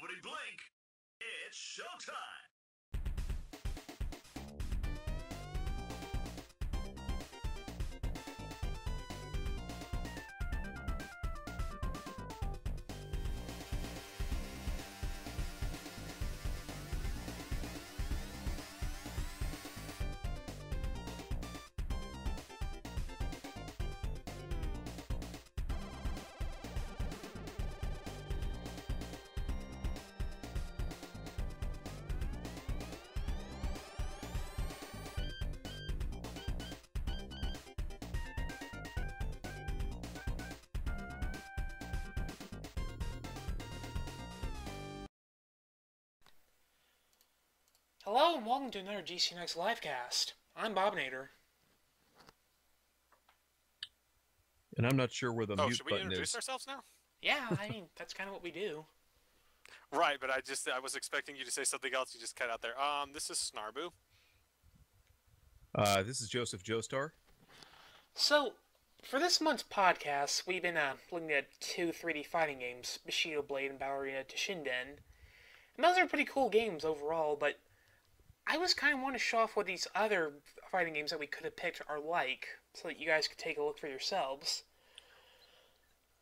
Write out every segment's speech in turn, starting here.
Nobody blink. It's showtime. Hello and welcome to another GC9x Livecast. I'm Bobnator. And I'm not sure where the mute should we button introduce is. ourselves now? Yeah, I mean, that's kind of what we do. Right, but I was expecting you to say something else. You just cut out there. This is Snarbu. This is Joseph Joestar. So, for this month's podcast, we've been looking at two 3D fighting games, Bushido Blade and Ballerina Toshinden. And those are pretty cool games overall, but I was kind of wanting to show off what these other fighting games that we could have picked are like, so that you guys could take a look for yourselves.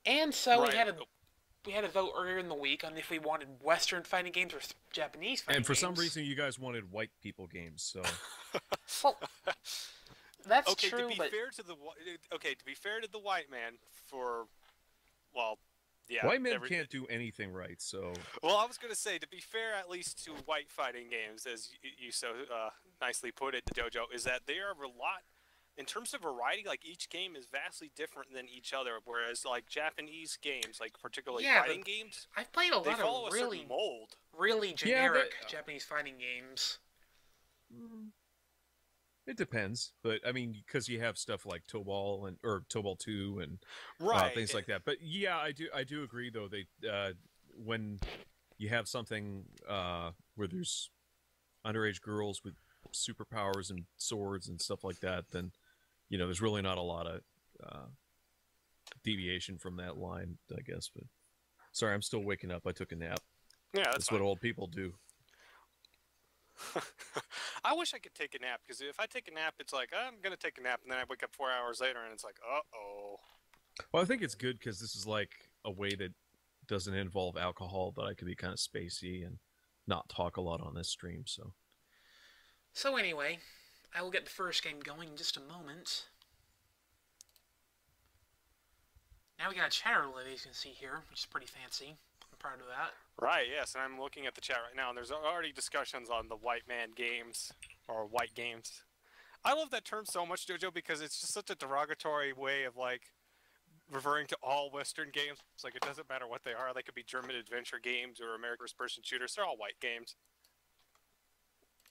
And so Right. we had a vote earlier in the week on if we wanted Western fighting games or Japanese fighting games. And for some reason, you guys wanted white people games, so... Well, that's Okay, true, to be but... fair to the white man, yeah. White men can't do anything right, so... Well, I was going to say, to be fair at least to white fighting games, as you so nicely put it, Jojo, is that they are a lot... In terms of variety, like, each game is vastly different than each other, whereas, like, Japanese games, like, particularly fighting games... I've played a lot follow of a certain mold. really generic Japanese fighting games. It depends, but, I mean, because you have stuff like Tobal or Tobal 2 and things like that. But, yeah, I do agree, though, when you have something where there's underage girls with superpowers and swords and stuff like that, then... You know, there's really not a lot of deviation from that line, I guess. But sorry, I'm still waking up. I took a nap. Yeah, that's what old people do. I wish I could take a nap, because if I take a nap, it's like, I'm going to take a nap, and then I wake up 4 hours later, and it's like, uh-oh. Well, I think it's good, because this is like a way that doesn't involve alcohol, that I could be kind of spacey and not talk a lot on this stream, so... So anyway... I will get the first game going in just a moment. Now we got a chat roulette, as you can see here, which is pretty fancy. I'm proud of that. Right, yes, and I'm looking at the chat right now, and there's already discussions on the white man games, or white games. I love that term so much, Jojo, because it's just such a derogatory way of, like, referring to all Western games. It's like, it doesn't matter what they are. They could be German adventure games or American first-person shooters. They're all white games.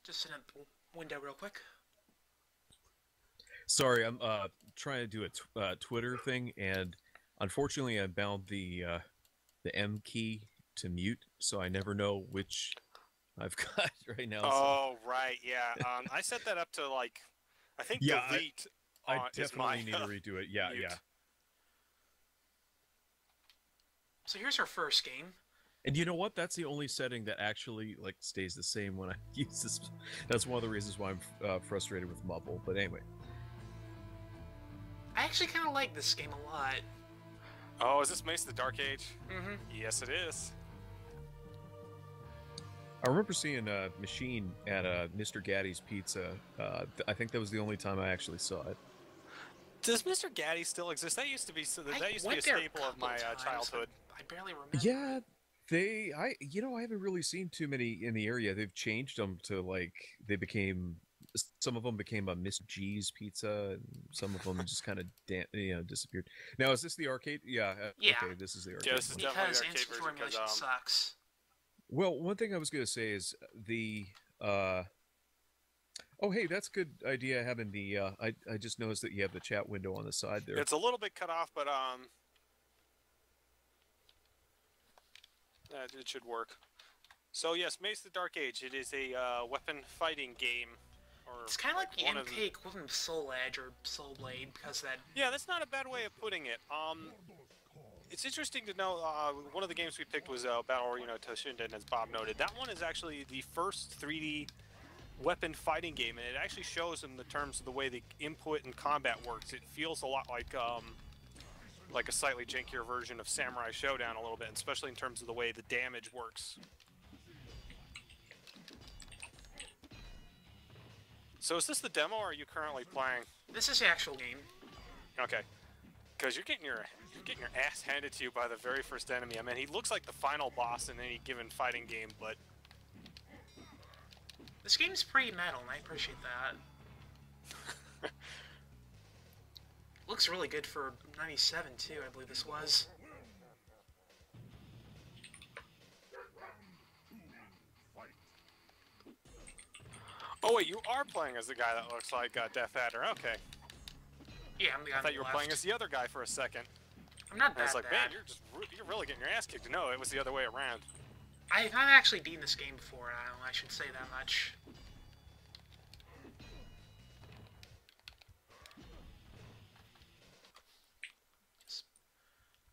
Just sit in the window real quick. Sorry, I'm trying to do a Twitter thing, and unfortunately I bound the M key to mute, so I never know which I've got right now. Oh, right, yeah. I set that up to, like, I think delete. I definitely need to redo it. Yeah, mute. yeah. So here's our first game. And you know what? That's the only setting that actually like stays the same when I use this. That's one of the reasons why I'm frustrated with Mubble. But anyway. I actually kind of like this game a lot. Oh, is this Mace the Dark Age? Mm-hmm. Yes, it is. I remember seeing a machine at Mr. Gaddy's Pizza. I think that was the only time I actually saw it. Does Mr. Gaddy still exist? That used to be a staple of my childhood. I barely remember. Yeah, I haven't really seen too many in the area. They've changed them to some of them became a Miss G's Pizza, and some of them just kind of disappeared. Now, is this the arcade? Yeah. Yeah. Okay, this is the arcade. Yeah, this is because definitely the arcade instant version. emulation sucks. Well, one thing I was going to say is the... Oh, hey, that's a good idea having the... I just noticed that you have the chat window on the side there. It's a little bit cut off, but it should work. So yes, Mace the Dark Age. It is a weapon fighting game. It's kind of like the MK equivalent of Soul Edge or Soul Blade, because that... Yeah, that's not a bad way of putting it. It's interesting to know, one of the games we picked was Battle Arena Toshinden, as Bob noted. That one is actually the first 3D weapon fighting game, and it actually shows in the terms of the way the input and combat works. It feels a lot like a slightly jankier version of Samurai Showdown a little bit, especially in terms of the way the damage works. So is this the demo, or are you currently playing? This is the actual game. Okay. Because you're getting your ass handed to you by the very first enemy. I mean, he looks like the final boss in any given fighting game, but... This game's pretty metal, and I appreciate that. Looks really good for 97, too, I believe this was. Oh wait, you are playing as the guy that looks like Death Adder, okay. Yeah, I'm the guy I thought you were left. playing as the other guy for a second. I'm not And that I was like, bad. man, you're really getting your ass kicked. No, it was the other way around. I've not actually beaten this game before, I should say that much.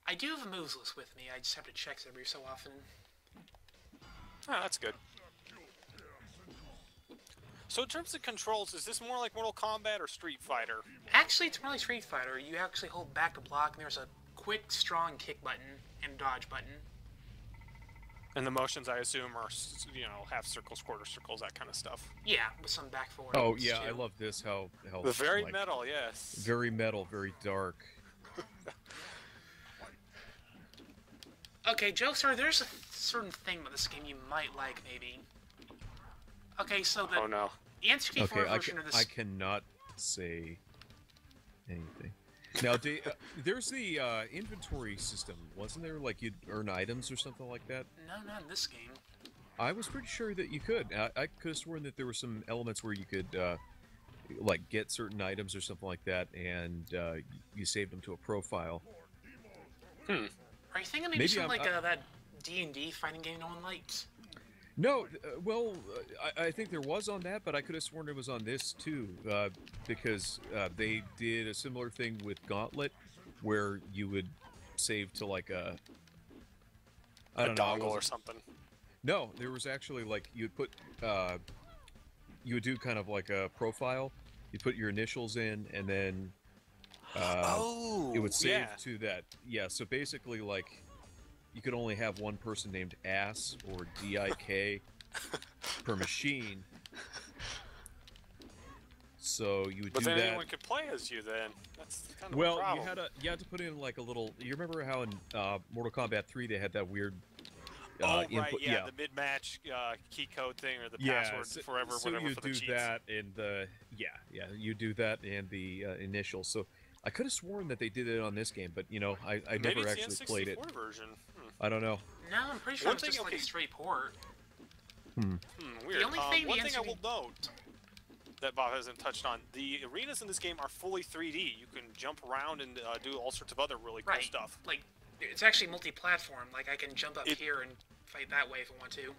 I do have a moves list with me, I just have to check every so often. Oh, that's good. So in terms of controls, is this more like Mortal Kombat or Street Fighter? Actually, it's more like Street Fighter. You actually hold back to block, and there's a quick, strong kick button and dodge button. And the motions, I assume, are, you know, half circles, quarter circles, that kind of stuff. Yeah, with some back forward. Oh yeah, too. I love this. How very like, metal, yes. Very metal, very dark. Okay, Joestar, there's a certain thing about this game you might like, maybe. Okay, so the N64 version of this... I cannot say anything. Now, there's the inventory system, wasn't there? Like, you'd earn items or something like that? No, not in this game. I was pretty sure that you could. I could have sworn that there were some elements where you could, like, get certain items or something like that, and you saved them to a profile. Are you thinking maybe something like that D&D fighting game no one liked? No, well, I think there was on that, but I could have sworn it was on this too, because they did a similar thing with Gauntlet, where you would save to like a dongle or something. No, there was actually like you'd put, you would do kind of like a profile. You put your initials in, and then it would save to that. Yeah, so basically like. You could only have one person named Ass or DIK per machine. So you would do that. But then anyone could play as you then. That's kind of a problem. Well, you had to put in like a little. You remember how in Mortal Kombat 3 they had that weird right, input? Yeah, the mid-match key code thing or the password forever, so whatever you for the cheats. do that in the you do that and the initials. So I could have sworn that they did it on this game, but you know I never actually played it. Version. I don't know. No, I'm pretty sure it's just like a straight port. Weird. The only thing one thing I will note that Bob hasn't touched on, the arenas in this game are fully 3D. You can jump around and do all sorts of other really cool stuff. Like, it's actually multi-platform. Like, I can jump up here and fight that way if I want to.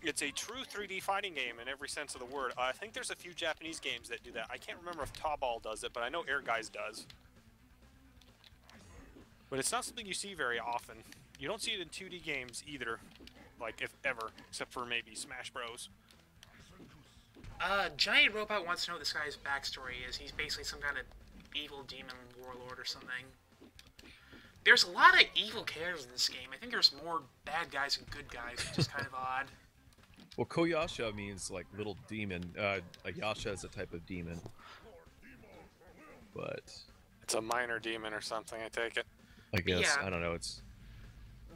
It's a true 3D fighting game in every sense of the word. I think there's a few Japanese games that do that. I can't remember if Tobal does it, but I know Air Guys does. But it's not something you see very often. You don't see it in 2D games either, like if ever, except for maybe Smash Bros. Giant Robot wants to know what this guy's backstory is. He's basically some kind of evil demon warlord or something. There's a lot of evil characters in this game. I think there's more bad guys than good guys, which is kind of odd. Well, Koyasha means like little demon. A Yasha is a type of demon. But it's a minor demon or something, I take it. I guess. I don't know. It's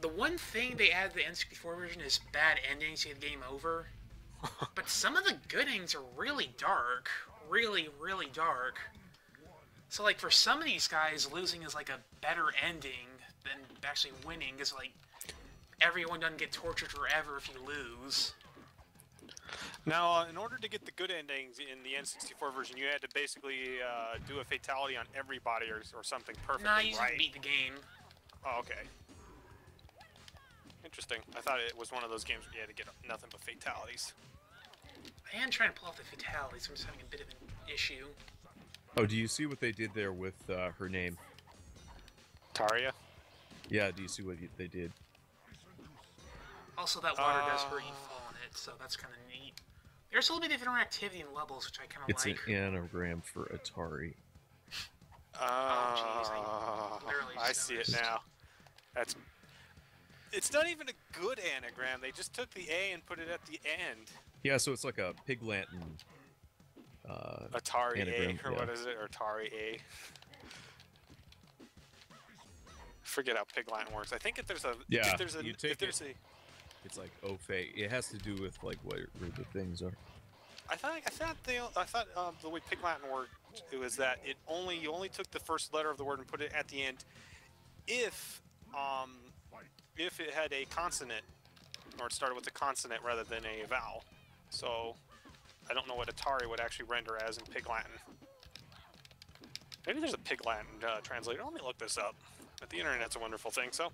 the one thing they added to the N64 version is bad endings to get the game over. But some of the good endings are really dark. Really, really dark. So, like, for some of these guys, losing is, like, a better ending than actually winning, because, like, everyone doesn't get tortured forever if you lose. Now, in order to get the good endings in the N64 version, you had to basically do a fatality on everybody or something perfectly Nah, you just right. beat the game. Oh, okay. Interesting. I thought it was one of those games where you had to get nothing but fatalities. I am trying to pull off the fatalities, I'm just having a bit of an issue. Oh, do you see what they did there with her name? Taria? Yeah, do you see what they did? Also, that water does hurt you fall in it, so that's kind of neat. There's a little bit of interactivity in levels, which I kind of like. It's an anagram for Atari. Oh, jeez, I see it now. It's not even a good anagram. They just took the A and put it at the end. Yeah, so it's like a Pig Latin. Atari anagram, A, or what is it? Or Atari A. Forget how Pig Latin works. I think if there's a it's like au fait. It has to do with like where the things are. I thought the way Pig Latin worked, it was that you only took the first letter of the word and put it at the end if it had a consonant, or it started with a consonant rather than a vowel. So I don't know what Atari would actually render as in Pig Latin. Maybe there's a Pig Latin translator. Let me look this up. But the internet's a wonderful thing, so.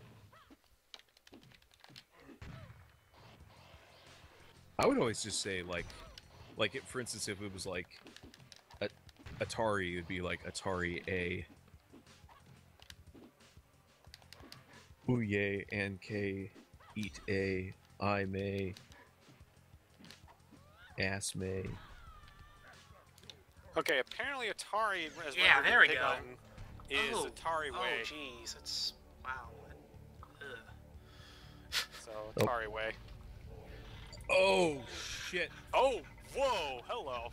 I would always just say for instance, if it was like Atari, it would be like Atari A. Ouye, Anke, Eat A, I May, Ass May. Okay, apparently Atari as yeah, there we Pig go. Latin is Atari Way. Oh, jeez, it's wow. So Atari Way. Oh shit! Oh, whoa! Hello.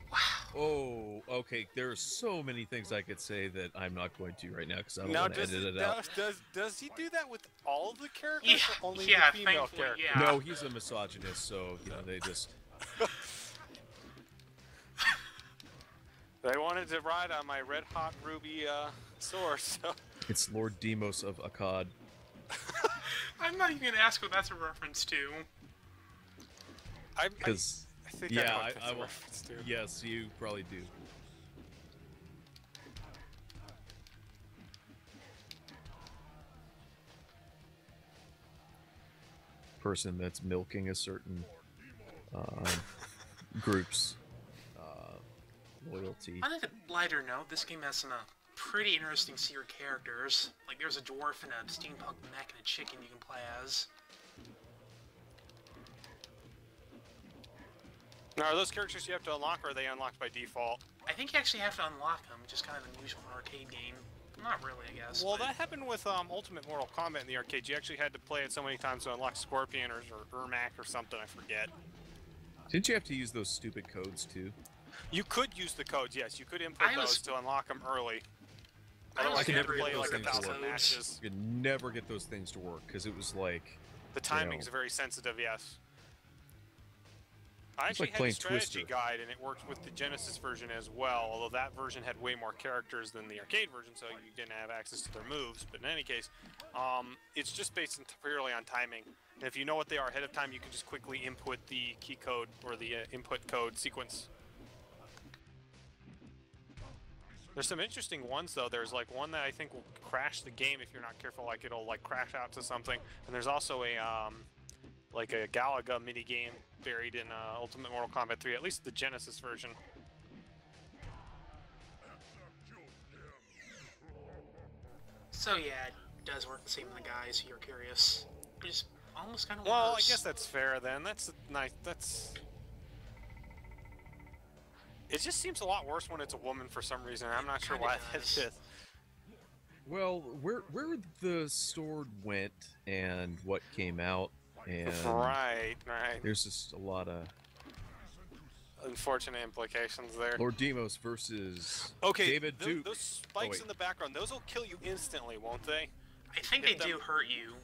Wow. Oh, okay. There are so many things I could say that I'm not going to right now because I don't want to edit it out. Does he do that with all of the characters, Yeah, or only yeah, the female thankfully, characters? yeah. No, he's a misogynist, so they just. They wanted to ride on my red hot ruby sword, so. It's Lord Demos of Akkad. I'm not even gonna ask what that's a reference to. I think I know what I that's a will. reference to. Yes, you probably do. Person that's milking a certain group's loyalty. On a lighter note, this game has some pretty interesting secret characters. Like there's a dwarf and a steampunk mech and a chicken you can play as. Now, are those characters you have to unlock, or are they unlocked by default? I think you actually have to unlock them, which is kind of unusual for an arcade game. Not really, I guess. Well, but... that happened with Ultimate Mortal Kombat in the arcade. You actually had to play it so many times to unlock Scorpion or Ermac or something, I forget. Didn't you have to use those stupid codes too? You could use the codes, yes. You could input those to unlock them early. I could never play get like those things 1,000 to work. matches. You could never get those things to work because it was like The timing's very sensitive, yes. I It's actually like had the playing strategy Twister. guide, and it worked with the Genesis version as well, although that version had way more characters than the arcade version, so you didn't have access to their moves. But in any case, it's just based entirely on timing. And if you know what they are ahead of time, you can just quickly input the key code or the input code sequence. There's some interesting ones, though. There's like one that I think will crash the game if you're not careful, like it'll like crash out to something. And there's also a like a Galaga minigame buried in Ultimate Mortal Kombat 3, at least the Genesis version. So yeah, it does work the same with the guys, if you're curious. It just almost kind of Well, works. I guess that's fair then. That's nice. That's. It just seems a lot worse when it's a woman for some reason. I'm not sure kinda why that does. is. Well, where the sword went and what came out, and Right. there's just a lot of Unfortunate implications there. Lord Demos versus Okay, David Duke. those spikes wait. in the background, those will kill you instantly, won't they? I think hit they do them. hurt you.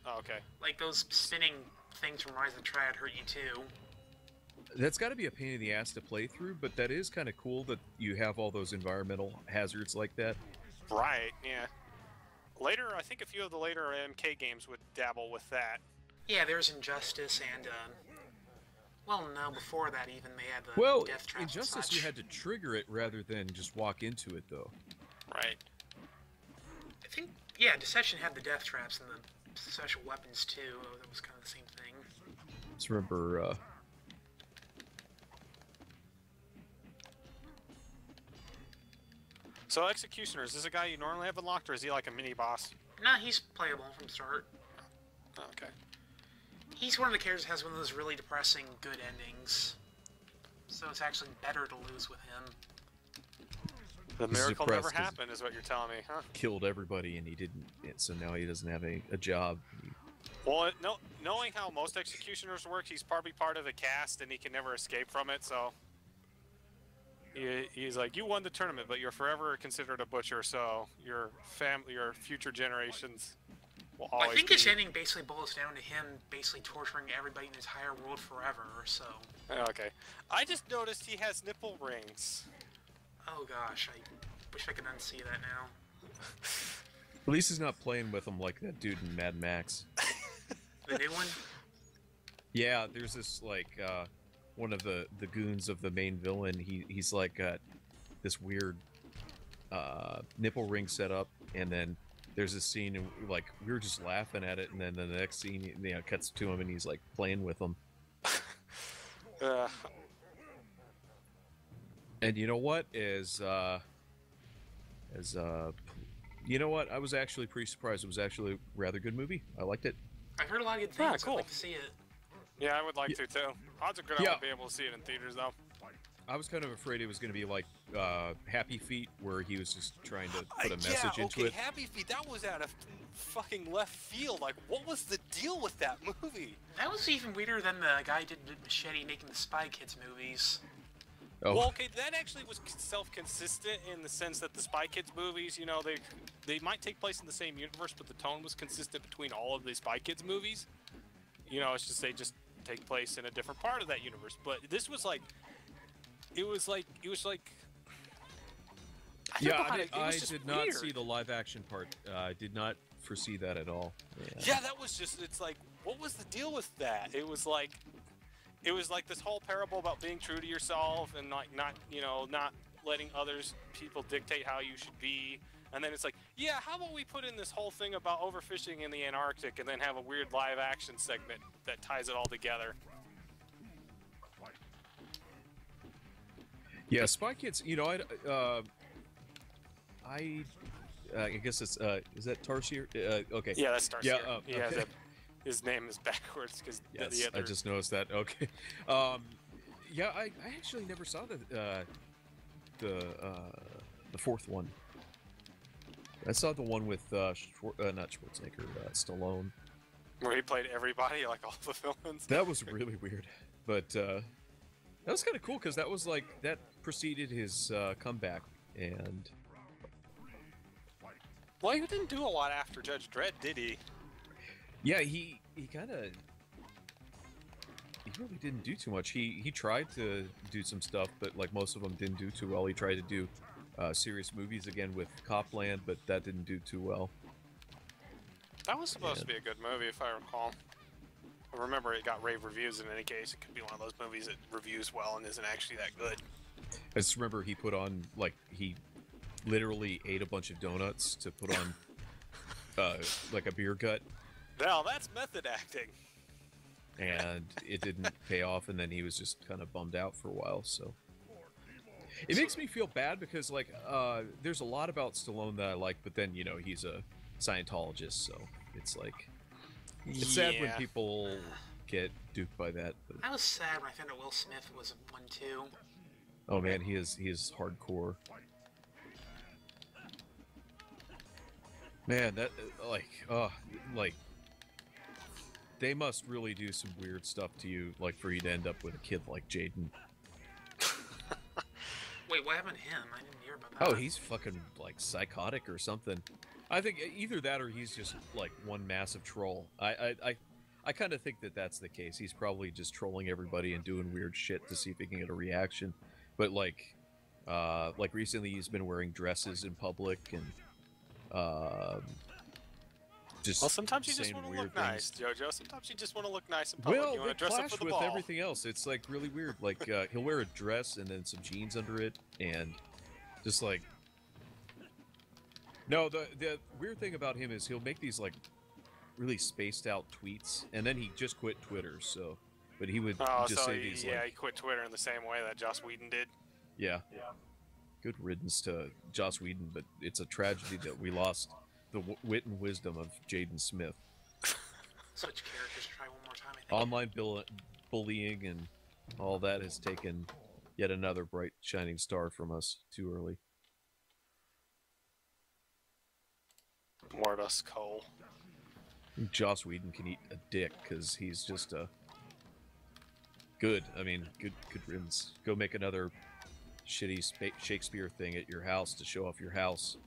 Oh, okay. Like those spinning things from Rise of the Triad hurt you too. That's got to be a pain in the ass to play through, but that is kind of cool that you have all those environmental hazards like that. Right, yeah. Later, I think a few of the later MK games would dabble with that. Yeah, there's Injustice and well, no, before that even they had the Well, death traps and Injustice, such. you had to trigger it rather than just walk into it, though. Right. I think yeah, Deception had the death traps and the special weapons too. That was kind of the same thing. Let's remember. So Executioner, is this a guy you normally have unlocked, or is he like a mini boss? Nah, he's playable from the start. Oh, okay. He's one of the characters that has one of those really depressing good endings. So it's actually better to lose with him. The miracle never happened, is what you're telling me, huh? Killed everybody, and he didn't. So now he doesn't have a job. Well, knowing how most executioners work, he's probably part of a caste, and he can never escape from it. So he's like, you won the tournament, but you're forever considered a butcher. So your family, your future generations will always. I think his ending basically boils down to him basically torturing everybody in the entire world forever. So. Okay. I just noticed he has nipple rings. Oh gosh, I wish I could unsee that now. At least he's not playing with him like that dude in Mad Max. The new one? Yeah, there's this like one of the goons of the main villain. He's like got this weird nipple ring set up, and then there's this scene and like we were just laughing at it, and then the next scene cuts to him and he's like playing with them. And you know what is you know what? I was actually pretty surprised. It was actually a rather good movie. I liked it. I've heard a lot of good things. Cool. I'd like to see it. Yeah, I would like to too. Odds are good I won't be able to see it in theaters though. I was kind of afraid it was going to be like Happy Feet, where he was just trying to put a message into it. Happy Feet, that was out of fucking left field. Like, what was the deal with that movie? That was even weirder than the guy who did Machete making the Spy Kids movies. Oh. Well, okay, that actually was self-consistent in the sense that the Spy Kids movies, you know, they might take place in the same universe, but the tone was consistent between all of the Spy Kids movies. You know, it's just they just take place in a different part of that universe. But this was like, it was like. I did not see the live-action part. I did not foresee that at all. Yeah, that was just. It's like, what was the deal with that? It was like this whole parable about being true to yourself and like not letting people dictate how you should be. And then it's like, yeah, how about we put in this whole thing about overfishing in the Antarctic and then have a weird live action segment that ties it all together. Yeah, Spy Kids. You know, I guess it's is that Tarsier? Okay. Yeah, that's Tarsier. Yeah. Okay. His name is backwards because yes, the other. I just noticed that. Okay. Yeah, I actually never saw the fourth one. I saw the one with not Schwarzenegger, Stallone. Where he played everybody, like all the villains. That was really weird, but that was kind of cool because that was like that preceded his comeback, and well, he didn't do a lot after Judge Dredd, did he? Yeah, he kind of really didn't do too much. He tried to do some stuff, but like most of them didn't do too well. He tried to do serious movies again with Copland, but that didn't do too well. That was supposed to be a good movie, if I recall. I remember it got rave reviews in any case. It could be one of those movies that reviews well and isn't actually that good. I just remember he put on, like, he literally ate a bunch of donuts to put on, like, a beer gut. Now, that's method acting. And it didn't pay off, and then he was just kind of bummed out for a while, so... It makes me feel bad because, like, there's a lot about Stallone that I like, but then, you know, he's a Scientologist, so it's like... It's sad when people get duped by that. But... I was sad when I found out Will Smith was one too. Oh man, he is hardcore. Man, that like they must really do some weird stuff to you, like for you to end up with a kid like Jaden. Wait, what happened to him? I didn't hear about that. Oh, he's fucking like psychotic or something. I think either that or he's just like one massive troll. I kind of think that that's the case. He's probably just trolling everybody and doing weird shit to see if he can get a reaction. But like recently he's been wearing dresses in public and just. Well, sometimes you just want to look nice, JoJo. Sometimes you just want to look nice in public. Well, you want to dress up for the with ball. Everything else. It's like really weird. Like he'll wear a dress and then some jeans under it, and just like. No, the weird thing about him is he'll make these like really spaced out tweets, and then he just quit Twitter. So, but he would just say these. Yeah, like, he quit Twitter in the same way that Joss Whedon did. Yeah. Good riddance to Joss Whedon, but it's a tragedy that we lost the wit and wisdom of Jaden Smith. Switch characters. Try one more time. I think. Online bullying and all that has taken yet another bright shining star from us too early. Mortis Cole. Joss Whedon can eat a dick because he's just good. I mean, good riddance. Go make another shitty Shakespeare thing at your house to show off your house.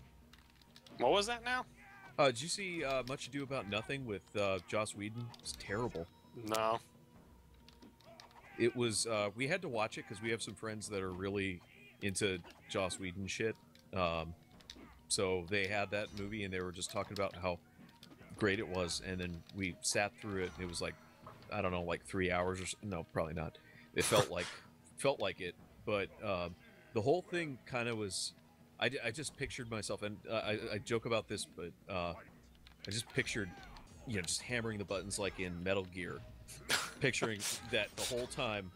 What was that now? Did you see Much Ado About Nothing with Joss Whedon? It's terrible. No. It was. We had to watch it because we have some friends that are really into Joss Whedon shit. So they had that movie and they were just talking about how great it was, and then we sat through it. And it was like, I don't know, like 3 hours or so. No, probably not. It felt like it, but the whole thing kind of was. I just pictured myself, and I joke about this, but I just pictured, just hammering the buttons like in Metal Gear, picturing that the whole time,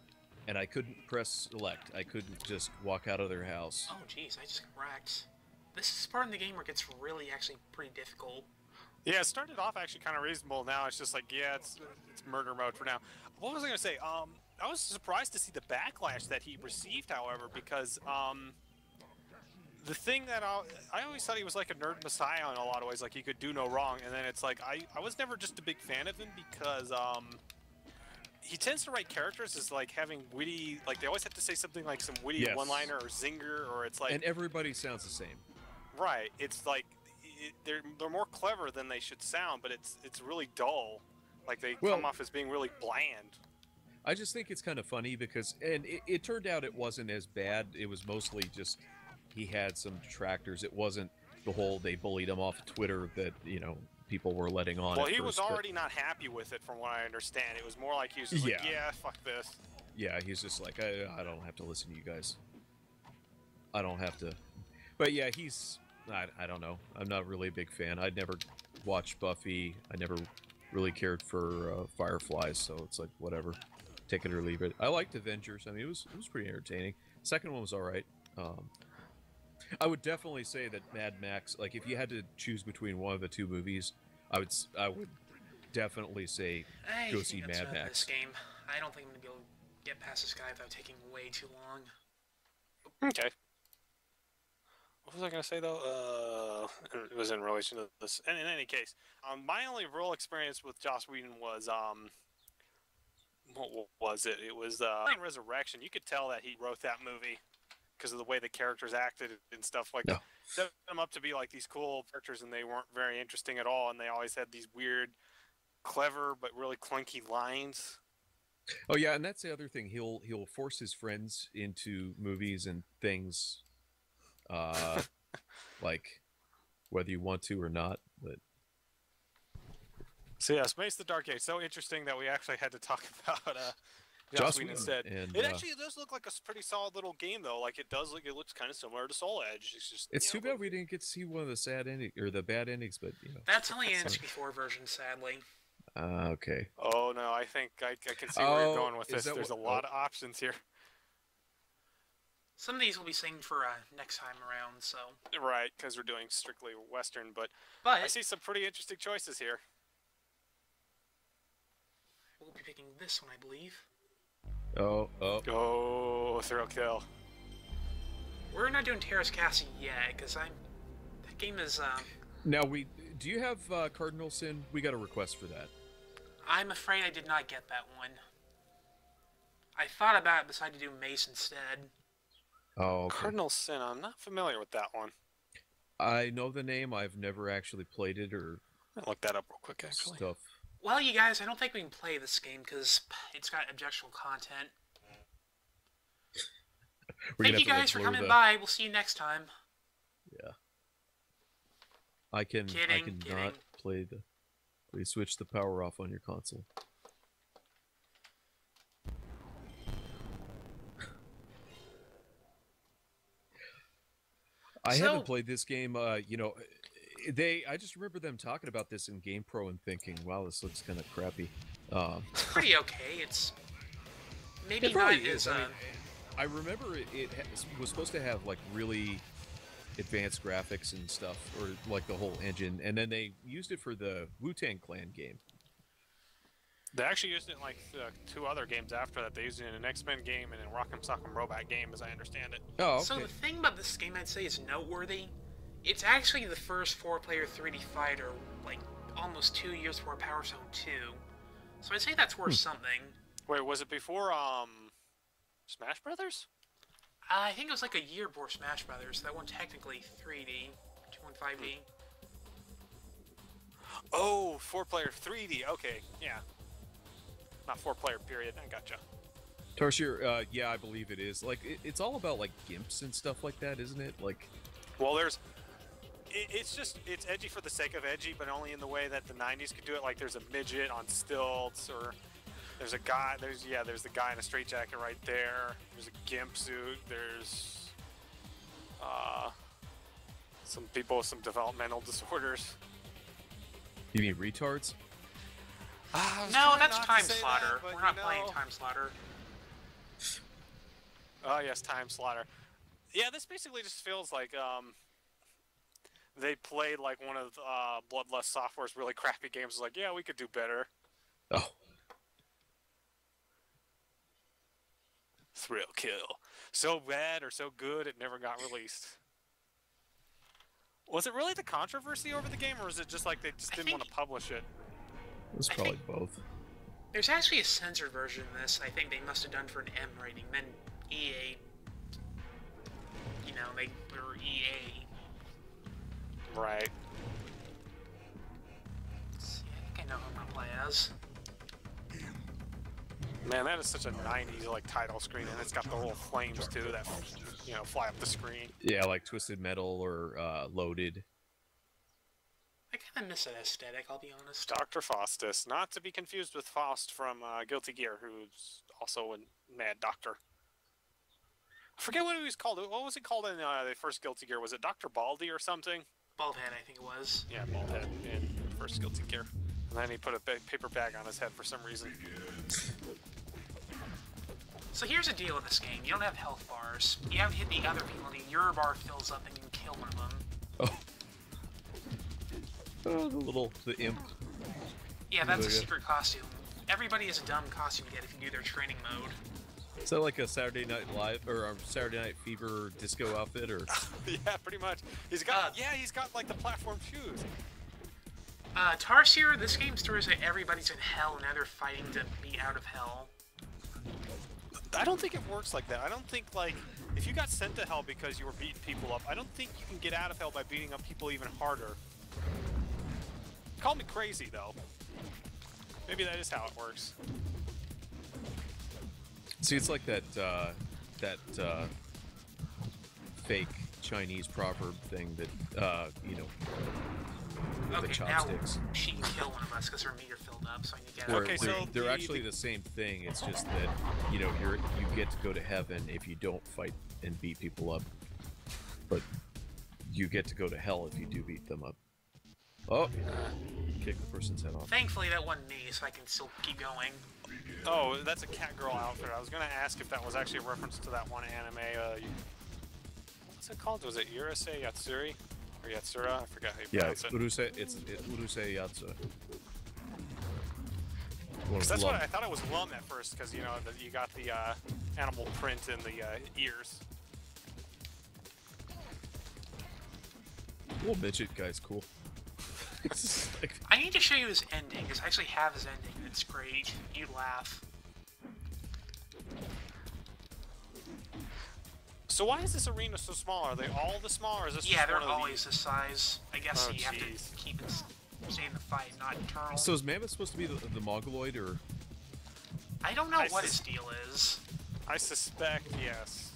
and I couldn't press select. I couldn't just walk out of their house. Oh, jeez, I just got wrecked. This is part of the game where it gets really actually pretty difficult. Yeah, it started off actually kind of reasonable. Now it's just like, yeah, it's murder mode for now. What was I gonna say? I was surprised to see the backlash that he received, however, because the thing that I always thought he was like a nerd messiah in a lot of ways, like he could do no wrong, and then it's like I was never just a big fan of him because he tends to write characters as like having witty, like they always have to say something like some witty one-liner or zinger, or it's like, and everybody sounds the same. Right, it's like they're more clever than they should sound, but it's really dull. Like they come off as being really bland. I just think it's kind of funny because, and it turned out it wasn't as bad. It was mostly just he had some detractors. It wasn't the whole they bullied him off of Twitter that people were letting on. Well, he was already not happy with it, from what I understand. It was more like he was just like, yeah, fuck this. Yeah, he's just like, I don't have to listen to you guys. I don't have to. But yeah, I don't know. I'm not really a big fan. I'd never watched Buffy. I never really cared for Fireflies, so it's like, whatever. Take it or leave it. I liked Avengers. I mean, it was pretty entertaining. Second one was all right. I would definitely say that Mad Max, like if you had to choose between one of the two movies, I would definitely say go see Mad Max. This game. I don't think I'm going to be able to get past this guy without taking way too long. Okay. What was I going to say, though? It was in relation to this. And in any case, my only real experience with Joss Whedon was, what was it? It was Resurrection. You could tell that he wrote that movie because of the way the characters acted and stuff like that. Set them up to be like these cool characters, and they weren't very interesting at all, and they always had these weird, clever, but really clunky lines. Oh, yeah, and that's the other thing. He'll force his friends into movies and things... like whether you want to or not, but so yeah, Mace the Dark Age, so interesting that we actually had to talk about Joss Whedon instead. And, it actually does look like a pretty solid little game, though. Like it looks kind of similar to Soul Edge. It's just too bad we didn't get to see one of the sad ending or the bad endings, but that's only an N64 version, sadly. Okay. Oh no, I think I can see where you're going with this. There's a lot of options here. Some of these will be saved for next time around, so... Right, because we're doing strictly Western, but I see some pretty interesting choices here. We'll be picking this one, I believe. Oh, thrill kill. We're not doing Teras Cassie yet, because that game is... Now, do you have Cardinal Sin? We got a request for that. I'm afraid I did not get that one. I thought about it, decided to do Mace instead. Oh, okay. Cardinal Sin, I'm not familiar with that one. I know the name. I've never actually played it or... I'll look that up real quick, actually. Stuff. Well, you guys, I don't think we can play this game because it's got objectionable content. Thank you guys for coming by. We'll see you next time. Yeah. I cannot play the... Please switch the power off on your console. I haven't played this game, I just remember them talking about this in GamePro and thinking, wow, this looks kind of crappy. It's pretty okay. It's maybe it not is. I remember it was supposed to have like really advanced graphics and stuff, or like the whole engine, and then they used it for the Wu-Tang Clan game. They actually used it in like 2 other games after that. They used it in an X-Men game and in a Rock'em Sock'em Robot game, as I understand it. Oh, okay. So the thing about this game I'd say is noteworthy. It's actually the first 4-player 3D fighter, like, almost 2 years before Power Stone 2. So I'd say that's worth something. Wait, was it before, Smash Brothers? I think it was like a year before Smash Brothers. That one technically 3D, 2.5D. Oh, 4-player 3D. Okay, yeah. Not 4-player period. I gotcha. Tarsier, yeah, I believe it is. Like, it's all about like gimps and stuff like that, isn't it? Like, well, it's edgy for the sake of edgy, but only in the way that the 90s could do it. Like, there's a midget on stilts, or there's a guy. There's the guy in a straitjacket right there. There's a gimp suit. There's some people with some developmental disorders. you mean retards? No, that's Time Slaughter. We're not playing Time Slaughter. Oh yes, Time Slaughter. Yeah, this basically just feels like they played like one of Bloodlust Software's really crappy games. It's like, yeah, we could do better. Oh. Thrill kill. So bad or so good it never got released. Was it really the controversy over the game, or was it just like they just didn't want to publish it? It was probably both. There's actually a censored version of this. I think they must have done for an M rating. Then EA, they were EA. Right. Let's see, I think I know who I'm gonna play as. Man, that is such a 90s like title screen, and it's got the little flames too that fly up the screen. Yeah, like Twisted Metal or Loaded. I kind of miss that aesthetic, I'll be honest. Dr. Faustus, not to be confused with Faust from Guilty Gear, who's also a mad doctor. I forget what he was called. What was he called in the first Guilty Gear? Was it Dr. Baldy or something? Baldhead, I think it was. Yeah, Baldhead in the first Guilty Gear. And then he put a paper bag on his head for some reason. So here's the deal with this game. You don't have health bars. You have to hit the other people, and your bar fills up and you can kill one of them. Oh. The imp. Yeah, that's a secret costume. Everybody has a dumb costume to get if you do their training mode. Is that like a Saturday Night Live or Saturday Night Fever disco outfit, or? Yeah, pretty much. He's got like the platform shoes. Tarsier, this game stories that everybody's in hell and now they're fighting to be out of hell. I don't think it works like that. I don't think, like, if you got sent to hell because you were beating people up, I don't think you can get out of hell by beating up people even harder. Call me crazy, though. Maybe that is how it works. See, it's like that fake Chinese proverb thing that, the chopsticks. Now she can kill one of us because her meter filled up, so I need to get Where, out. Okay, so they're actually the same thing. It's just that you get to go to heaven if you don't fight and beat people up, but you get to go to hell if you do beat them up. Oh, kick the person's head off. Thankfully, that wasn't me, so I can still keep going. Oh, that's a Catgirl outfit. I was gonna ask if that was actually a reference to that one anime. What's it called? Was it Urusei Yatsuri? Or Yatsura? I forgot how you pronounce it. It's Urusei Yatsura. Because that's what I thought it was Lum at first, because you got the animal print in the ears. Little midget guy's cool. I need to show you his ending, because I actually have his ending, and it's great. You'd laugh. So why is this arena so small? Are they all this small, or is this yeah, just they're one of always this size. I guess you have to geez. keep it, stay in the fight, not turn. So is Mammoth supposed to be the Mongoloid, or? I don't know what his deal is. I suspect yes.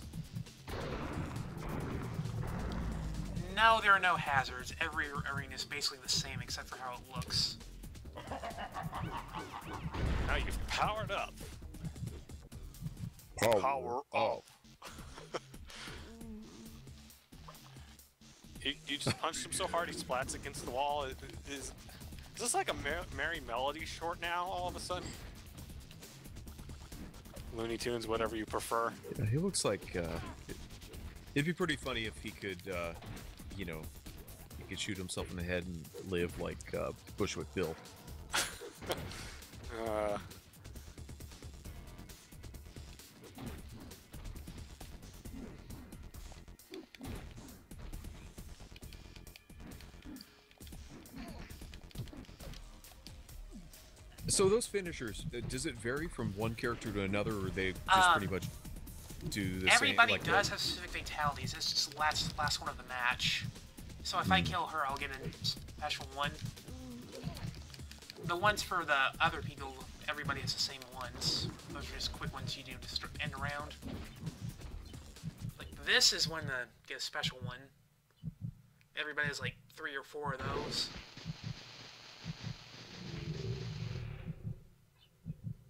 No, there are no hazards. Every arena is basically the same except for how it looks. Now you've powered up. Power up. You just punched him so hard he splats against the wall. Is this like a Merry Melody short now, all of a sudden? Looney Tunes, whatever you prefer. Yeah, he looks like It'd be pretty funny if he could, you know, he could shoot himself in the head and live like Bushwick Bill. So those finishers, does it vary from one character to another, or they just pretty much do the same? Everybody does have specific fatalities. It's just the last one of the match. So if I kill her, I'll get a special one. The ones for the other people, everybody has the same ones. Those are just quick ones you do to end a round. Like this is when to get a special one. Everybody has like 3 or 4 of those.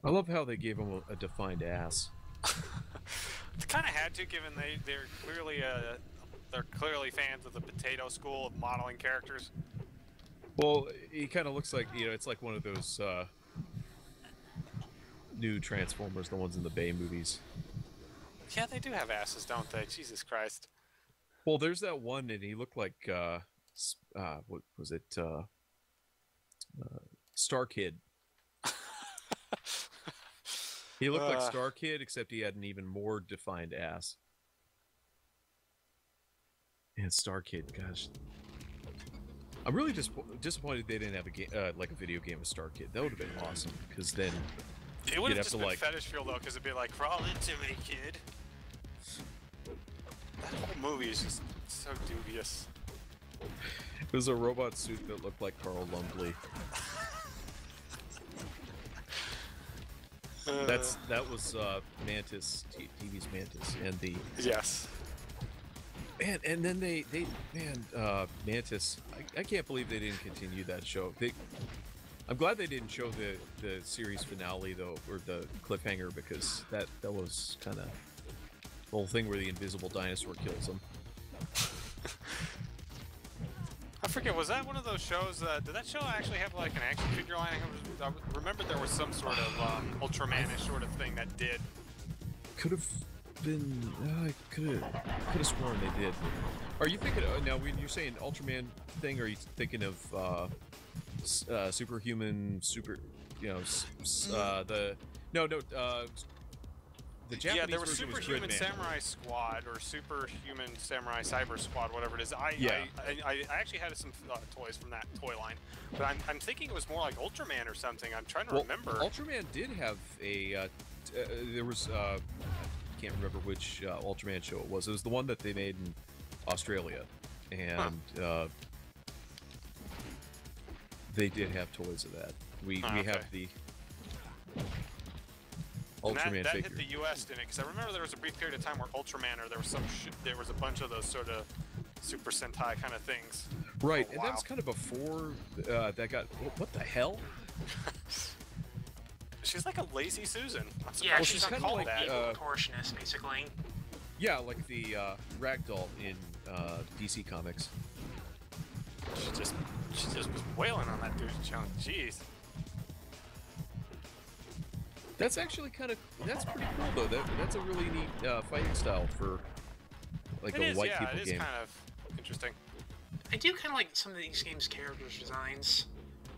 I love how they gave him a defined ass. They kind of had to, given they're clearly fans of the potato school of modeling characters. Well, he kind of looks like, you know, it's like one of those new Transformers, the ones in the Bay movies. Yeah, they do have asses, don't they? Jesus Christ. Well, there's that one, and he looked like what was it? Star Kid. He looked like Star Kid, except he had an even more defined ass. And Star Kid, gosh, I'm really disappointed they didn't have a game, like a video game with Star Kid. That would have been awesome, because then it would have just been like fetish feel though, because it'd be like, crawl into me, kid. That whole movie is just so dubious. It was a robot suit that looked like Carl Lumbly. That was Mantis, TV's Mantis, and the yes. And then they Mantis. I can't believe they didn't continue that show. I'm glad they didn't show the series finale though, or the cliffhanger, because that was kind of the whole thing where the invisible dinosaur kills them. I forget, was that one of those shows, did that show actually have like an action figure line? I remember there was some sort of Ultraman-ish sort of thing that did. Could have been, I could have sworn they did. Are you thinking, now when you're saying Ultraman thing, are you thinking of Superhuman, you know, the Japanese yeah, there was version Superhuman was Samurai Squad or Superhuman Samurai Cyber Squad, whatever it is. I actually had some toys from that toy line, but I'm thinking it was more like Ultraman or something. I'm trying to remember. Ultraman did have a there was I can't remember which Ultraman show it was. It was the one that they made in Australia, and they did have toys of that. We have the Ultraman that figure. hit the U.S., didn't it? Because I remember there was a brief period of time where Ultraman, or there was a bunch of those sort of Super Sentai kind of things. Right, and that was kind of before that got. What the hell? She's like a lazy Susan. Yeah, she's kind of like a contortionist, basically. Yeah, like the Ragdoll in DC Comics. She just was wailing on that dude's chunk. Jeez. That's actually that's pretty cool though. That's a really neat fighting style for like a white people game. It is kind of interesting. I do kind of like some of these games' characters' designs.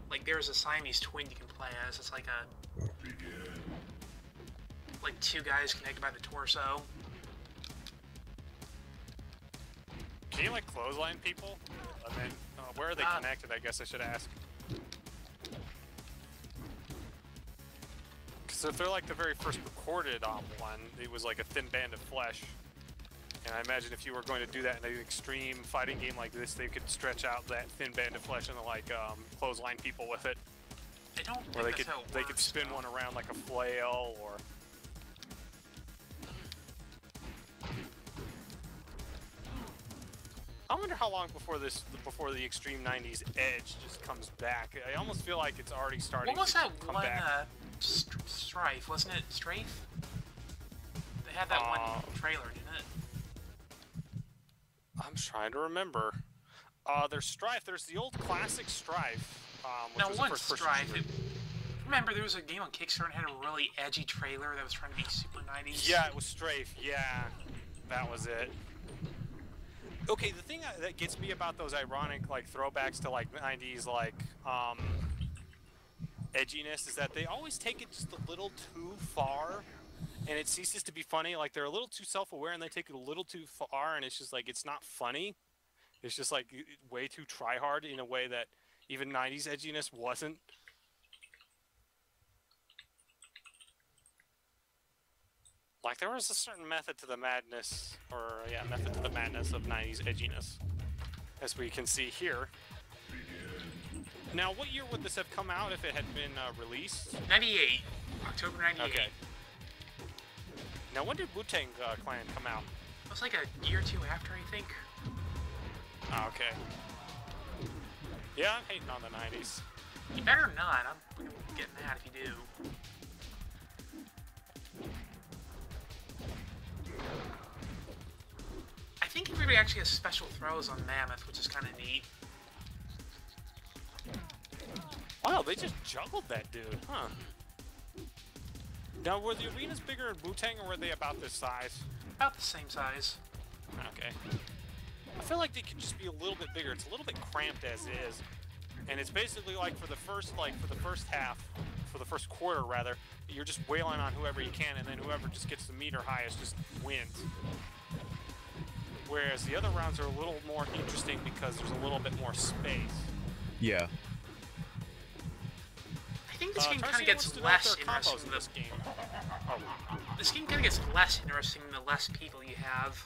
Like there's a Siamese twin you can play as. It's like like 2 guys connected by the torso. Can you like clothesline people? I mean, where are they connected? I guess I should ask. So if they're like the very first recorded one, it was like a thin band of flesh. And I imagine if you were going to do that in an extreme fighting game like this, they could stretch out that thin band of flesh and like clothesline people with it. I don't think or they could spin one around like a flail, or I wonder how long before the Extreme 90s Edge just comes back. I almost feel like it's already starting. What was to that come one? back. Strife, wasn't it? Strafe? They had that one trailer, didn't it? I'm trying to remember. There's Strife. There's the old classic Strife. Which was one the first Strife. Remember, there was a game on Kickstarter that had a really edgy trailer that was trying to be super 90s. Yeah, it was Strafe. Yeah, that was it. Okay, the thing that gets me about those ironic like throwbacks to like 90s like edginess is that they always take it just a little too far, and it ceases to be funny. Like they're a little too self-aware and they take it a little too far, and it's just like it's not funny. It's just like way too try-hard in a way that even 90s edginess wasn't. Like there was a certain method to the madness, or yeah, method to the madness of 90s edginess, as we can see here. Now, what year would this have come out if it had been released? 98. October 98. Okay. Now, when did Wu-Tang Clan come out? It was like a year or two after, I think. Oh, okay. Yeah, I'm hating on the 90s. You better not. I'm gonna get mad if you do. I think everybody actually has special throws on Mammoth, which is kind of neat. Wow, they just juggled that dude, huh? Now, were the arenas bigger in Wu-Tang, or were they about this size? About the same size. Okay. I feel like they could just be a little bit bigger. It's a little bit cramped as is. And it's basically like for the first quarter rather, you're just wailing on whoever you can, and then whoever just gets the meter highest just wins. Whereas the other rounds are a little more interesting because there's a little bit more space. Yeah. I think this game kind of gets less interesting in this game. Oh. This game kind of gets less interesting the less people you have.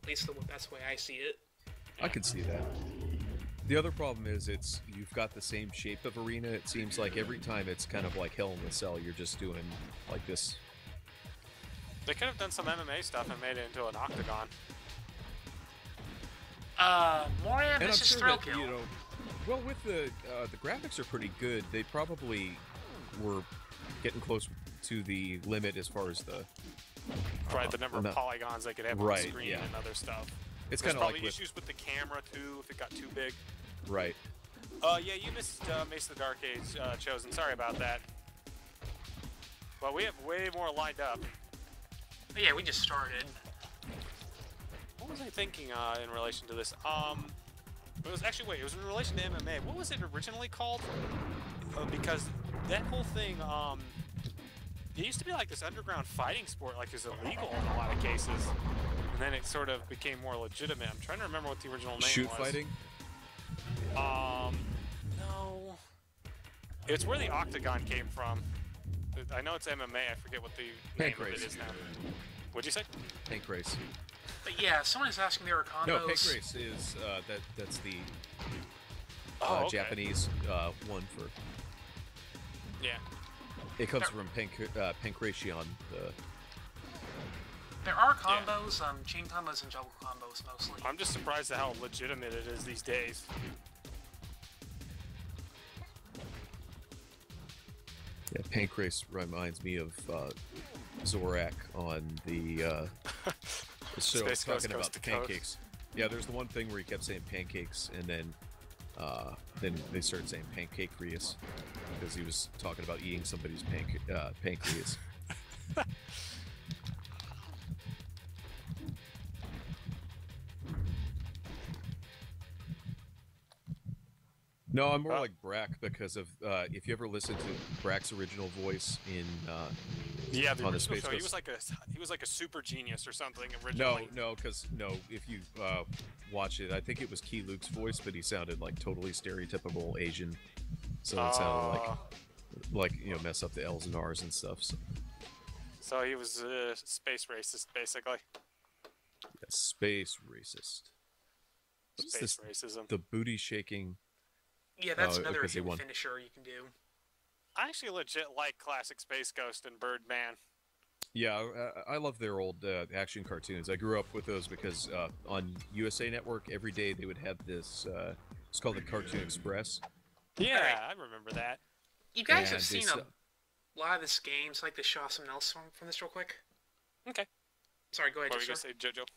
At least that's the way I see it. I could see that. The other problem is you've got the same shape of arena. It seems like every time it's kind of like Hell in the Cell. You're just doing like this. They could have done some MMA stuff and made it into an octagon. Moria vs. Thrillkill. You know, well, with the graphics are pretty good. They probably were getting close to the limit as far as the the number of polygons they could have on the screen and other stuff. It's kind of probably like issues with the camera too if it got too big. Right. Yeah, you missed Mace of the Dark Age Chosen. Sorry about that. But we have way more lined up. Oh, yeah, we just started. What was I thinking in relation to this? It was actually, it was in relation to MMA. What was it originally called? Because that whole thing, it used to be like this underground fighting sport, like it was illegal in a lot of cases. And then it sort of became more legitimate. I'm trying to remember what the original name was. Shoot fighting? No. It's where the octagon came from. I know it's MMA. I forget what the name of it is now. What'd you say? Tank Race. But yeah, someone is asking there are combos. No, Tank Race is that's the okay. Japanese one for. Yeah. It comes from Pankration. There are combos, chain combos and juggle combos mostly. I'm just surprised at how legitimate it is these days. Yeah, Pancrase reminds me of Zorak on the so Space talking Coast about the pancakes. Yeah, there's the one thing where he kept saying pancakes, and then they started saying pancreas because he was talking about eating somebody's pancreas. No, I'm more like Brack because of if you ever listen to Brack's original voice in the on the original Space show, Coast. he was like a super genius or something originally. No, if you watch it, I think it was Key Luke's voice, but he sounded like totally stereotypical Asian, so it sounded like mess up the L's and R's and stuff. So he was space racist, basically. Yeah, space racist. Space racism. The booty shaking. Yeah, that's another finisher you can do. I actually legit like classic Space Ghost and Birdman. Yeah, I love their old action cartoons. I grew up with those because on USA Network every day they would have this. It's called the Cartoon Express. Yeah, I remember that. You guys have seen a lot of this game, so I'd like to show off something else from this real quick. Okay. Sorry, go ahead. What were you gonna say, JoJo?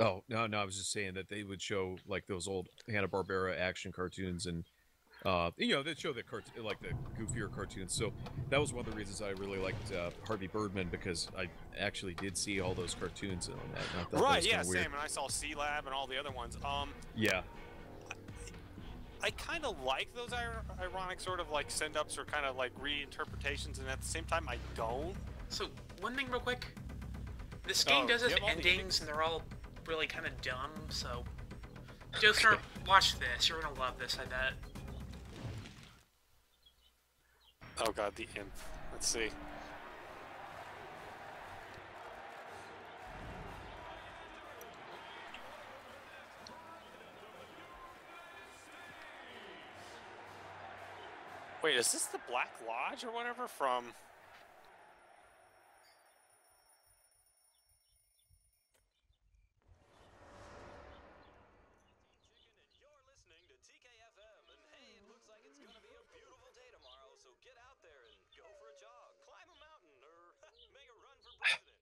Oh no, I was just saying that they would show like those old Hanna-Barbera action cartoons, and that show the like the goofier cartoons. So that was one of the reasons I really liked Harvey Birdman, because I actually did see all those cartoons on that. And I thought Right, that was yeah, weird. same. And I saw C Lab and all the other ones. Yeah. I kind of like those ironic sort of like send-ups or kind of like reinterpretations, and at the same time, I don't. So, one thing real quick. This game does have endings, and they're all really kind of dumb, so... Joker, watch this. You're gonna love this, I bet. Oh god, the imp. Let's see. Wait, is this the Black Lodge or whatever from... You're listening to TKFM, and hey, it looks like it's gonna be a beautiful day tomorrow, so get out there and go for a jog, climb a mountain, or make a run for president.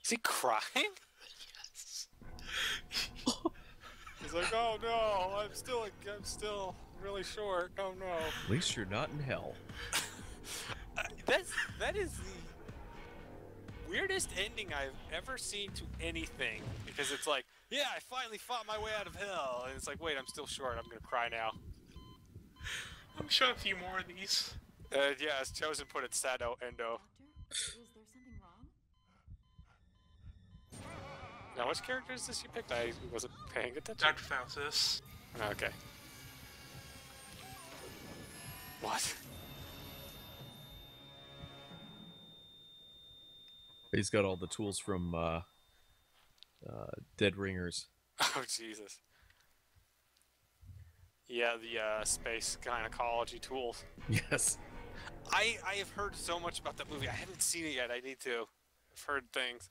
Is he crying? Yes. He's like, oh no, I'm still really short. Oh no. At least you're not in hell. That is the weirdest ending I've ever seen to anything, because it's like, yeah, I finally fought my way out of hell, and it's like, wait, I'm still short. I'm gonna cry now. I'm sure a few more of these. Yeah, as Chosen put it, Sado Endo. Doctor, is there something wrong? Now, which character is this you picked? I wasn't paying attention. Dr. Faustus. Okay. What? He's got all the tools from Dead Ringers. Oh, Jesus. Yeah, the space gynecology tools. Yes. I have heard so much about that movie. I haven't seen it yet. I need to. I've heard things.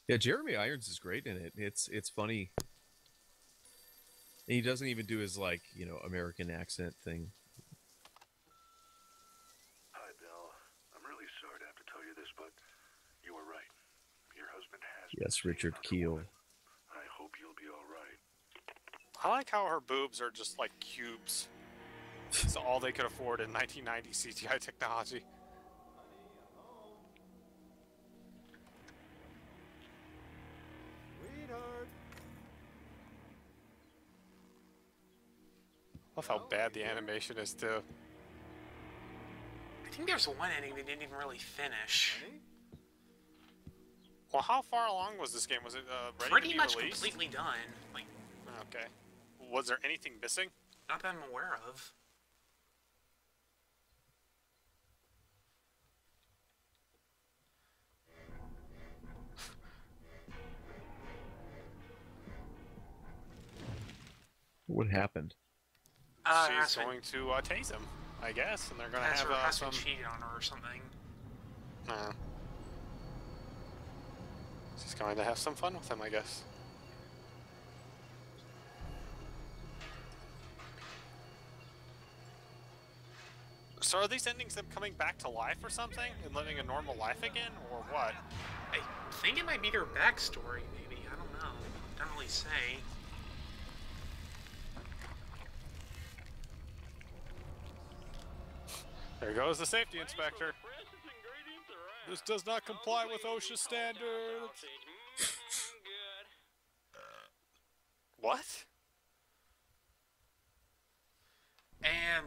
Yeah, Jeremy Irons is great in it. It's funny. And he doesn't even do his, like, American accent thing. Hi, Bill. I'm really sorry to have to tell you this, but you were right. Your husband has... Yes, Richard Keel. I hope you'll be all right. I like how her boobs are just like cubes. It's all they could afford in 1990 CGI technology. Love how bad the animation is too. I think there's one ending they didn't even really finish. Well, how far along was this game? Was it ready Pretty to be much released? completely done. Like, Okay. Was there anything missing? not that I'm aware of. What happened? She's going to tase him, I guess, and they're going to have some... cheated on her or something. She's going to have some fun with him, I guess. So are these endings them coming back to life or something? And living a normal life again? Or what? I think it might be their backstory, maybe. I don't know. Don't really say. There goes the safety inspector. This does not comply with OSHA standards. What? And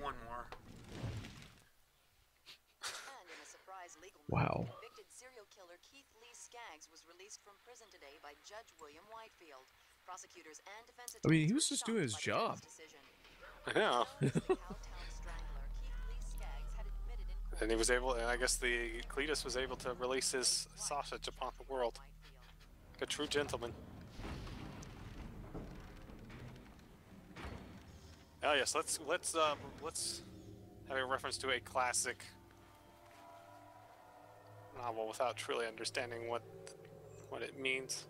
one more. And in a surprise legal Wow. convicted serial killer Keith Lee Skaggs was released from prison today by Judge William Whitefield. Prosecutors and defense I mean, he attorneys was were just doing his shocked by the job. judge's decision. Yeah. Cowtown strangler Keith Lee Skaggs had admitted in court And he was able, and I guess the Cletus was able to release his sausage upon the world. Whitefield. Like a true gentleman. Oh yes, let's have a reference to a classic novel without truly understanding what it means.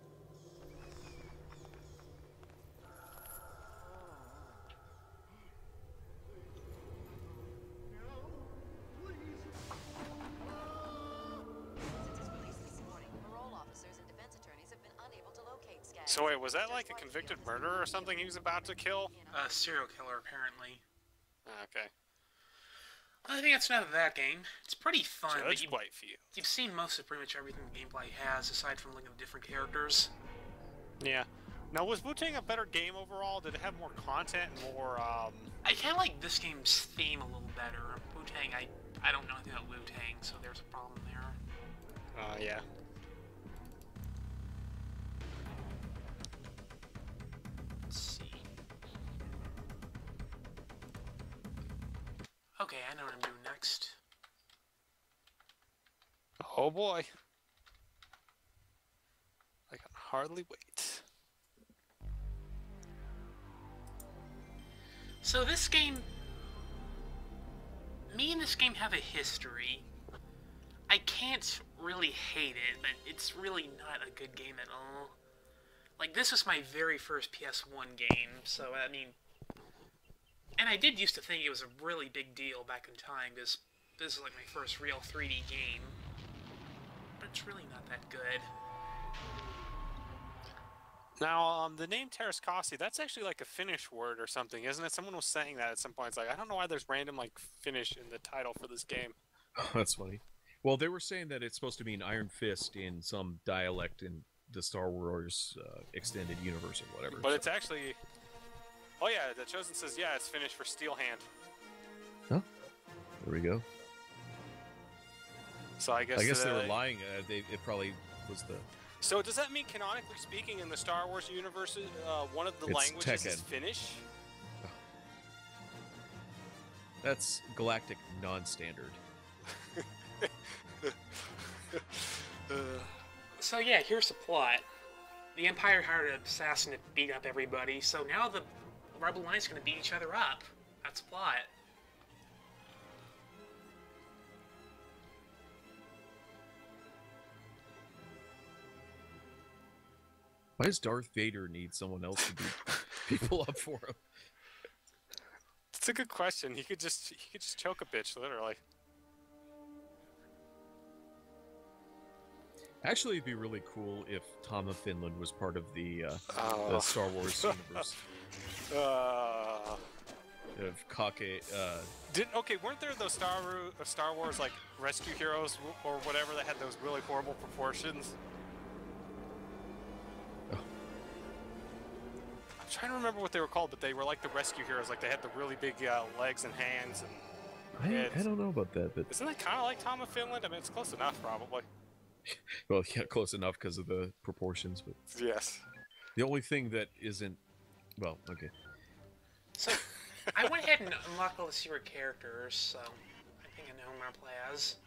Since his release this morning, parole officers and defense attorneys have been unable to locate Skaggs. So wait, was that like a convicted murderer or something he was about to kill? A serial killer, apparently. Okay. I think that's enough of that game. It's pretty fun, but Judge Whitefield. you've seen most of pretty much everything the gameplay has, aside from looking at different characters. Yeah. Now, was Wu-Tang a better game overall? Did it have more content, more, I kind of like this game's theme a little better. Wu-Tang, I don't know anything about Wu-Tang, so there's a problem there. yeah. Let's see. Okay, I know what I'm doing next. Oh boy. I can hardly wait. So this game... Me and this game have a history. I can't really hate it, but it's really not a good game at all. Like, this was my very first PS1 game, so, I mean... And I did used to think it was a really big deal back in time, because this is like my first real 3D game. But it's really not that good. Now, the name Teras, that's actually like a Finnish word or something, isn't it? Someone was saying that at some point. It's like, I don't know why there's random, like, Finnish in the title for this game. Oh, that's funny. Well, they were saying that it's supposed to mean Iron Fist in some dialect in the Star Wars extended universe or whatever. But it's actually... Oh yeah, the Chosen says, yeah, it's Finnish for Steel Hand. Huh? There we go. So I guess they were lying. It probably was the... So does that mean, canonically speaking, in the Star Wars universe, one of the It's languages Tekken. is Finnish? That's galactic non-standard. So yeah, here's the plot. The Empire hired an assassin to beat up everybody, so now the Rebel Alliance is going to beat each other up. That's the plot. Why does Darth Vader need someone else to beat people up for him? That's a good question. He could just choke a bitch, literally. Actually, it'd be really cool if Tom of Finland was part of the Star Wars universe. Of Kake, weren't there those Star Wars like rescue heroes or whatever that had those really horrible proportions? Oh. I'm trying to remember what they were called, but they were like the rescue heroes. Like they had the really big legs and hands. And I don't know about that, but isn't that kind of like Tom of Finland? I mean, it's close enough, probably. well, yeah, close enough because of the proportions. But yes, the only thing that isn't, well, okay. So, I went ahead and unlocked all the secret characters, so I think I know who I'm gonna play as.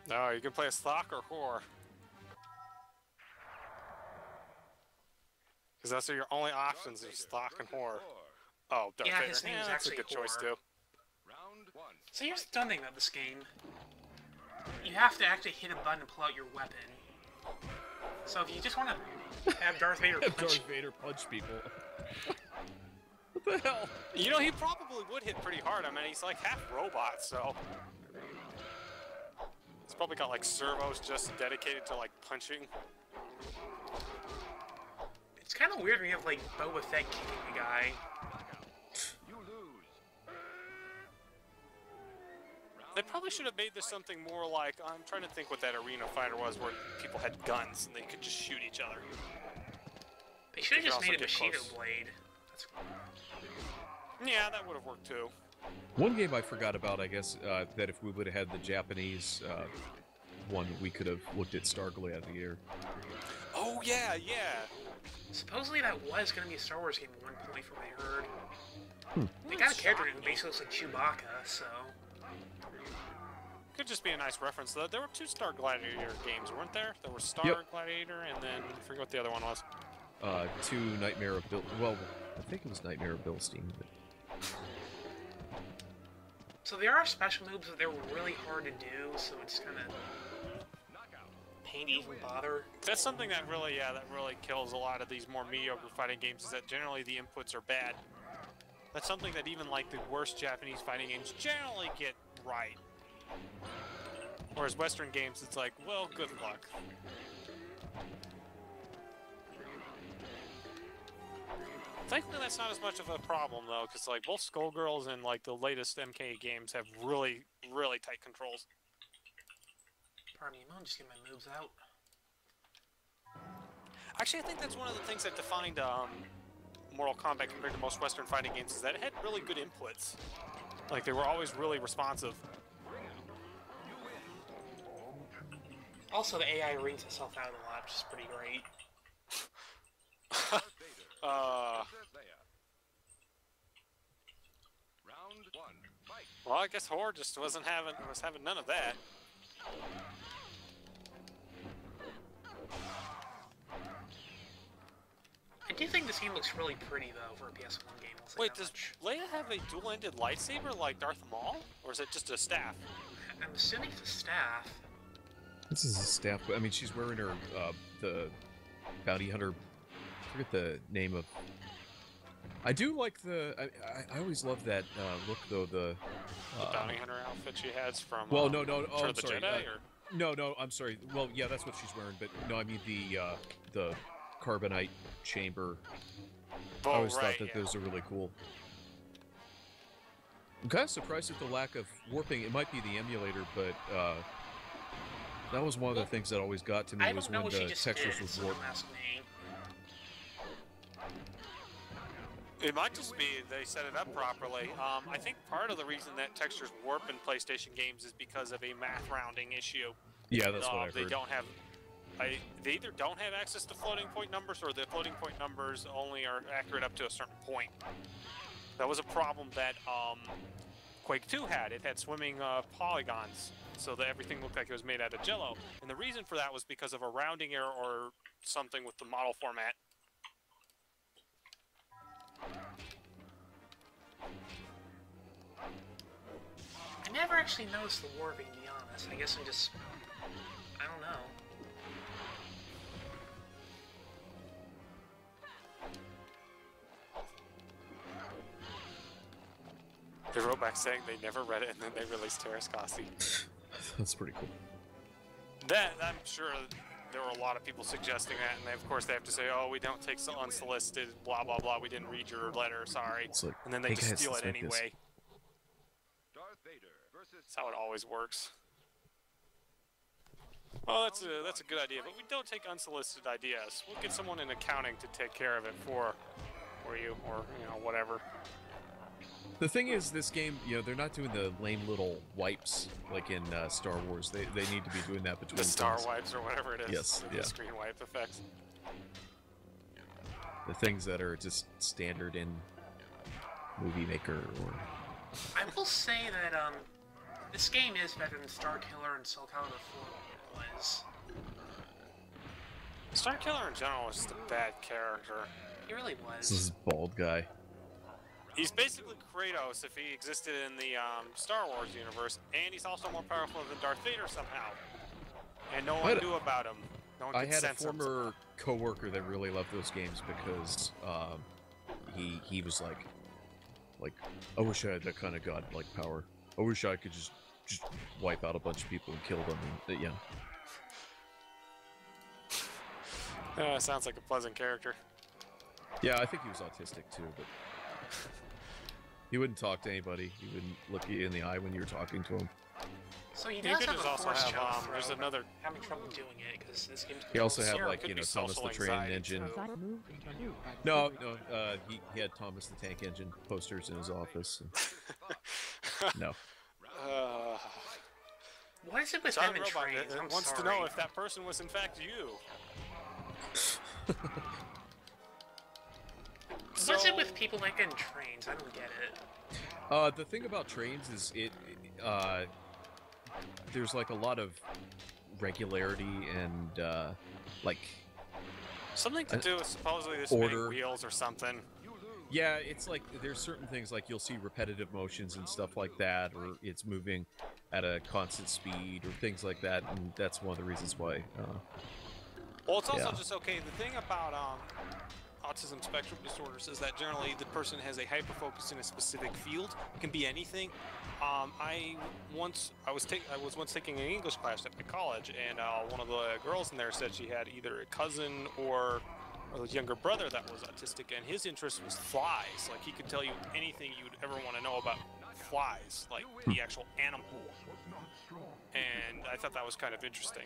No, you can play a Slock or Whore. Because those are your only options, are Slock and Whore. Oh, Darth Yeah, Vader. his name's That's a actually good choice, Whore. too. So here's the dumb thing about this game. You have to actually hit a button to pull out your weapon. So if you just want to have Darth Vader punch... Darth Vader punch people. What the hell? You know, he probably would hit pretty hard. I mean, he's like half robot, so... He's probably got, like, servos just dedicated to, like, punching. It's kind of weird when you have, like, Boba Fett kicking the guy. They probably should have made this something more like... I'm trying to think what that arena fighter was where people had guns and they could just shoot each other. They should have They just could made a also get Bushido close. blade. That's... Yeah, that would have worked, too. One game I forgot about, I guess, that if we would have had the Japanese one, we could have looked at Star Gladiator. Oh, yeah, yeah. Supposedly that was going to be a Star Wars game at one point from what I heard. They got a character who basically looks like Chewbacca, so... Could just be a nice reference. There were 2 Star Gladiator games, weren't there? There was Star Yep. Gladiator, and then I forget what the other one was. 2 Nightmare of Bill... Well, I think it was Nightmare of Bilstein, but... So there are special moves that they're really hard to do, so it's kind of... pain to even bother. That's something that really kills a lot of these more mediocre fighting games, is that generally the inputs are bad. That's something that even like the worst Japanese fighting games generally get right. Whereas Western games, it's like, well, good luck. Thankfully, that's not as much of a problem though, because like both Skullgirls and like the latest MK games have really, really tight controls. Pardon me, I'm just get my moves out. Actually, I think that's one of the things that defined Mortal Kombat compared to most Western fighting games is that it had really good inputs. Like they were always really responsive. Also, the AI reads itself out a lot, which is pretty great. Well, I guess Horde just was having none of that. I do think this game looks really pretty though for a PS1 game. Wait, does Leia have a dual-ended lightsaber like Darth Maul, or is it just a staff? I'm assuming it's a staff. This is a staff. I mean, she's wearing her the bounty hunter. I forget the name of. I do like the. I always love that look though. The bounty hunter outfit she has from. Well, no. Oh, I'm the sorry. Jedi, No. I'm sorry. Well, yeah, that's what she's wearing. But no, I mean the carbonite chamber. Oh, I always right, thought that those are really cool. I'm kind of surprised at the lack of warping. It might be the emulator, but that was one of the things that always got to me was when the textures was warped. It might just be they set it up properly. I think part of the reason that textures warp in PlayStation games is because of a math rounding issue. Yeah, that's what I've heard. They either don't have access to floating point numbers, or the floating point numbers only are accurate up to a certain point. That was a problem that Quake 2 had. It had swimming polygons, so that everything looked like it was made out of jello. And the reason for that was because of a rounding error or something with the model format. I never actually noticed the warping, to be honest. I guess I don't know. They wrote back saying they never read it, and then they released Teras. That's pretty cool. That, I'm sure there were a lot of people suggesting that, and of course they have to say, oh, we don't take unsolicited, blah, blah, blah, we didn't read your letter, sorry. Like, and then they just guys, steal it like anyway. Vader versus That's how it always works. Well, that's a good idea, but we don't take unsolicited ideas. We'll get someone in accounting to take care of it for you, or, whatever. The thing is, this game, they're not doing the lame little wipes like in Star Wars. They need to be doing that between the star things. wipes or whatever it is. Yes, The screen wipe effects. The things that are just standard in Movie Maker or... I will say that this game is better than Star Killer and Soul Calibur 4 was. Star Killer in general was just a bad character. He really was. This is bald guy. He's basically Kratos if he existed in the Star Wars universe, and he's also more powerful than Darth Vader somehow. And no one knew about him. No one I could had a sense him former coworker that really loved those games because he was like, I wish I had that kind of godlike power. I wish I could just wipe out a bunch of people and kill them. And, yeah. Sounds like a pleasant character. Yeah, I think he was autistic too, but he wouldn't talk to anybody. He wouldn't look you in the eye when you were talking to him. So he You does could have just a also force have, choke there's throw, another... having trouble doing it because this game's He also had Zero like could be Thomas social the Train anxiety, Engine. too. No, he had Thomas the Tank Engine posters in his office. And... no. What is it with John them and Robot trains? I'm wants sorry. to know if that person was in fact you. What's it with people making trains? I don't get it. The thing about trains is there's like a lot of regularity and like Something to do with supposedly this order. spinning wheels or something. yeah, it's like there's certain things like you'll see repetitive motions and stuff like that, or it's moving at a constant speed or things like that, and that's one of the reasons why. Well, it's also yeah. just okay. The thing about autism spectrum disorders is that generally the person has a hyper focus in a specific field. It can be anything. I was once taking an English class at my college, and one of the girls in there said she had either a cousin or a younger brother that was autistic, and his interest was flies. Like, he could tell you anything you'd ever want to know about flies, like the actual animal. And I thought that was kind of interesting.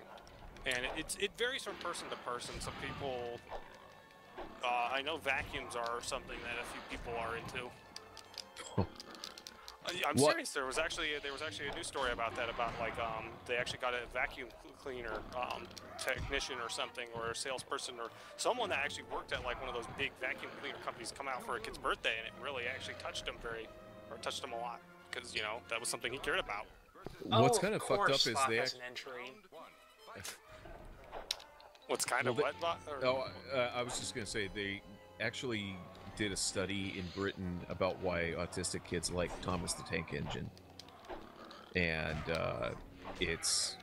And it varies from person to person. Some people, I know vacuums are something that a few people are into. I'm serious. There was actually a news story about that. About like they actually got a vacuum cleaner technician or something, or a salesperson, or someone that actually worked at like one of those big vacuum cleaner companies come out for a kid's birthday, and it really actually touched him a lot, because you know that was something he cared about. What's kind of fucked up is they. An entry. What's kind of what? I was just gonna say they actually did a study in Britain about why autistic kids like Thomas the Tank Engine, and it's.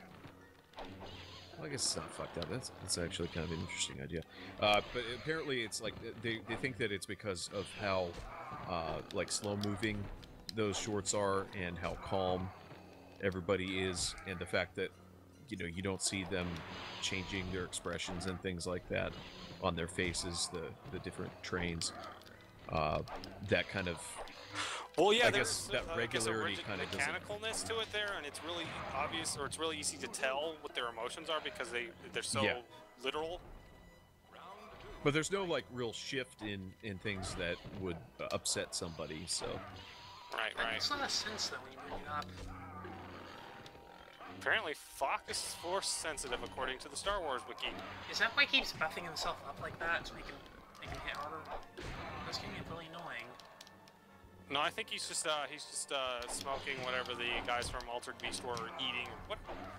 Well, I guess it's not fucked up. That's actually kind of an interesting idea. But apparently, it's like they think that it's because of how like slow moving those shorts are, and how calm everybody is, and the fact that you don't see them changing their expressions and things like that on their faces, the different trains, that kind of. Well, yeah, I guess that regularity kind of mechanicalness to it there, and it's really obvious, or it's really easy to tell what their emotions are because they're so literal. But there's no like real shift in things that would upset somebody. So. Right. Makes a lot of sense though when you bring it up. Apparently, Flock is force sensitive according to the Star Wars wiki. Is that why he keeps buffing himself up like that so he can hit harder? That's gonna get really annoying. No, I think he's just smoking whatever the guys from Altered Beast were eating.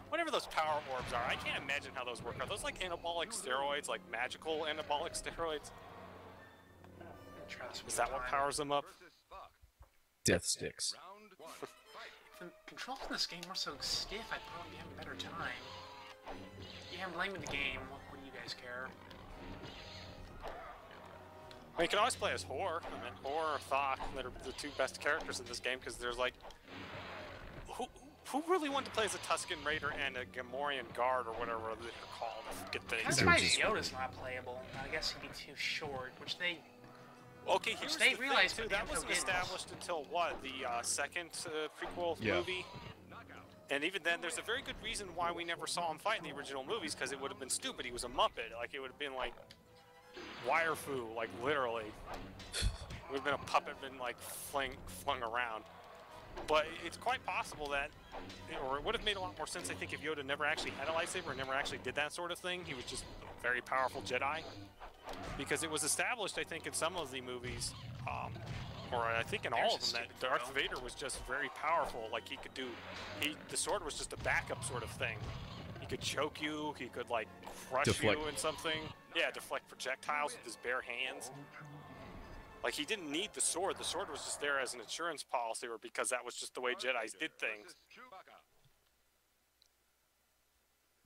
Whatever those power orbs are. I can't imagine how those work. Are those like anabolic steroids, like magical anabolic steroids? Is that what powers them up? Death sticks. If the controls in this game were so stiff, I'd probably have a better time. Yeah, I'm blaming the game. What do you guys care? I mean, you can always play as Hor. I mean, Hor or Thok, that are the two best characters in this game, because there's like... Who really wanted to play as a Tusken Raider and a Gamorrean Guard, or whatever they're called? I forget the That's why Yoda's not playable. I guess he'd be too short, which they... Okay, here's they the realized thing, too. That wasn't established until, what, the second prequel movie? And even then, there's a very good reason why we never saw him fight in the original movies, because it would have been stupid. He was a Muppet. Like, it would have been, like, wire foo, like, literally. It would have been a puppet, been, like, flung around. But it's quite possible that, or it would have made a lot more sense, I think, if Yoda never actually had a lightsaber and never actually did that sort of thing. He was just a very powerful Jedi. Because it was established, I think, in some of the movies, or I think in all of them, that Darth Vader was just very powerful. Like, he could do, the sword was just a backup sort of thing. He could choke you, he could, like, crush you in something. Yeah, deflect projectiles with his bare hands. Like, he didn't need the sword was just there as an insurance policy, or because that was just the way Jedis did things.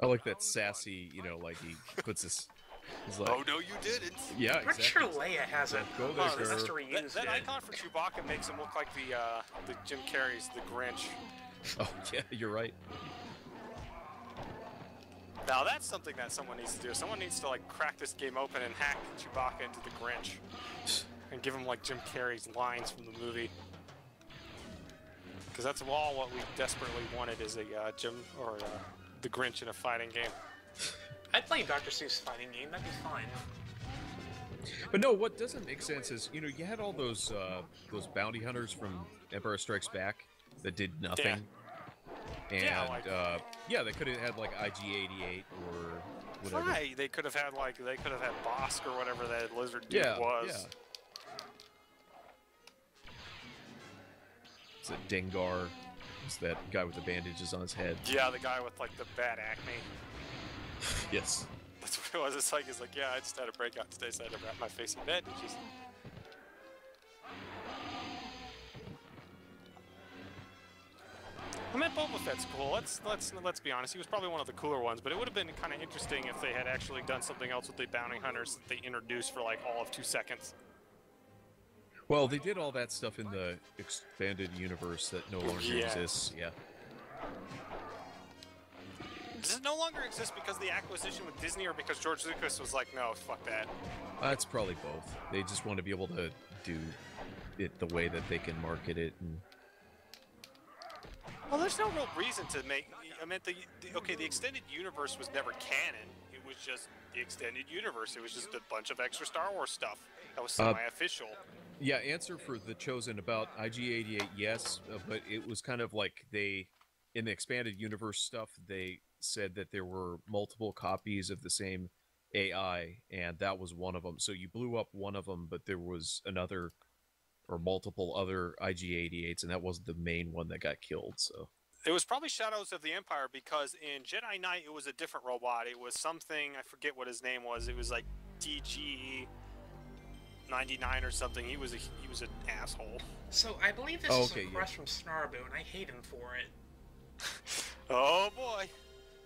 I like that sassy, like he puts his... He's like, oh no, you didn't! Yeah, I'm pretty sure Leia has it. Go there, that icon for Chewbacca makes him look like the Jim Carrey's The Grinch. Oh yeah, you're right. Now that's something that someone needs to do. Someone needs to like crack this game open and hack Chewbacca into the Grinch, and give him like Jim Carrey's lines from the movie. Because that's all what we desperately wanted is a the Grinch in a fighting game. I'd play Dr. Seuss fighting game, that'd be fine. But no, what doesn't make sense is, you had all those bounty hunters from Empire Strikes Back that did nothing. Yeah. And they could have had like IG-88 or whatever. Right, they could have had Bosk or whatever that lizard dude was. Yeah. It's a Dengar. It's that guy with the bandages on his head. Yeah, the guy with like the bad acne. Yes. That's what it was. It's like, yeah, I just had a breakout today, so I had to wrap my face in bed. I mean, Boba Fett's cool. Let's be honest. He was probably one of the cooler ones, but it would have been kind of interesting if they had actually done something else with the bounty hunters that they introduced for like all of 2 seconds. Well, they did all that stuff in the expanded universe that no longer exists. Yeah. Does it no longer exist because of the acquisition with Disney, or because George Lucas was like, no, fuck that? It's probably both. They just want to be able to do it the way that they can market it. And... Well, there's no real reason to make... I mean, the extended universe was never canon. It was just the extended universe. It was just a bunch of extra Star Wars stuff that was semi-official. Yeah, answer for the Chosen about IG-88, yes, but it was kind of like they... In the expanded universe stuff, they said that there were multiple copies of the same AI, and that was one of them. So you blew up one of them, but there was another or multiple other IG-88s, and that wasn't the main one that got killed. So it was probably Shadows of the Empire, because in Jedi Knight it was a different robot. It was something, I forget what his name was. It was like DG99 or something. He was an asshole. So I believe this is a request from Snarbo, and I hate him for it. Oh boy,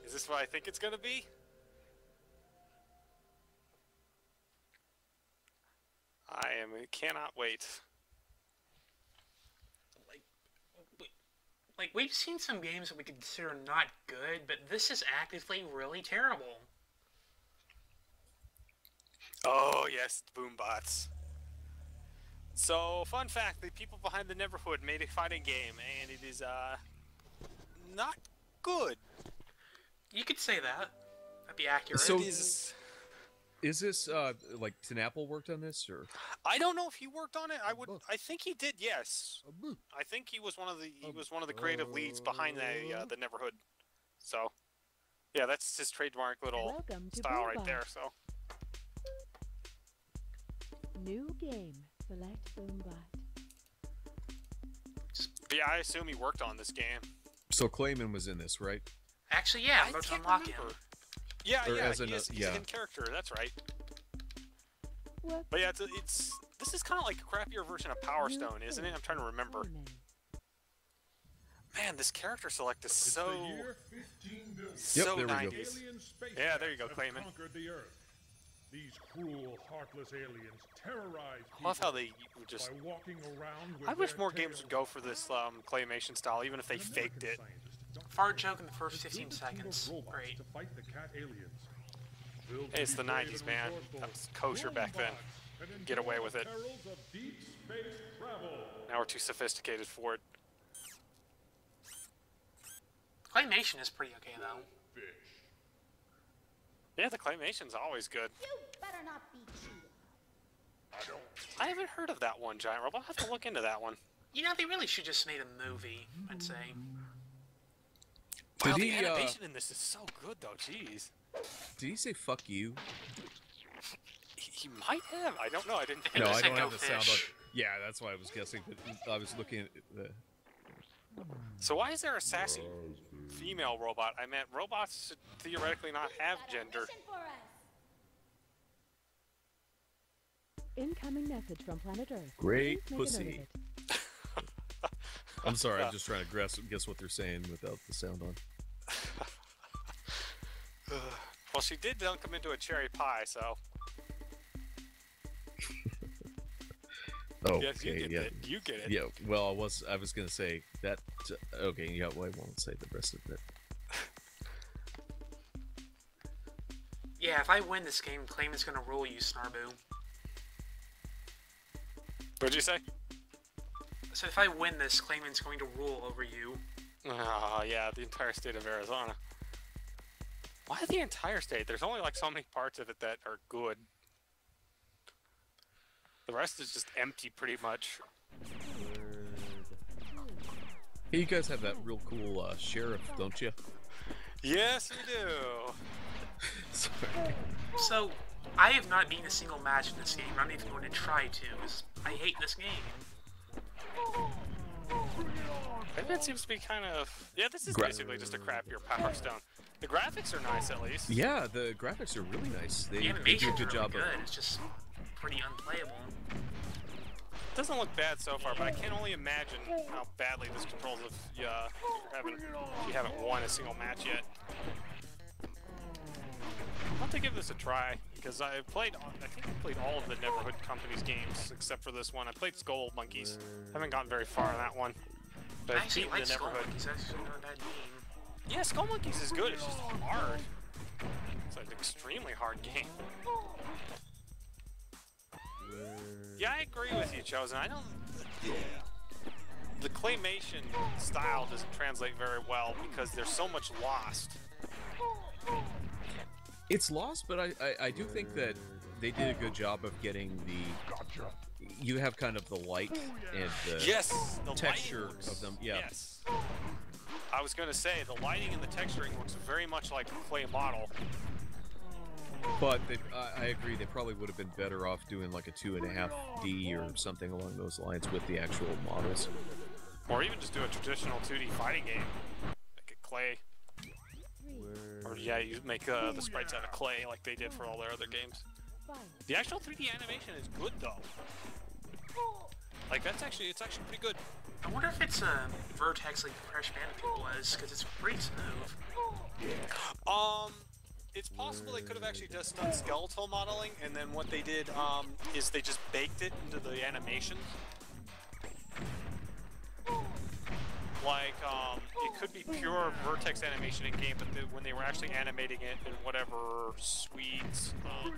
is this what I think it's gonna be? Cannot wait. Like we've seen some games that we consider not good, but this is actively really terrible. Oh yes, Boombots. So, fun fact, the people behind the Neverhood made a fighting game, and it is, not good. You could say that. That'd be accurate. So, is this, like, Tinapple worked on this, or? I don't know if he worked on it. I think he did, yes. I think he was one of the creative leads behind the Neverhood. So, yeah, that's his trademark little style right there, so. New game. Select Boombot. But yeah, I assume he worked on this game. So Clayman was in this, right? Actually, yeah, I'm about to unlock him. Yeah, he's a hidden character, that's right. What? But yeah, this is kind of like a crappier version of Power Stone, isn't it? I'm trying to remember. Man, this character select is so... so 90s. Yeah, there you go, Clayman. These cruel, heartless aliens terrorize people. I love how they just... by walking around with I wish more their games would go for this claymation style, even if they faked it. Fart joke in the first 15 seconds. Great. To fight the cat aliens. Hey, it's the 90s, man. That was kosher back then. Get away with it. Now we're too sophisticated for it. Claymation is pretty okay, though. Yeah, the claymation's always good. You better not be cheating. I haven't heard of that one, Giant Robot. I'll have to look into that one. You know, they really should just made a movie, I'd say. Wow, the animation in this is so good, though. Jeez. Did he say "fuck you"? He might have. I don't know. I didn't. No, I don't have the sound on. Yeah, that's why I was guessing. But I was looking at the. So why is there a sassy female robot? I meant robots should theoretically not have gender. Incoming message from planet Earth. Great Please make a note of pussy. it. I'm sorry, I'm just trying to guess what they're saying without the sound on. Well, she did dunk him into a cherry pie, so. Oh, yes, you okay, get yeah. it. You get it. Yeah, well, I was gonna say that. Okay, yeah, well, I won't say the rest of it. Yeah, if I win this game, Clayman's gonna rule you, Snarbu. What'd you say? So if I win this, Clayman's going to rule over you. Oh, yeah, the entire state of Arizona. Why the entire state? There's only like so many parts of it that are good. The rest is just empty, pretty much. Hey, you guys have that real cool sheriff, don't you? Yes, we do. Sorry. So, I have not beaten a single match in this game. I'm not even going to try to, because I hate this game. It seems to be kind of... Yeah, this is basically just a crappier Power Stone. The graphics are nice, at least. Yeah, the graphics are really nice. They do a animation's good job really good. of... It's just pretty unplayable. It doesn't look bad so far, but I can only imagine how badly this controls if you haven't won a single match yet. I'll have to give this a try, because I think I played all of the Neverhood Company's games, except for this one. I played Skull Monkeys. Haven't gotten very far on that one. But I I've actually beaten like the Skull Neverhood. Monkeys. That's actually not a bad game. Yeah, Skull Monkeys is good. It's just hard. It's like an extremely hard game. Yeah, I agree with you, Chosen. I don't. The claymation style doesn't translate very well because there's so much lost. It's lost, but I do think that they did a good job of getting the. You have kind of the light and the texture of them. Yeah. Yes. I was going to say the lighting and the texturing looks very much like a clay model. But I agree, they probably would have been better off doing like a 2.5D or something along those lines with the actual models. Or even just do a traditional 2D fighting game. Make it clay. Or yeah, you make the sprites out of clay like they did for all their other games. The actual 3D animation is good though. Like it's actually pretty good. I wonder if it's Vertex like the Crash Bandicoot was, because it's pretty smooth. It's possible they could have actually just done skeletal modeling, and then what they did is they just baked it into the animation. Like, it could be pure Vertex animation in game, but when they were actually animating it in whatever suites,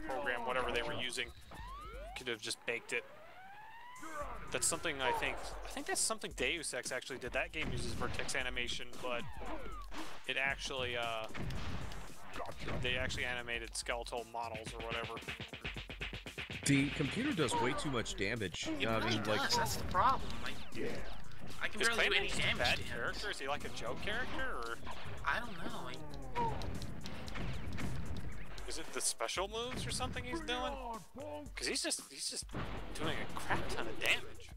program, whatever they were using, could have just baked it. That's something I think that's something Deus Ex actually did. That game uses Vertex animation, but it actually, they actually animated skeletal models or whatever. The computer does way too much damage. It really does. That's the problem. Like, I can barely do any damage to him. Character? Is he like a joke character, or I don't know. is it the special moves or something he's doing? Because he's just doing a crap ton of damage.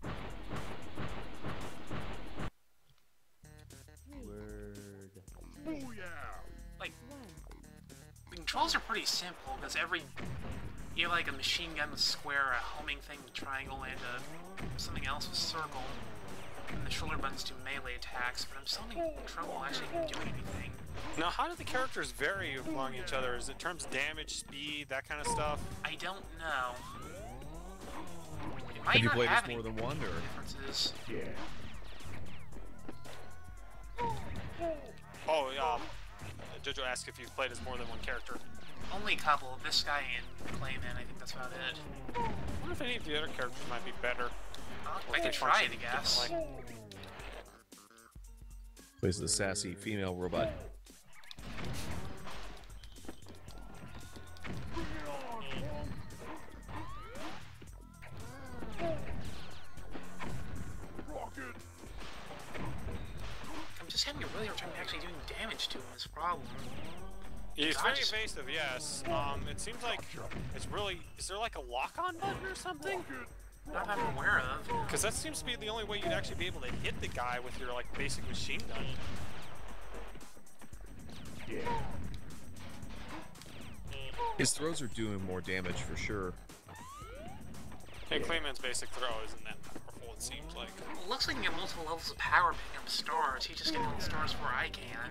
Like, the controls are pretty simple because you have like a machine gun with square, a homing thing with triangle, and something else with circle. And the shoulder buttons do melee attacks, but I'm still having trouble actually doing anything. Now, how do the characters vary among each other? Is it in terms of damage, speed, that kind of stuff? I don't know. It might Have you not played have as more any than one, or? differences. Oh, Jojo asked if you've played as more than one character. Only a couple. This guy and Clayman, I think that's about it. I wonder if any of the other characters might be better. I could try it, I guess. Plays the sassy female robot. I'm just having a really hard time actually doing damage to him, this problem. He's very evasive, yes. It seems like it's really... Is there like a lock-on button or something? Not that I'm aware of. Because that seems to be the only way you'd actually be able to hit the guy with your, like, basic machine gun. His throws are doing more damage for sure. Hey, Clayman's basic throw isn't that powerful, it seems like. Well, it looks like you get multiple levels of power picking up stars. He just getting all the stars before I can.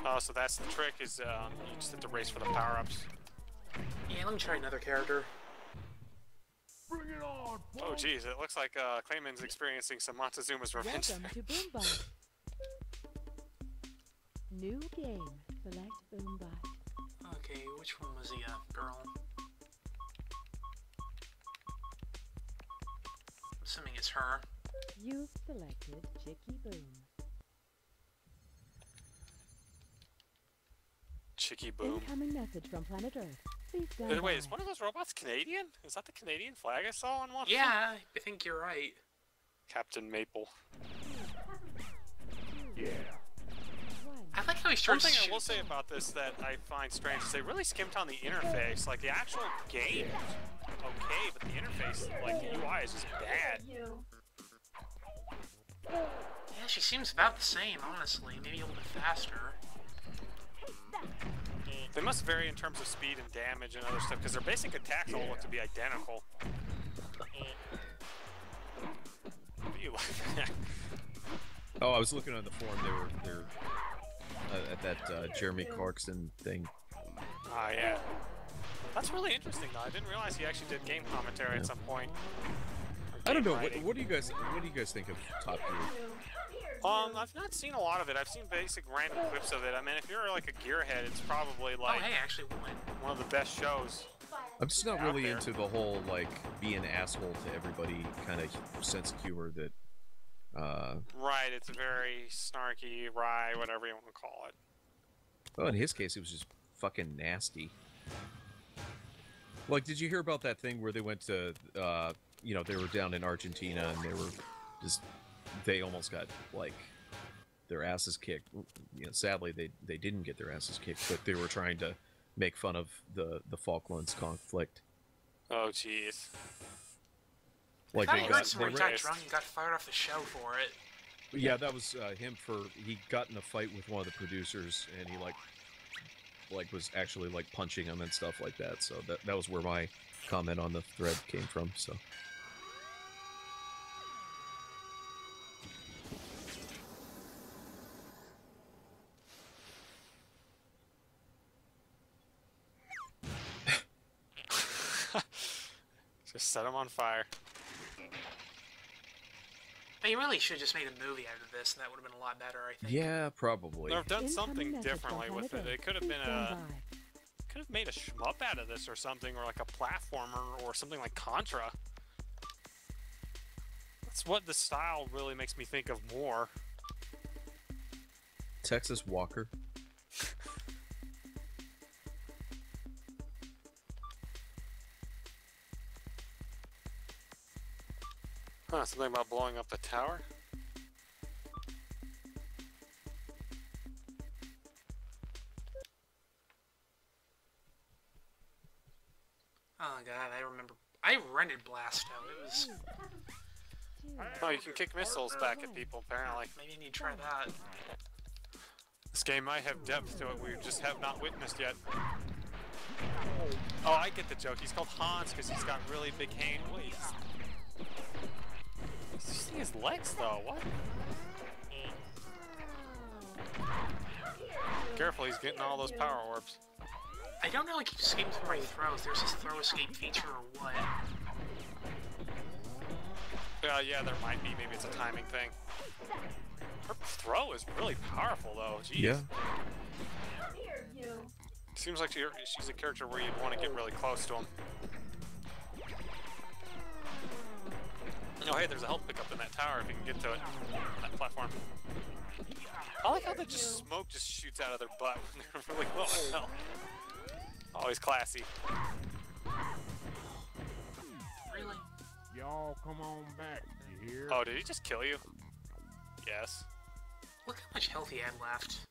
Oh, so that's the trick, is you just have to race for the power-ups. Yeah, let me try another character. Bring it on, Oh, geez, it looks like Clayman's experiencing some Montezuma's revenge. Welcome to Boombots. New game. Select Boombots. Okay, which one was the girl? I'm assuming it's her. You've selected Chicky Boom. Chicky Boom. Incoming message from planet Earth. Please stand Wait, by. is one of those robots Canadian? Is that the Canadian flag I saw on one? Yeah, I think you're right. Captain Maple. I like how he One starts thing I shooting. will say about this that I find strange is they really skimped on the interface. Like, the actual game is okay, but the interface, like, the UI is just bad. Yeah, she seems about the same, honestly. Maybe a little bit faster. They must vary in terms of speed and damage and other stuff, because their basic attacks all look to be identical. What do you like? Oh, I was looking on the forum. They're at that Jeremy Clarkson thing. Ah, yeah. That's really interesting, though. I didn't realize he actually did game commentary at some point. I don't know. Writing. What do you guys think of Top Gear? I've not seen a lot of it. I've seen basic random clips of it. I mean, if you're like a gearhead, it's probably like oh, hey, actually won. one of the best shows. I'm just not out really there. into the whole like be an asshole to everybody kind of sense of humor that. Right, it's very snarky, wry, whatever you want to call it. Well, in his case, it was just fucking nasty. Like, did you hear about that thing where they went to, you know, they were down in Argentina and they were just, they almost got like their asses kicked. You know, sadly, they didn't get their asses kicked, but they were trying to make fun of the Falklands conflict. Oh, jeez. I thought he heard got somebody got drunk and got fired off the show for it. Yeah, that was him. He got in a fight with one of the producers, and he like was actually like punching him and stuff like that. So that was where my comment on the thread came from. So. Just set him on fire. They really should have just made a movie out of this, and that would have been a lot better, I think. Yeah, probably. They've done Incoming something message differently from with it. Canada. They could have Please been stand a, by. could have made a shmup out of this or something, or like a platformer or something like Contra. That's what the style really makes me think of more. Texas Walker. Huh, something about blowing up the tower? Oh god, I remember. I rented Blasto. It was. Oh, you can kick missiles back at people, apparently. Maybe I need to try that. This game might have depth to it we just have not witnessed yet. Oh, I get the joke. He's called Hans because he's got really big hand. Wait, did you see his legs, though? What? Careful, he's getting all those power orbs. I don't know, like, escaping from my throws. There's this throw escape feature or what? Yeah, there might be. Maybe it's a timing thing. Her throw is really powerful, though. Jeez. Yeah. Seems like she's a character where you'd want to get really close to him. Oh, hey, there's a health pickup in that tower if you can get to it. That platform. I like how smoke just shoots out of their butt when they're really low on health. Always classy. Really? Y'all come on back, you hear? Oh, did he just kill you? Yes. Look how much health he had left.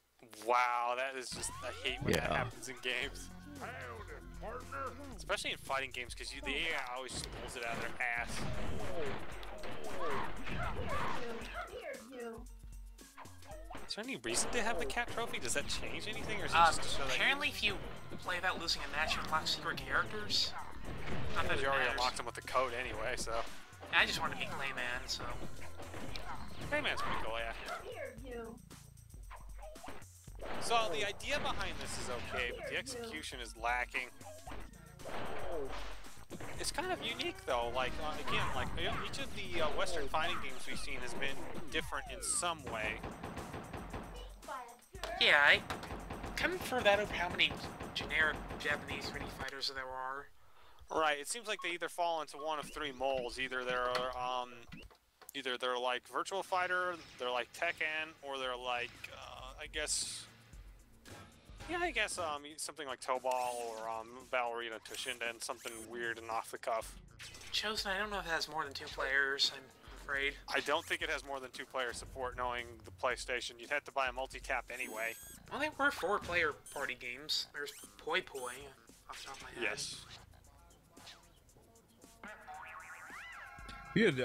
Wow, that is just, I hate when that Yeah. happens in games. Howdy, partner. Especially in fighting games, because the AI always just pulls it out of their ass. Is there any reason to have the cat trophy? Does that change anything, or is it just to show that Apparently, if you play without losing a match, you unlock secret characters. Not that you it already matters. unlocked them with the code anyway, so. I just wanted to be Clayman, so. Clayman's pretty cool, yeah. So the idea behind this is okay, but the execution is lacking. It's kind of unique though, like, again, like, each of the Western fighting games we've seen has been different in some way. Yeah, I kind of prefer that over how many generic Japanese 3D fighters there are. Right, it seems like they either fall into one of three molds. Either they're like Virtual Fighter, they're like Tekken, or they're like, I guess something like Tobal or Ballerina Toshinden, something weird and off the cuff. Chosen, I don't know if it has more than 2 players, I'm afraid. I don't think it has more than 2-player support, knowing the PlayStation. You'd have to buy a multi-tap anyway. Well, they were 4-player party games. There's Poi Poi, off the top of my head. Yes. We had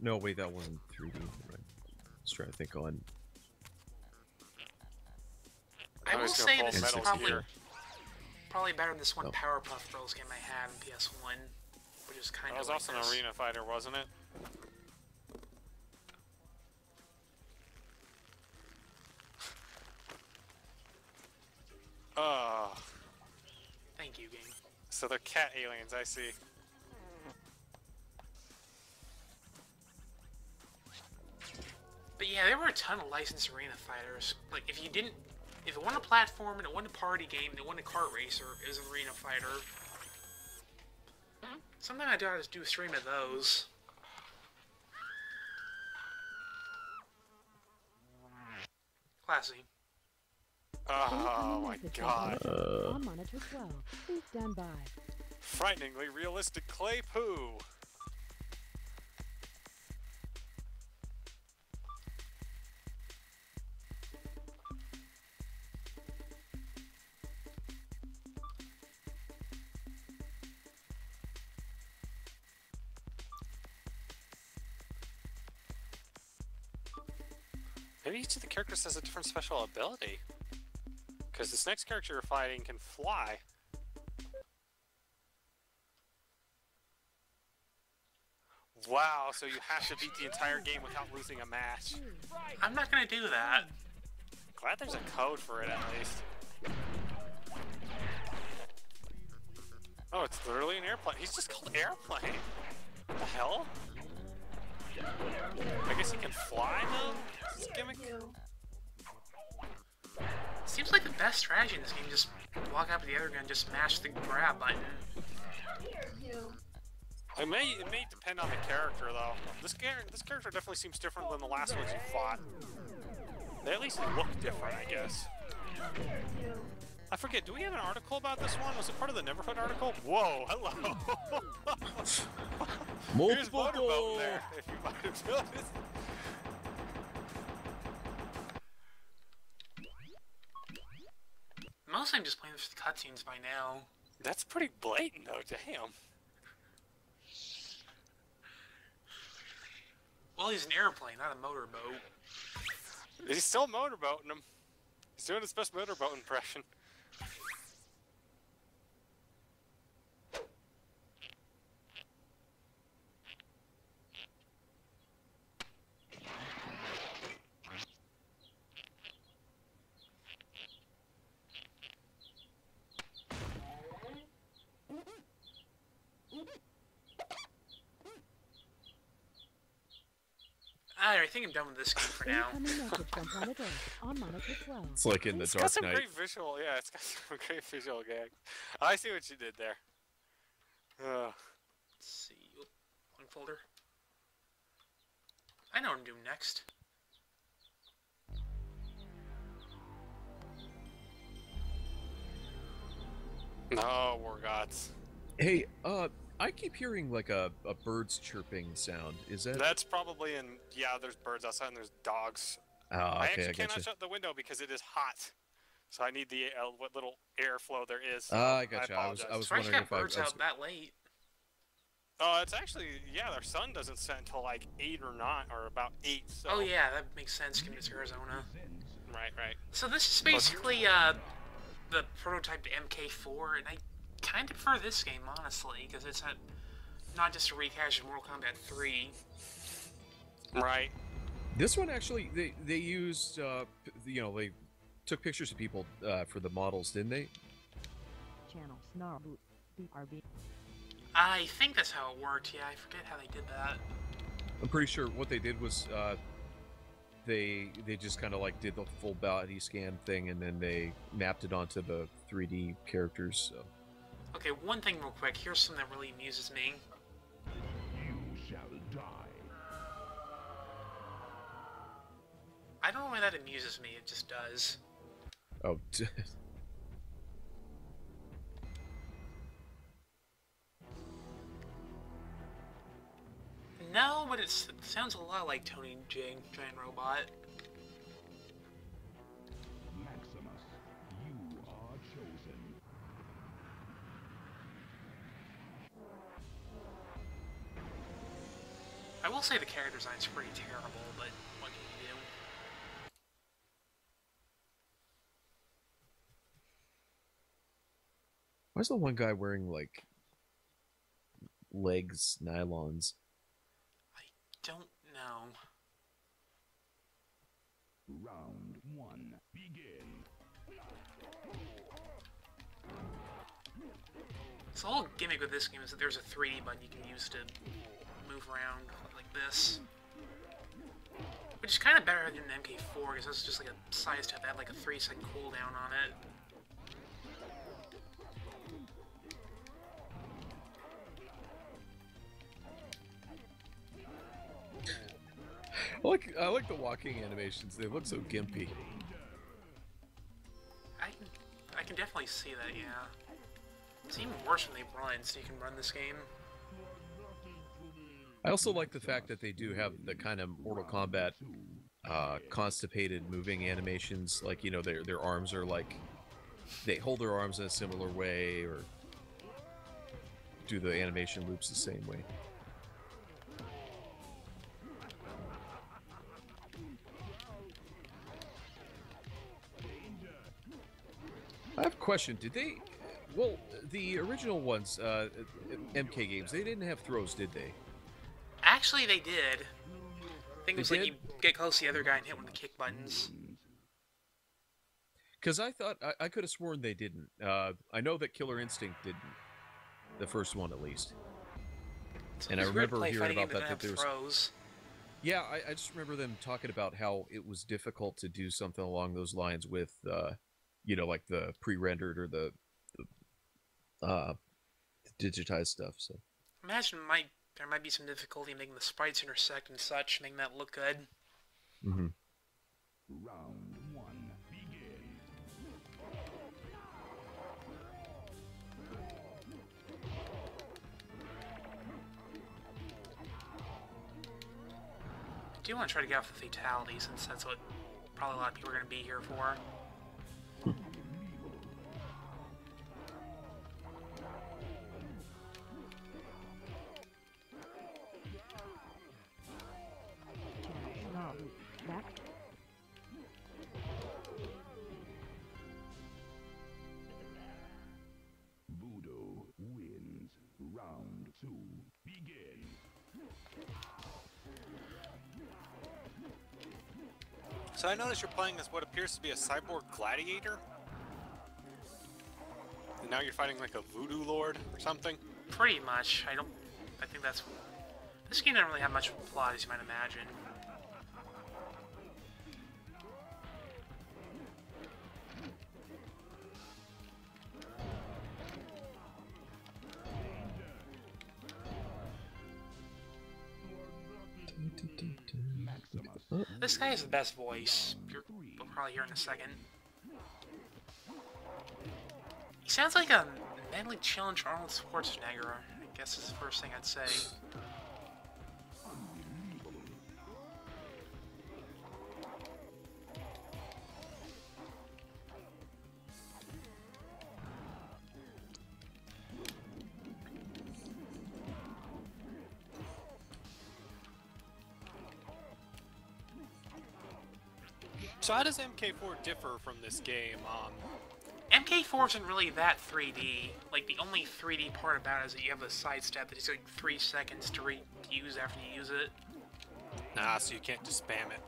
no wait, that wasn't 3D. Right? I was trying to think on. I will say this is Metal probably better than this one Oh. Powerpuff Girls game I had in PS1, which is kind That of was also an arena fighter, wasn't it? Thank you, game. So they're cat aliens, I see. But yeah, there were a ton of licensed arena fighters. Like, if it wasn't a platform and it wasn't a party game and it wasn't a kart racer, it was an arena fighter. Sometime I do a stream of those. Classy. Oh my god. On monitor 12. Please stand by. Frighteningly realistic clay poo. Maybe each of the characters has a different special ability. Because this next character you're fighting can fly. Wow, so you have to beat the entire game without losing a match. I'm not gonna do that. Glad there's a code for it at least. Oh, it's literally an airplane. He's just called Airplane. What the hell? I guess he can fly though? Is this gimmick? Seems like the best strategy in this game, just walk up to the other gun and just mash the grab button. It may depend on the character though. This character definitely seems different than the last ones you fought. They at least look different, I guess. I forget, do we have an article about this one? Was it part of the Neverhood article? Whoa, hello! Here's Motorboat there, if you might have noticed. Mostly I'm just playing for the cutscenes by now. That's pretty blatant though, damn. Well, he's an airplane, not a motorboat. He's still motorboating him. He's doing his best motorboat impression. I think I'm done with this game for now. It's like in the It's Dark got some Knight. great visual, yeah, it's got some great visual gags. I see what you did there. Let's see. One folder. I know what I'm doing next. No, Wargods. Hey, I keep hearing like a bird's chirping sound. Is that? That's probably in. Yeah, there's birds outside and there's dogs. Oh, I okay, actually I cannot gotcha. shut the window because it is hot. So I need the what little airflow there is. So I gotcha. I was Surprised you wondering got if I birds was. out that late. Oh, it's actually their sun doesn't set until like 8 or 9 or about 8. So. Oh yeah, that makes sense. Given it's Arizona. Right. So this is basically the prototype to MK4, and I kind of prefer this game honestly because it's not just a rehash of Mortal Kombat 3. Right. This one actually, they used, they took pictures of people for the models, didn't they? Channel Snarboot BRB. I think that's how it worked. Yeah, I forget how they did that. I'm pretty sure what they did was they just kind of like did the full body scan thing, and then they mapped it onto the 3D characters. So. Okay, one thing real quick. Here's something that really amuses me. You shall die. I don't know why that amuses me. It just does. Oh. No, but it sounds a lot like Tony Jing, Giant Robot. Maximus, you are chosen. I will say the character design's pretty terrible, but what can you do? Why's the one guy wearing like legs nylons? I don't know. Round 1, begin. So the whole gimmick with this game is that there's a 3D button you can use to move around like this. Which Which is kind of better than MK4, because that's just like a side step that had like a 3-second cooldown on it. I like the walking animations. They look so gimpy. I can definitely see that, yeah. It's even worse when they run, so you can run this game. I also like the fact that they do have the kind of Mortal Kombat constipated moving animations. Like, you know, their arms are like, they hold their arms in a similar way, or do the animation loops the same way. I have a question. Did they... Well, the original ones, MK games, they didn't have throws, did they? Actually, they did. I think it was like you get close to the other guy and hit one of the kick buttons. Because I thought... I could have sworn they didn't. I know that Killer Instinct didn't. The first one, at least. So and I remember hearing about that there was... Throws. Yeah, I just remember them talking about how it was difficult to do something along those lines with... you know, like the pre-rendered or the digitized stuff. So imagine there might be some difficulty making the sprites intersect and such, making that look good. Mm-hmm. Round 1, begin. I do want to try to get off the fatality, since that's what probably a lot of people are going to be here for. Voodoo wins. Round 2, begin. So I noticed you're playing as what appears to be a cyborg gladiator. And now you're fighting like a voodoo lord or something. Pretty much. I think that's... This game doesn't really have much of a plot, as you might imagine. This guy has the best voice. We'll probably hear in a second. He sounds like a mentally challenged Arnold Schwarzenegger, I guess is the first thing I'd say. So how does MK4 differ from this game? MK4 isn't really that 3D. Like, the only 3D part about it is that you have a sidestep that takes like 3 seconds to use after you use it. Nah, so you can't just spam it.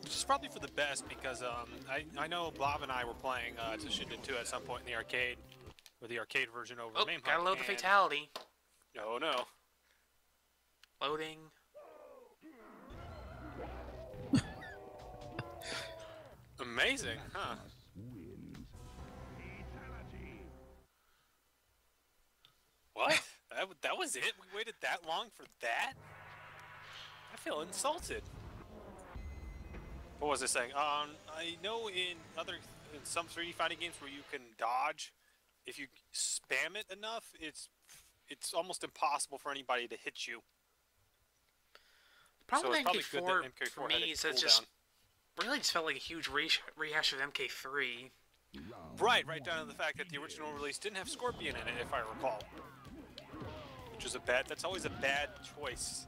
Which is probably for the best, because I know Bob and I were playing Toshinden 2 at some point in the arcade, or the arcade version over Oh, main gotta load the fatality. No, no. Loading. Amazing, huh? Wins. Fatality. What? That was it? We waited that long for that? I feel insulted. What was I saying? I know in some 3D fighting games where you can dodge, if you spam it enough, it's almost impossible for anybody to hit you. The problem with probably MK4, good that MK4 for had me its is it just cooldown. really just felt like a huge rehash of MK3. Right down to the fact that the original release didn't have Scorpion in it, if I recall. Which is that's always a bad choice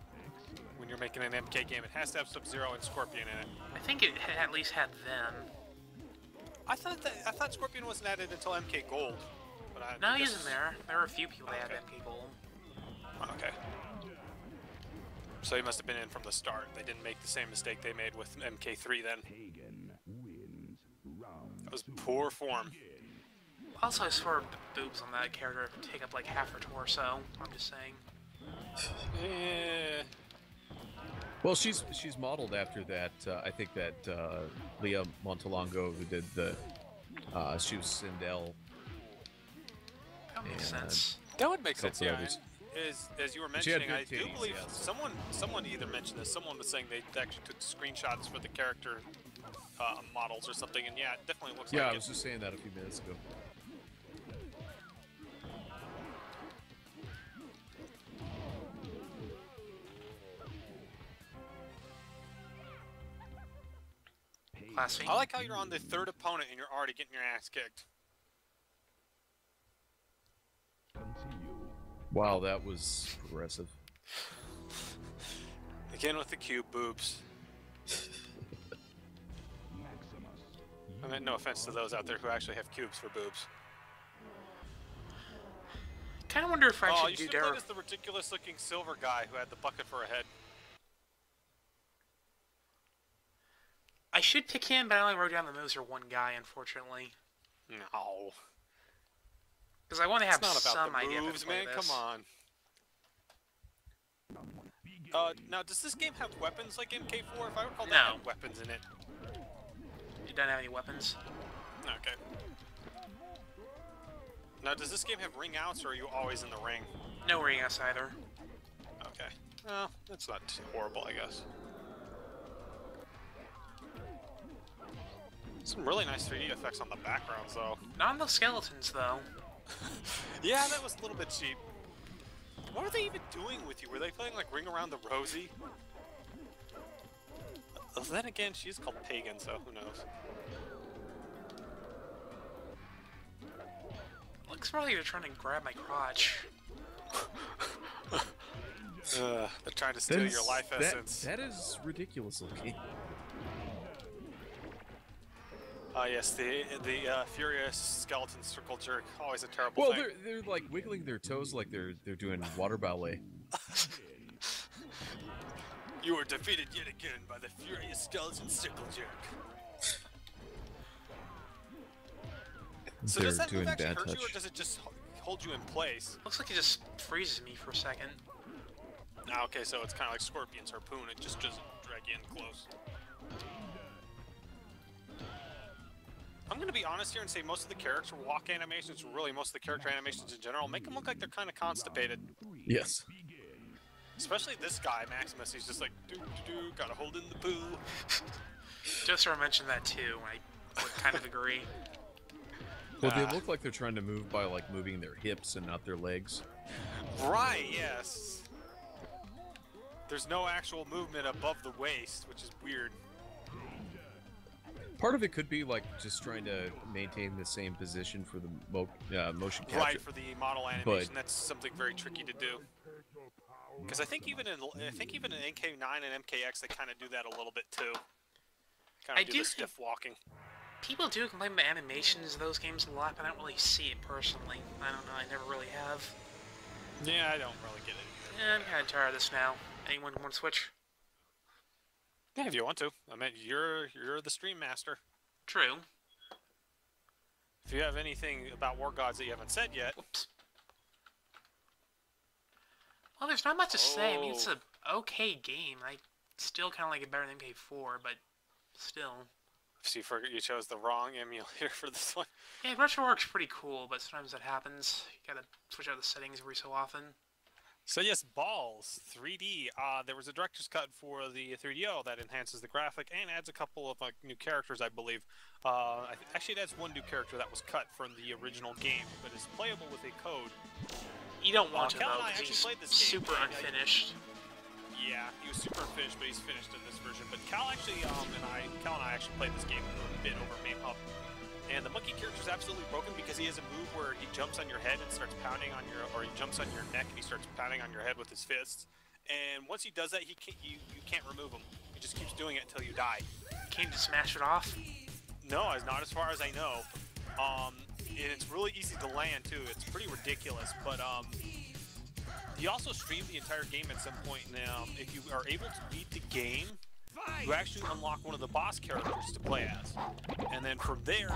when you're making an MK game. It has to have Sub-Zero and Scorpion in it. I think it at least had them. I thought Scorpion wasn't added until MK Gold. But No, he's in there. There were a few people that had MK Gold. Okay. So he must have been in from the start. They didn't make the same mistake they made with MK3 then. Pagan wins. Round That was 2, poor form. begin. Also, I swear the boobs on that character take up like half her torso. I'm just saying. Well, she's modeled after that. I think that Leah Montalongo, who did the she was Sindel. That makes sense. That would make sense, Couple yeah. others. As you were She had mentioning, good I do titties, believe yes. someone either mentioned this. Someone was saying they actually took screenshots for the character models or something, and yeah, it definitely looks Yeah, like I was just saying that a few minutes ago. Classy. I like how you're on the third opponent and you're already getting your ass kicked. Continue. Wow, that was progressive. Again with the cube boobs. Maximus. I mean, no offense to those out there who actually have cubes for boobs. Kind of wonder if I Oh, should you do should have Dara. played as the ridiculous-looking silver guy who had the bucket for a head. I should pick him, but I only wrote down the moves for one guy, unfortunately. No. Because I want to have It's not some about the idea. moves, of how to man. play Come this. on. Now, does this game have weapons like MK4? If I recall, that No. had weapons in it. You don't have any weapons? Okay. Now, does this game have ring outs, or are you always in the ring? No ring us either. Okay. Well, that's not too horrible, I guess. Some really nice 3D effects on the backgrounds, though. Not on the skeletons, though. Yeah, that was a little bit cheap. What were they even doing with you? Were they playing like Ring Around the Rosie? Then again, she's called Pagan, so who knows? Looks like they're trying to grab my crotch. They're trying to steal your life essence. That is ridiculous looking. Yes, the furious skeleton circle jerk. Always a terrible Well, thing. they're like wiggling their toes like they're doing water ballet. You were defeated yet again by the furious skeleton circle jerk. So does They're that move doing actually bad hurt you, or touch. does it just hold you in place? Looks like it just freezes me for a second. Ah, okay, so it's kind of like Scorpion's harpoon. It just doesn't drag you in close. I'm going to be honest here and say most of the character walk animations, or really most of the character animations in general, make them look like they're kind of constipated. Yes. Especially this guy, Maximus. He's just like, doo-doo-doo, gotta hold in the poo. Joser mentioned that too, and I would kind of agree. Well, they look like they're trying to move by like moving their hips and not their legs. Right, yes. There's no actual movement above the waist, which is weird. Part of it could be like just trying to maintain the same position for the motion capture. Right, for the model animation, that's something very tricky to do. Because I think even in NK9 and MKX they kind of do that a little bit too. Kind I of do do the stiff walking. People do complain about animations of those games a lot, but I don't really see it personally. I don't know, I never really have. Yeah, I don't really get it either. Yeah, I'm kind of tired of this now. Anyone want to switch? Yeah, if you want to. I mean, you're the stream master. True. If you have anything about Wargods that you haven't said yet. Whoops. Well, there's not much to say. I mean, it's an okay game. I still kind of like it better than MK4, but still. See, you chose the wrong emulator for this one. Yeah, RetroArch's pretty cool, but sometimes that happens. You gotta switch out the settings every so often. So yes, Ballz 3D. There was a director's cut for the 3DO that enhances the graphic and adds a couple of new characters, I believe. Actually, it adds one new character that was cut from the original game, but is playable with a code. You don't want to, Cal though, and I because actually he's played this game. super unfinished. Yeah, he was super unfinished, but he's finished in this version. But Cal actually, Cal and I actually played this game a bit over Main Hub. And the monkey character is absolutely broken because he has a move where he jumps on your head and starts pounding on your, or he jumps on your neck and he starts pounding on your head with his fists. And once he does that, you can't remove him. He just keeps doing it until you die. Can't just smash it off? No, not as far as I know. And it's really easy to land too. It's pretty ridiculous. But he also streamed the entire game at some point. Now, if you are able to beat the game you actually unlock one of the boss characters to play as. And then from there,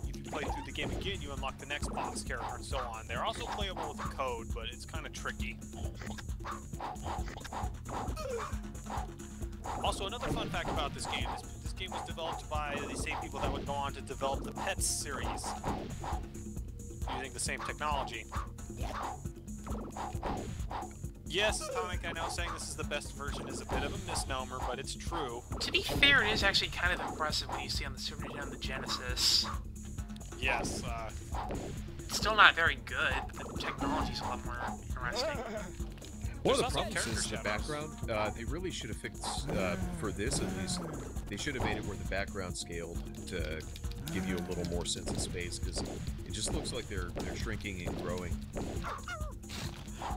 if you play through the game again, you unlock the next boss character and so on. They're also playable with a code, but it's kind of tricky. Also, another fun fact about this game is this game was developed by the same people that would go on to develop the Pets series, using the same technology. Yes, Atomic, I know saying this is the best version is a bit of a misnomer, but it's true. To be fair, it is actually kind of impressive when you see on the Super Nintendo and the Genesis. Yes, It's still not very good, but the technology's a lot more interesting. One of the problems is the background. They really should have fixed, for this at least, they should have made it where the background scaled to give you a little more sense of space, because it just looks like they're shrinking and growing.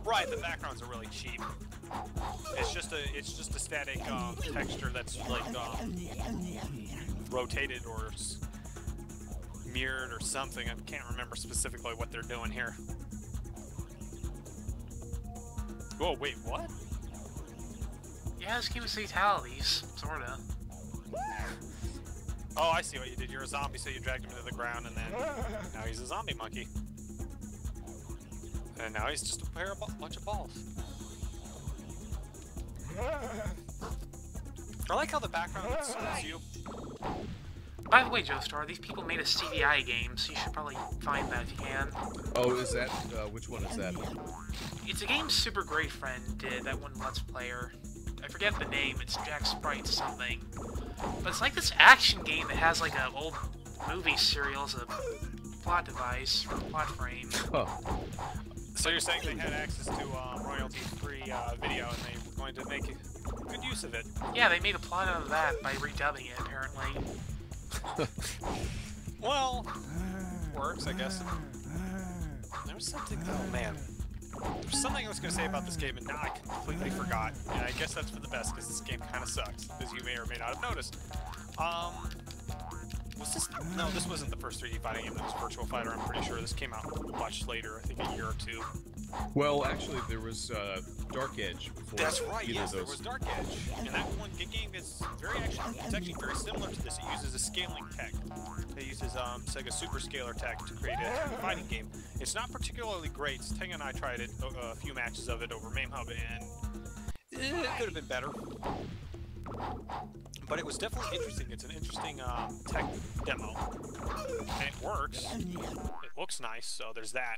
Right, the backgrounds are really cheap. It's just a static texture that's like rotated or mirrored or something. I can't remember specifically what they're doing here. Oh wait, what? Yeah, this game is fatalities, sorta. Oh, I see what you did. You're a zombie, so you dragged him to the ground, and then now he's a zombie monkey. And now he's just a bunch of balls. I like how the background suits you. By the way, Joestar, these people made a CDI game, so you should probably find that if you can. Oh, is that, which one is that? It's a game Super Great Friend did, that one Let's Player. I forget the name, it's Jack Sprite something. But it's like this action game that has like an old movie serial as a plot device, or plot frame. Oh. So you're saying they had access to royalty-free video and they were going to make good use of it? Yeah, they made a plot out of that by redubbing it, apparently. Well, works, I guess. There was something, oh man. There's something I was going to say about this game and now I completely forgot. And I guess that's for the best because this game kind of sucks, as you may or may not have noticed. Was this? No, this wasn't the first 3D fighting game that was Virtua Fighter, I'm pretty sure. This came out much later, I think a year or two. Well, actually, there was Dark Edge before. That's right, either yes, of those. there was Dark Edge. And that one game is it's actually very similar to this. It uses a scaling tech. It uses Sega Super Scaler tech to create a fighting game. It's not particularly great. Teng and I tried it, a few matches of it over MameHub, and it could have been better. But it was definitely interesting. It's an interesting tech demo. And it works. It looks nice, so there's that.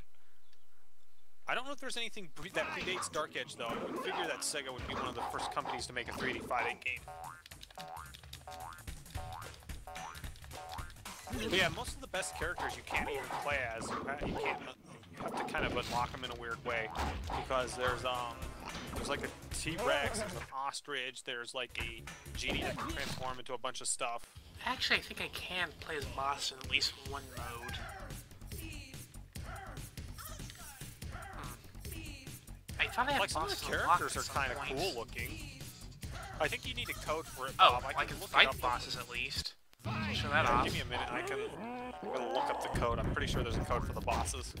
I don't know if there's anything that predates Dark Edge, though. I would figure that Sega would be one of the first companies to make a 3D fighting game. But yeah, most of the best characters you can't even play as. You have to kind of unlock them in a weird way. Because there's like a T-Rex, there's an ostrich, there's like a genie that can transform into a bunch of stuff. Actually, I think I can play as boss in at least one mode. I thought I had like some of the characters are kind of cool looking. I think you need a code for it, Bob. I can fight bosses at least. Show that off. Give me a minute. I'm gonna look up the code. I'm pretty sure there's a code for the bosses.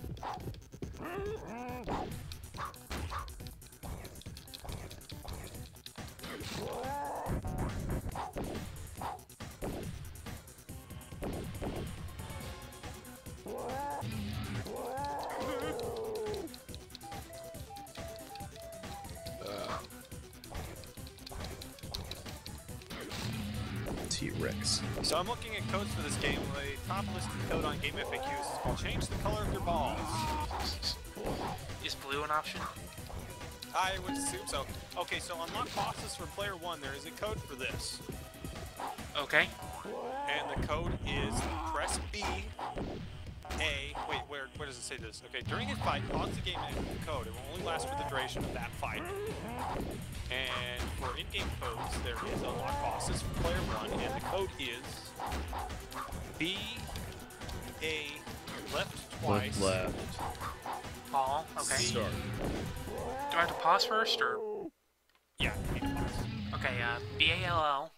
T-Rex. So I'm looking at codes for this game. The top listed code on Game FAQs is called "Change the color of your balls." Is blue an option? I would assume so. Okay, so unlock bosses for player 1. There is a code for this. Okay. And the code is press B, A. Wait, where does it say this? Okay, during a fight, pause the game and enter the code. It will only last for the duration of that fight. And for in-game codes, there is unlock bosses for player 1, and the code is B, A, left twice. Left. Ball. Okay. Start. Do I have to pause first, or? Yeah, you need to pause. Okay, B-A-L-L.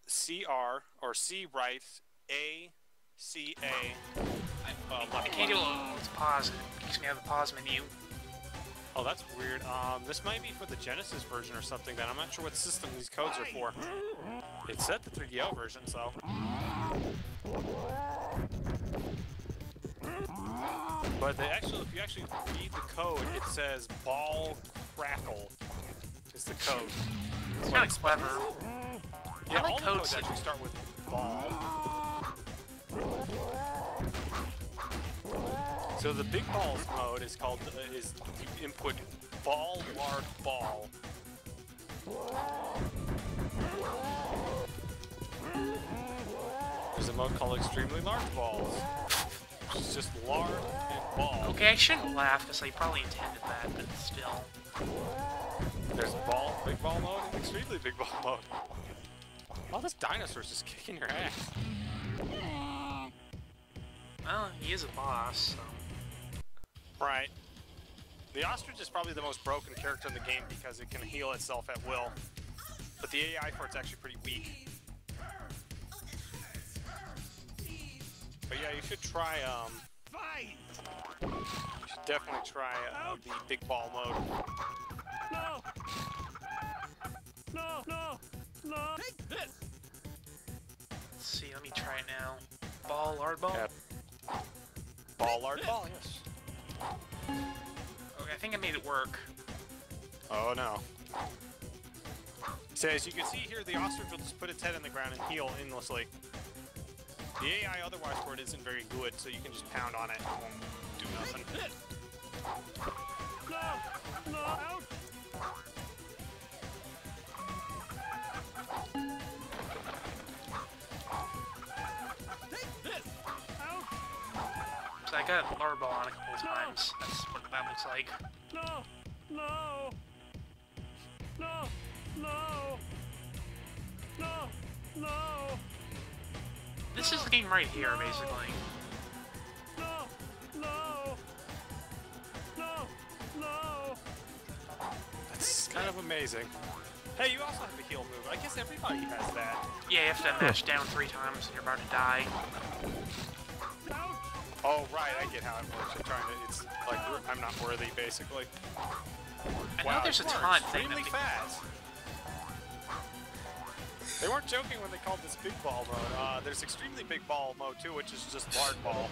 C-R, or C right, A, C-A, I can't do it. Let's pause. It gives me out of the pause menu. Oh, that's weird. This might be for the Genesis version or something. Then I'm not sure what system these codes are for. It said the 3DO version, so. But they actually, if you actually read the code, it says ball crackle is the code. It's kind of clever. Yeah, I like all the codes actually start with ball. So the big balls mode is called is the input ball large ball. There's a mode called extremely large balls. It's just large and ball. Okay, I shouldn't laugh because I probably intended that, but still. There's big ball mode, and extremely big ball mode. Oh, this dinosaur's just kicking your ass. Well, he is a boss, so. Right. The ostrich is probably the most broken character in the game because it can heal itself at will. But the AI for it's actually pretty weak. But yeah, you should try, you should definitely try the big ball mode. No! No! No! No! Take this! Let's see, let me try it now. Ball, large ball? Yeah. Ball, large ball, yes. Okay, I think I made it work. Oh no. So as you can see here, the ostrich will just put its head in the ground and heal endlessly. The AI otherwise for it isn't very good, so you can just pound on it and it won't do nothing. No! No! Ouch! Take this! Ouch! So I got large ball on a couple of times. That's what that looks like. No! No! No! No! No! No! This is the game right here, basically. No! No! No! No! That's kind of amazing. Hey, you also have a heal move. I guess everybody has that. Yeah, you have to mash down 3 times and you're about to die. Oh, right, I get how it works. You're trying to, it's like, I'm not worthy, basically. I know there's a taunt thing extremely that fast. They weren't joking when they called this big ball mode. There's extremely big ball mode too, which is just large ball.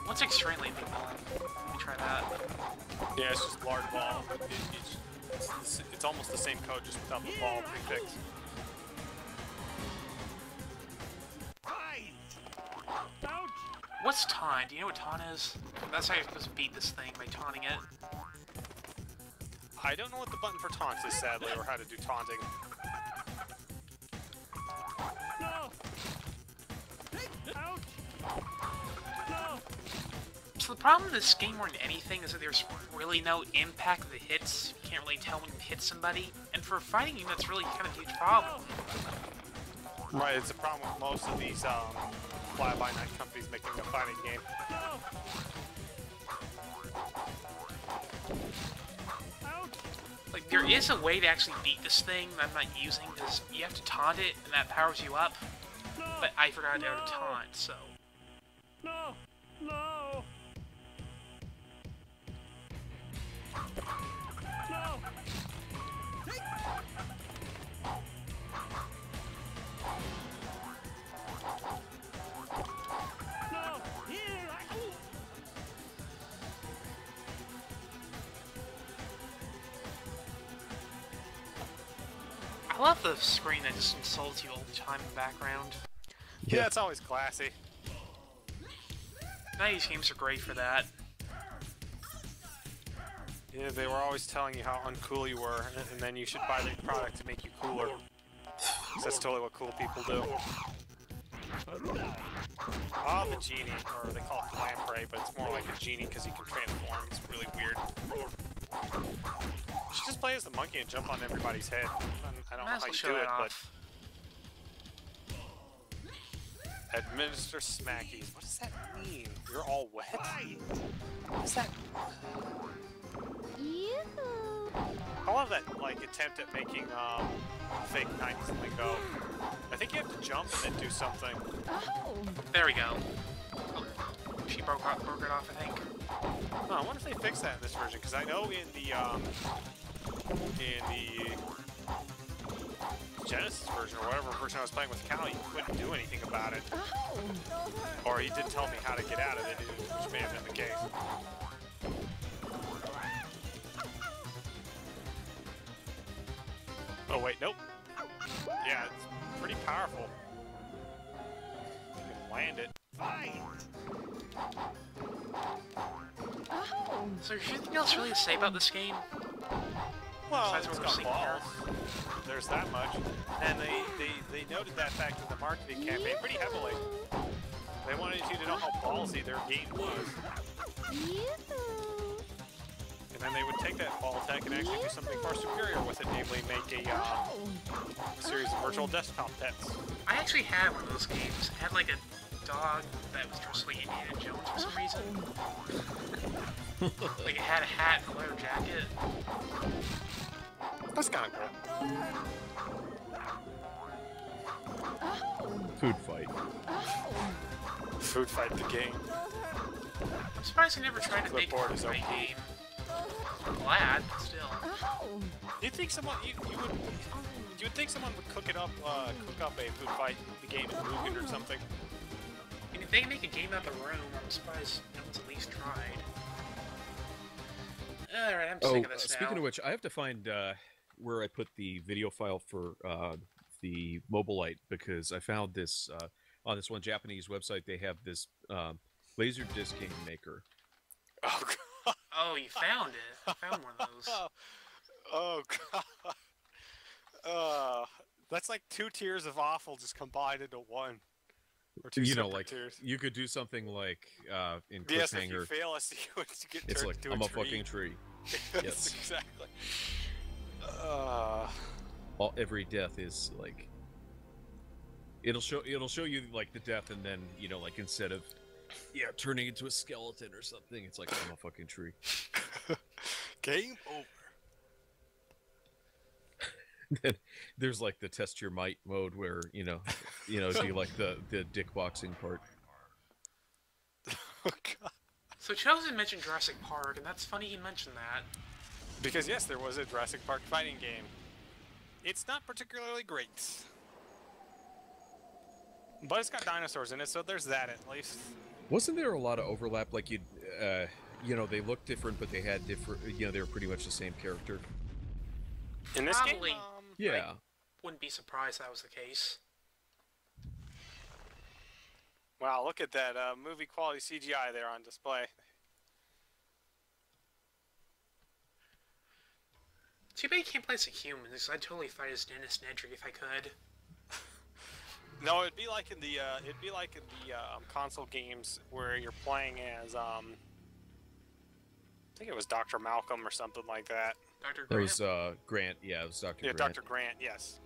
What's extremely big ball? Let me try that. Yeah, it's just large ball. It's almost the same code, just without the ball prefix. What's taunt? Do you know what taunt is? That's how you're supposed to beat this thing, by taunting it. I don't know what the button for taunts is, sadly, or how to do taunting. No! Ouch! No! So the problem with this game more than anything is that there's really no impact of the hits. You can't really tell when you hit somebody. And for a fighting game, that's really kind of a huge problem. Right, it's a problem with most of these fly-by-night companies making a fighting game. No! Like, there is a way to actually beat this thing that I'm not using, because you have to taunt it, and that powers you up. But I forgot how to taunt, so... No! No! No! No! Here! I love the screen that just insults you all the time in the background. Yeah, it's always classy. 90s games are great for that. Yeah, they were always telling you how uncool you were, and then you should buy their product to make you cooler. 'Cause that's totally what cool people do. Oh, the genie, or they call it the lamprey, but it's more like a genie because he can transform. It's really weird. You should just play as the monkey and jump on everybody's head. I don't know how you do it, but... Administer smackies. What does that mean? You're all wet? What does that mean? I love that, like, attempt at making, fake knights lingo. I think you have to jump and then do something. There we go. Oh, she broke it off, I think. Oh, I wonder if they fixed that in this version, because I know in the Genesis version, or whatever version I was playing with Cal, you couldn't do anything about it. Or he didn't tell me how to get out of it, which may have been the case. Oh wait, nope. Yeah, it's pretty powerful. You can land it. So is there anything else really to say about this game? Well, Besides it's what we're got seeing Ballz. There's that much. And they noted that fact in the marketing campaign pretty heavily. They wanted you to know how ballsy their game was. And then they would take that ball tech and actually do something far superior with it, namely make a series of virtual desktop pets. I actually had one of those games. It had like a dog that was dressed like Indiana Jones for some reason. Like it had a hat and a leather jacket. That's kind of cool. Food fight. Food fight the game. I'm surprised they never tried to make a Clipboard is food fight OP. game. I'm glad, but still. You'd think someone you would think someone would cook up a food fight the game in Mugen or something. I mean, if they can make a game out the room, I'm surprised no one's at least tried. Alright, I'm sick of this now. Speaking of which, I have to find where I put the video file for the Mobile Light, because I found this on this one Japanese website. They have this laser disc game maker. Oh god. Oh, you found it. I found one of those. Oh god. That's like 2 tiers of awful just combined into one. Or 2 separate like tiers. you could do something like in Yes, if you Cliffhanger. fail us, you get It's turned like into I'm a a fucking tree. Yes, Yes. exactly. Every death is like it'll show you like the death, and then like instead of turning into a skeleton or something, it's like I'm a fucking tree. Game over. Then there's like the test your might mode where do like the dick boxing part. Oh god. So Chosen mentioned Jurassic Park, and that's funny he mentioned that. Because yes, there was a Jurassic Park fighting game. It's not particularly great. But it's got dinosaurs in it, so there's that at least. Wasn't there a lot of overlap? Like they looked different, but they had different. They were pretty much the same character. In this Probably. game, Yeah. Wouldn't be surprised that was the case. wow, look at that movie quality CGI there on display. Too bad you can't play as a human, because I'd totally fight as Dennis Nedry if I could. No, it'd be like in the console games where you're playing as I think it was Dr. Malcolm or something like that. Dr. There Grant? was Grant. Yeah, it was Dr. Yeah, Grant. Dr. Grant, yes.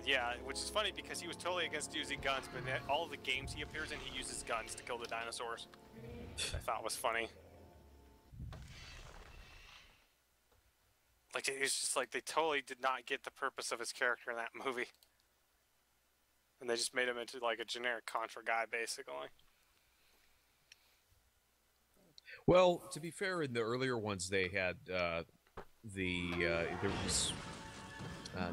Yeah, which is funny because he was totally against using guns, but in all of the games he appears in, he uses guns to kill the dinosaurs. I thought was funny. Like, it's just like they totally did not get the purpose of his character in that movie. And they just made him into like a generic Contra guy, basically. Well, to be fair, in the earlier ones, they had there was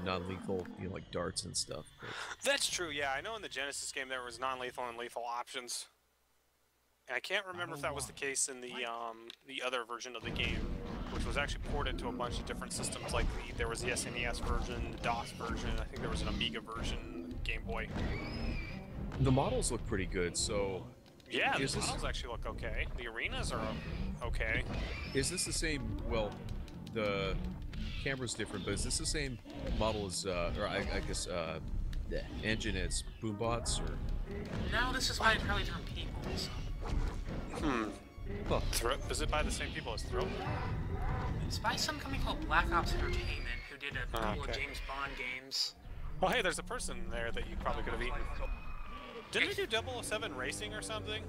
non-lethal, like darts and stuff. But... That's true. Yeah, I know in the Genesis game there was non-lethal and lethal options. And I can't remember if that was the case in the other version of the game, which was actually ported to a bunch of different systems. Like there was the SNES version, the DOS version. I think there was an Amiga version, Game Boy. The models look pretty good. So yeah, the models actually look okay. The arenas are okay. Is this the same? Well, the camera's different, but is this the same model as, or I guess, the engine as Boombots, or? No, this is by entirely different people. So. Huh. Is it by the same people as Throat? It's by some company called Black Ops Entertainment, who did a couple of James Bond games. Oh, hey, there's a person there that you probably could have eaten. Didn't they do 007 Racing or something?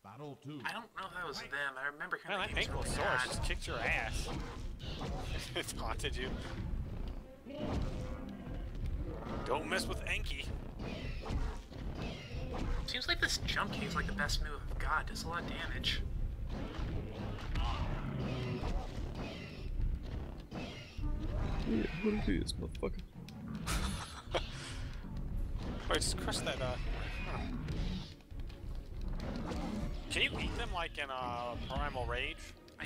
Battle 2. I don't know if that was them. I remember hearing Man, the that games were really Ankylosaurus bad. just kicked your ass. It's haunted you. Don't mess with Anky. Seems like this jump key is like the best move I've got. Does a lot of damage. Yeah, what do this, motherfucker? Wait, just crush that, Can you eat them like in Primal Rage?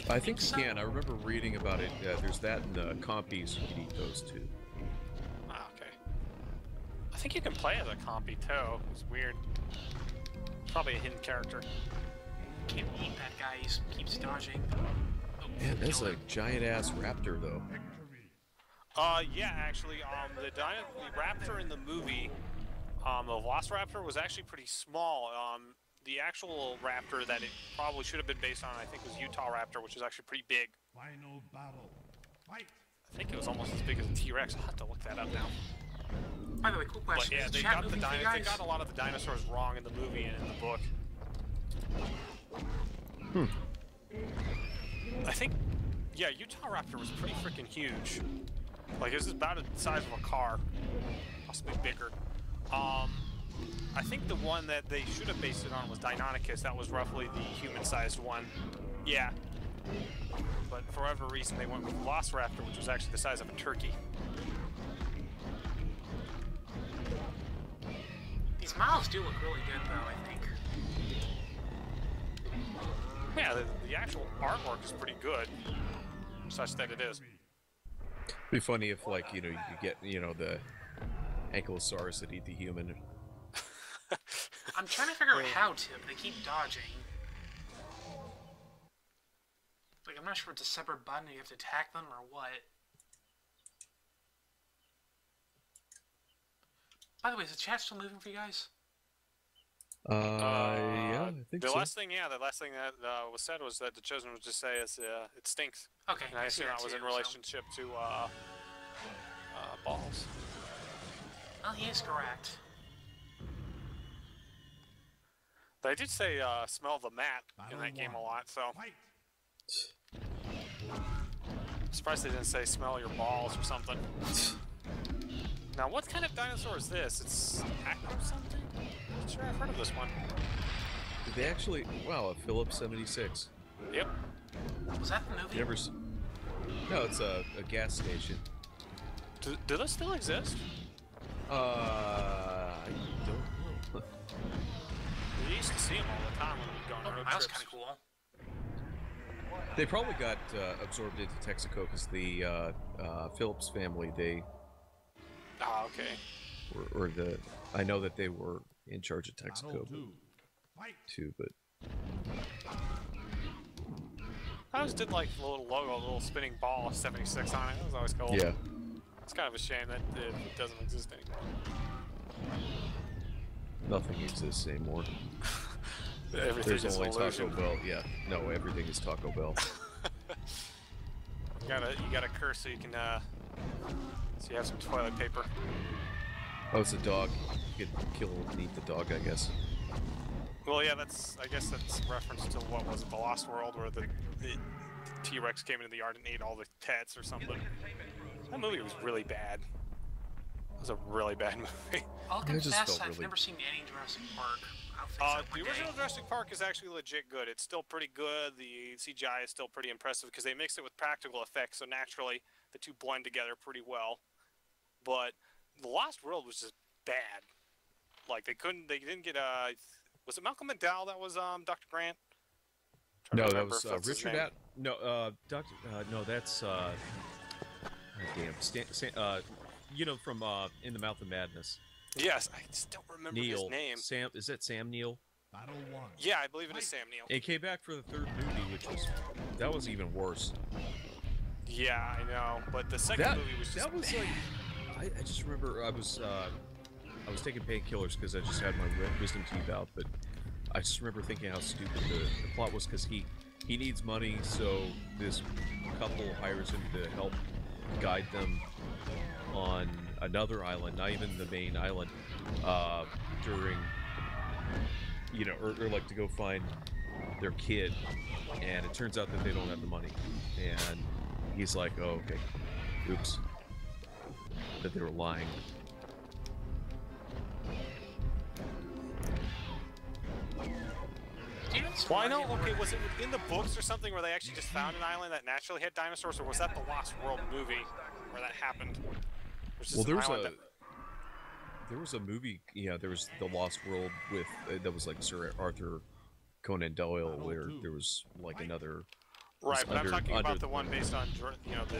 I think so. you can. I remember reading about it. There's that in the compies. You can eat those too. Ah, okay. I think you can play as a compy too. It's weird. Probably a hidden character. Can't eat that guy. He keeps dodging. Oh, Man, that's kill a him. giant-ass raptor, though. Yeah, actually, the raptor in the movie, the Velociraptor was actually pretty small. The actual raptor that it probably should have been based on, I think, was Utah Raptor, which is actually pretty big. Final battle. Fight. I think it was almost as big as a T-Rex. I'll have to look that up now. By the way, cool question. But yeah, Is they chat got, moving for you they guys? got a lot of the dinosaurs wrong in the movie and in the book. I think, yeah, Utah Raptor was pretty freaking huge. Like, it was about the size of a car, possibly bigger. I think the one that they should have based it on was Deinonychus. That was roughly the human-sized one. Yeah. But for whatever reason, they went with Velociraptor, which was actually the size of a turkey. These models do look really good, though, I think. Yeah, the actual artwork is pretty good, such that it is. It'd be funny if, like, you know, you could get, you know, the ankylosaurus that eat the human. I'm trying to figure out how to, but they keep dodging. Like, I'm not sure if it's a separate button, or you have to attack them, or what. By the way, is the chat still moving for you guys? Yeah, I think the so. last thing that was said was that the Chosen would just say is it stinks. Okay, And I see assume that was in too, relationship to Ballz. Well, he is correct. But I did say smell the mat in that game a lot, so I'm surprised they didn't say smell your balls or something. Now, what kind of dinosaur is this? It's acro something? I'm sure I've heard of this one. Did they actually? Wow, a Phillips 76. Yep. Was that the movie? No, it's a gas station. Do those still exist? I don't know. We used to see them all the time when we'd go on road That was trips. kind of cool. They probably got absorbed into Texaco because the Phillips family, they Oh, okay. or the I know that they were in charge of Battle Texaco 2. Fight. too, but I always did like the little logo, the little spinning ball 76 on it. That was always cool. yeah. It's kind of a shame that it doesn't exist anymore. Nothing exists anymore. Everything There's is only illusion. Taco Bell. Yeah, no, everything is Taco Bell. You gotta curse so you can so you have some toilet paper. Oh, it's a dog. You could kill and eat the dog, I guess. Well, yeah, I guess that's a reference to what was it, The Lost World, where the T-Rex came into the yard and ate all the pets or something. That movie was really bad. It was a really bad movie. I'll I just confess, felt I've really- never seen any Jurassic Park. I'll fix that The one original day. Jurassic Park is actually legit good. It's still pretty good. The CGI is still pretty impressive because they mixed it with practical effects, so naturally the two blend together pretty well. But The Lost World was just bad. Like they didn't get was it Malcolm McDowell that was Dr. Grant? Trying to No, that remember was if that's his Richard name. No, Doctor. No, that's damn. You know from In the Mouth of Madness. Yes, I just don't remember Neil. his name. Sam. Is that Sam Neill? Battle 1. Yeah, I believe it is Sam Neill. It came back for the third movie, which was even worse. Yeah, I know. But the second That movie was just that was bad. like I just remember I was taking painkillers because I just had my wisdom teeth out, but I just remember thinking how stupid the plot was because he needs money, so this couple hires him to help guide them on another island, not even the main island, during, you know, or like to go find their kid, and it turns out that they don't have the money, and he's like, oh, okay, oops, that they were lying. Well, I know, okay, was it in the books or something where they actually just found an island that naturally had dinosaurs, or was that the Lost World movie where that happened? Well, there was a movie, yeah, there was The Lost World with, that was like Sir Arthur Conan Doyle, where there was like another... Right, but I'm talking about the one based on, you know, the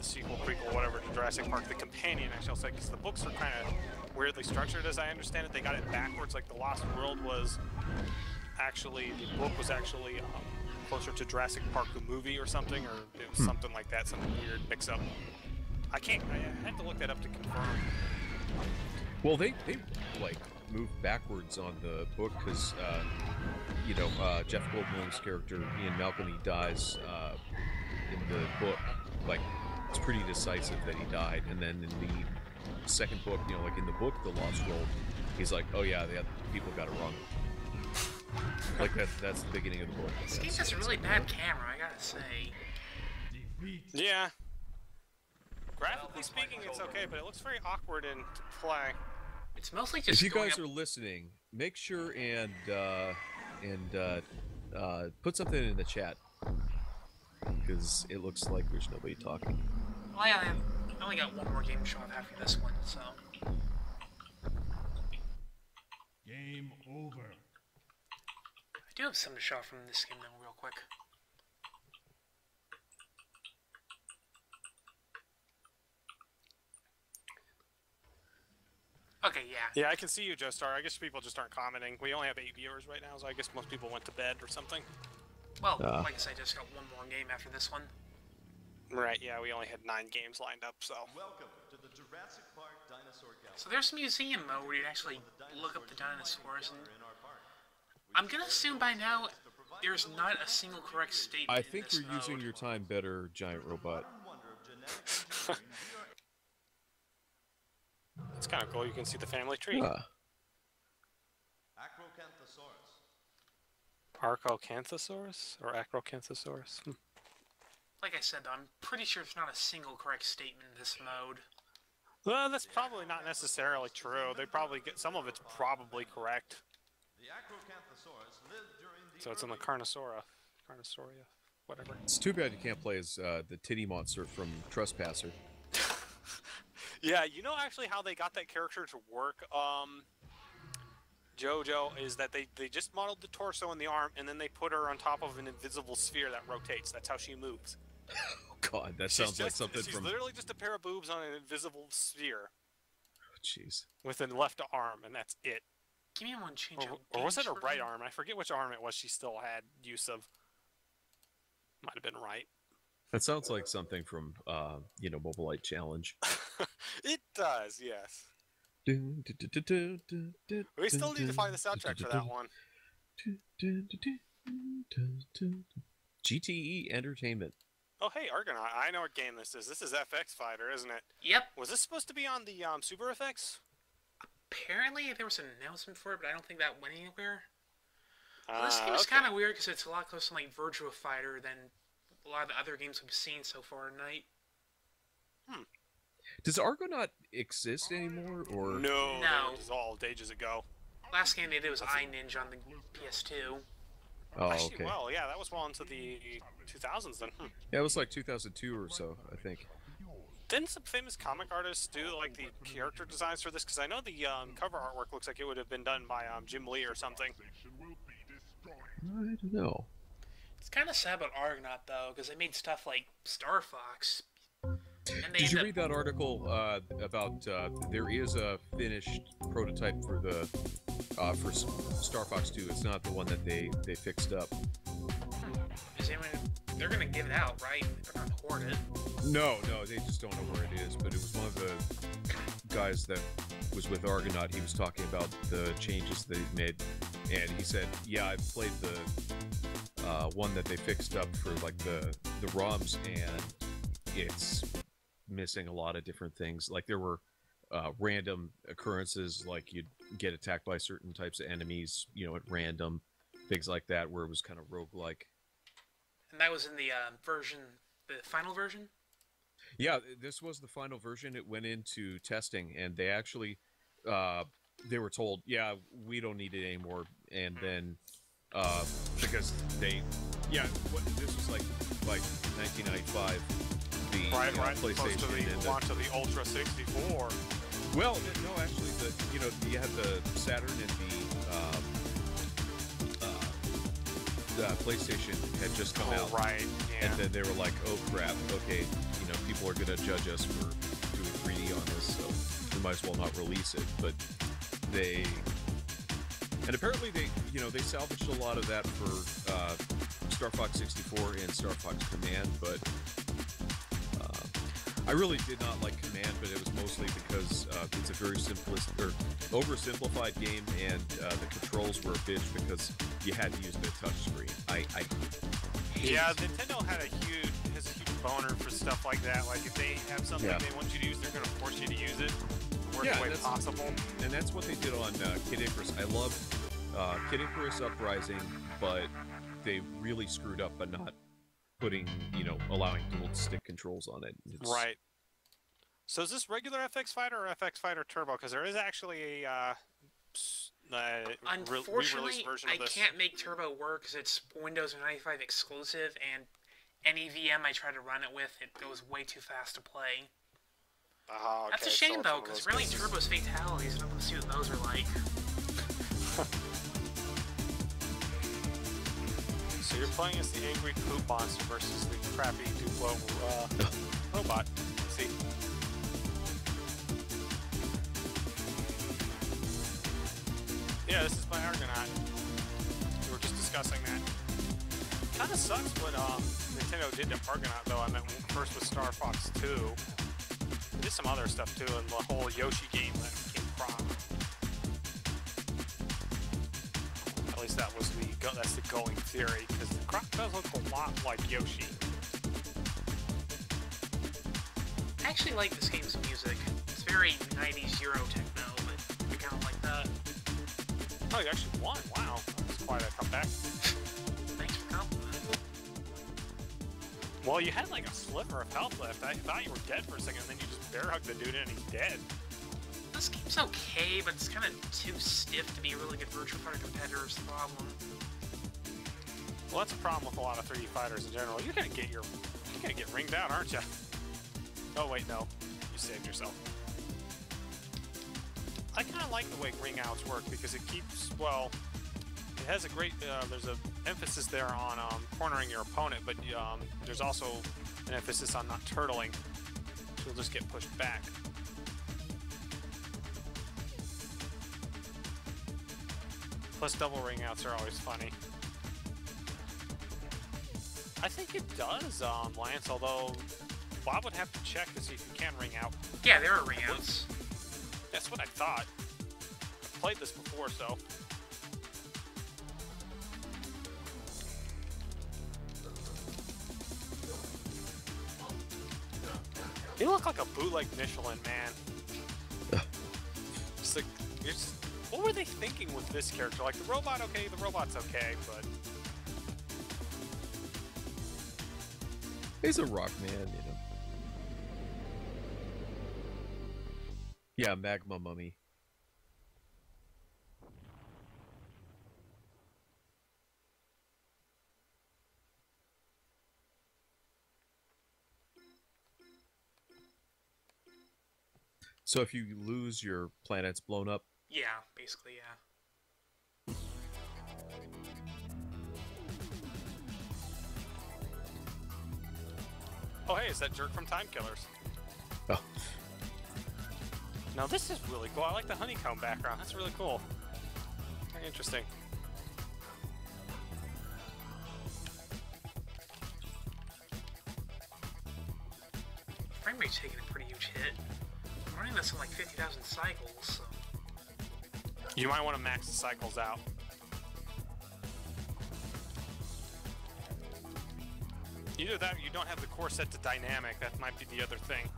sequel, prequel, whatever, to Jurassic Park, the companion, actually. I'll say, because the books are kind of weirdly structured, as I understand it. They got it backwards, like The Lost World was actually, the book was actually closer to Jurassic Park, the movie, or something, or it was something like that, some weird mix-up. I had to look that up to confirm. Well, they like moved backwards on the book because you know, Jeff Goldblum's character Ian Malcolm, he dies in the book. Like, it's pretty decisive that he died, and then in the second book, you know, like in the book The Lost World, he's like, oh yeah, people got it wrong. Like that's the beginning of the book. This game has a really bad camera, I gotta say. Yeah. Graphically speaking, it's okay, but it looks very awkward to play. It's mostly just. If you guys are listening, make sure and put something in the chat, because it looks like there's nobody talking. Well, I only got one more game to show off after this one, so. Game over. I do have some to show off from this game though, real quick. Okay, yeah. Yeah, I can see you, Joestar. I guess people just aren't commenting. We only have 8 viewers right now, so I guess most people went to bed or something. Well, like I said, I just got one more game after this one. Right, yeah, we only had 9 games lined up, so. Welcome to the Jurassic Park Dinosaur Gallery. So there's a museum mode where you can actually look up the dinosaurs, and I'm gonna assume by now there's not a single correct statement. I think in this you're using your time better, Giant Robot. It's kind of cool. You can see the family tree. Archocanthosaurus or Acrocanthosaurus? Like I said, though, I'm pretty sure there's not a single correct statement in this mode. Well, that's probably not necessarily true. They probably get some of it's probably correct. So it's in the Carnosauria, whatever. It's too bad you can't play as the titty monster from Trespasser. Yeah, you know actually how they got that character to work, JoJo, is that they just modeled the torso and the arm, and then they put her on top of an invisible sphere that rotates. That's how she moves. Oh God, that sounds like something she's from... She's literally just a pair of boobs on an invisible sphere. Oh, jeez. With a left arm, and that's it. Give me one change. Or was it a right arm? I forget which arm it was she still had use of. Might have been right. That sounds like something from, you know, Mobile Light Challenge. It does, yes. We still need to find the soundtrack for that one. GTE Entertainment. Oh, hey, Argonaut. I know what game this is. This is FX Fighter, isn't it? Yep. Was this supposed to be on the Super FX? Apparently, there was an announcement for it, but I don't think that went anywhere. Well, this game is kind of weird because it's a lot closer to like Virtua Fighter than a lot of the other games we've seen so far tonight. Does Argonaut exist anymore, or no? It was all ages ago. Last game they did was iNinja on the PS2. Oh, actually, okay. Well, yeah, that was well into the 2000s then. Yeah, it was like 2002 or so, I think. Didn't some famous comic artists do like the character designs for this? Because I know the cover artwork looks like it would have been done by Jim Lee or something. I don't know. It's kind of sad about Argonaut though, because they made stuff like Star Fox. Did you read that article about there is a finished prototype for the for Star Fox 2? It's not the one that they fixed up. They're gonna give it out, right? They're not hoard it. No, they just don't know where it is. But it was one of the guys that was with Argonaut. He was talking about the changes they made, and he said, "Yeah, I've played the one that they fixed up for like the ROMs, and it's missing a lot of different things. Like there were random occurrences, like you'd get attacked by certain types of enemies, you know, at random, things like that, where it was kind of roguelike." And that was in the version, the final version? Yeah, this was the final version. It went into testing, and they actually, they were told, yeah, we don't need it anymore. And then because this was like 1995, the right, PlayStation close to the launch of the Ultra 64. Well, no, actually, you had the Saturn and the PlayStation had just come out, right? Yeah. And then they were like, "Oh crap! Okay, people are gonna judge us for doing 3D on this, so we might as well not release it." But apparently they salvaged a lot of that for Star Fox 64 and Star Fox Command, but I really did not like Command, but it was mostly because it's a very oversimplified game, and the controls were a bitch because you had to use the touchscreen. Nintendo has a huge boner for stuff like that. Like if they have something they want you to use, they're going to force you to use it the worst way possible. And that's what they did on Kid Icarus. I love Kid Icarus Uprising, but they really screwed up by not putting, allowing dual stick controls on it. Right. So is this regular FX Fighter or FX Fighter Turbo? Because there is actually a unfortunately, version of this. I can't make Turbo work because it's Windows 95 exclusive, and any VM I try to run it with, it goes way too fast to play. Okay, that's a shame, though, because really Turbo's fatalities, and I'm going to see what those are like. So you're playing as the angry poop monster versus the crappy Duplo robot. Let's see. Yeah, this is my Argonaut. We were just discussing that. Kind of sucks what Nintendo did to Argonaut, though. I meant first with Star Fox 2. They did some other stuff, too, and the whole Yoshi game that became Croc. At least that's the going theory, because Croc does look a lot like Yoshi. I actually like this game's music. It's very 90s Euro techno, but I kind of like that. Oh, you actually won. Wow. That's quite a comeback. Thanks for complimenting. Well, you had like a sliver of health left. I thought you were dead for a second, and then you just bear hugged the dude and he's dead. This game's okay, but it's kind of too stiff to be a really good Virtua Fighter competitor is the problem. Well, that's a problem with a lot of 3D fighters in general. You're gonna get ringed out, aren't you? Oh wait, no. You saved yourself. I kind of like the way ring outs work because it keeps, well, it has a great, there's an emphasis there on cornering your opponent, but there's also an emphasis on not turtling, so you'll just get pushed back. Plus double ring outs are always funny. I think it does, Lance, although Bob would have to check to see if you can ring out. Yeah, there are ring outs. That's what I thought. I've played this before, so. You look like a bootleg Michelin, man. Just like, what were they thinking with this character? Like, the robot, okay, the robot's okay, but... He's a rock man, Yeah, Magma Mummy. So if you lose, your planet's blown up? Yeah, basically, yeah. Oh, hey, is that jerk from Time Killers? Oh. Now, this is really cool. I like the honeycomb background. That's really cool. Very interesting. Frame rate's taking a pretty huge hit. I'm running this in like 50,000 cycles, so... You might want to max the cycles out. Either that or you don't have the core set to dynamic. That might be the other thing.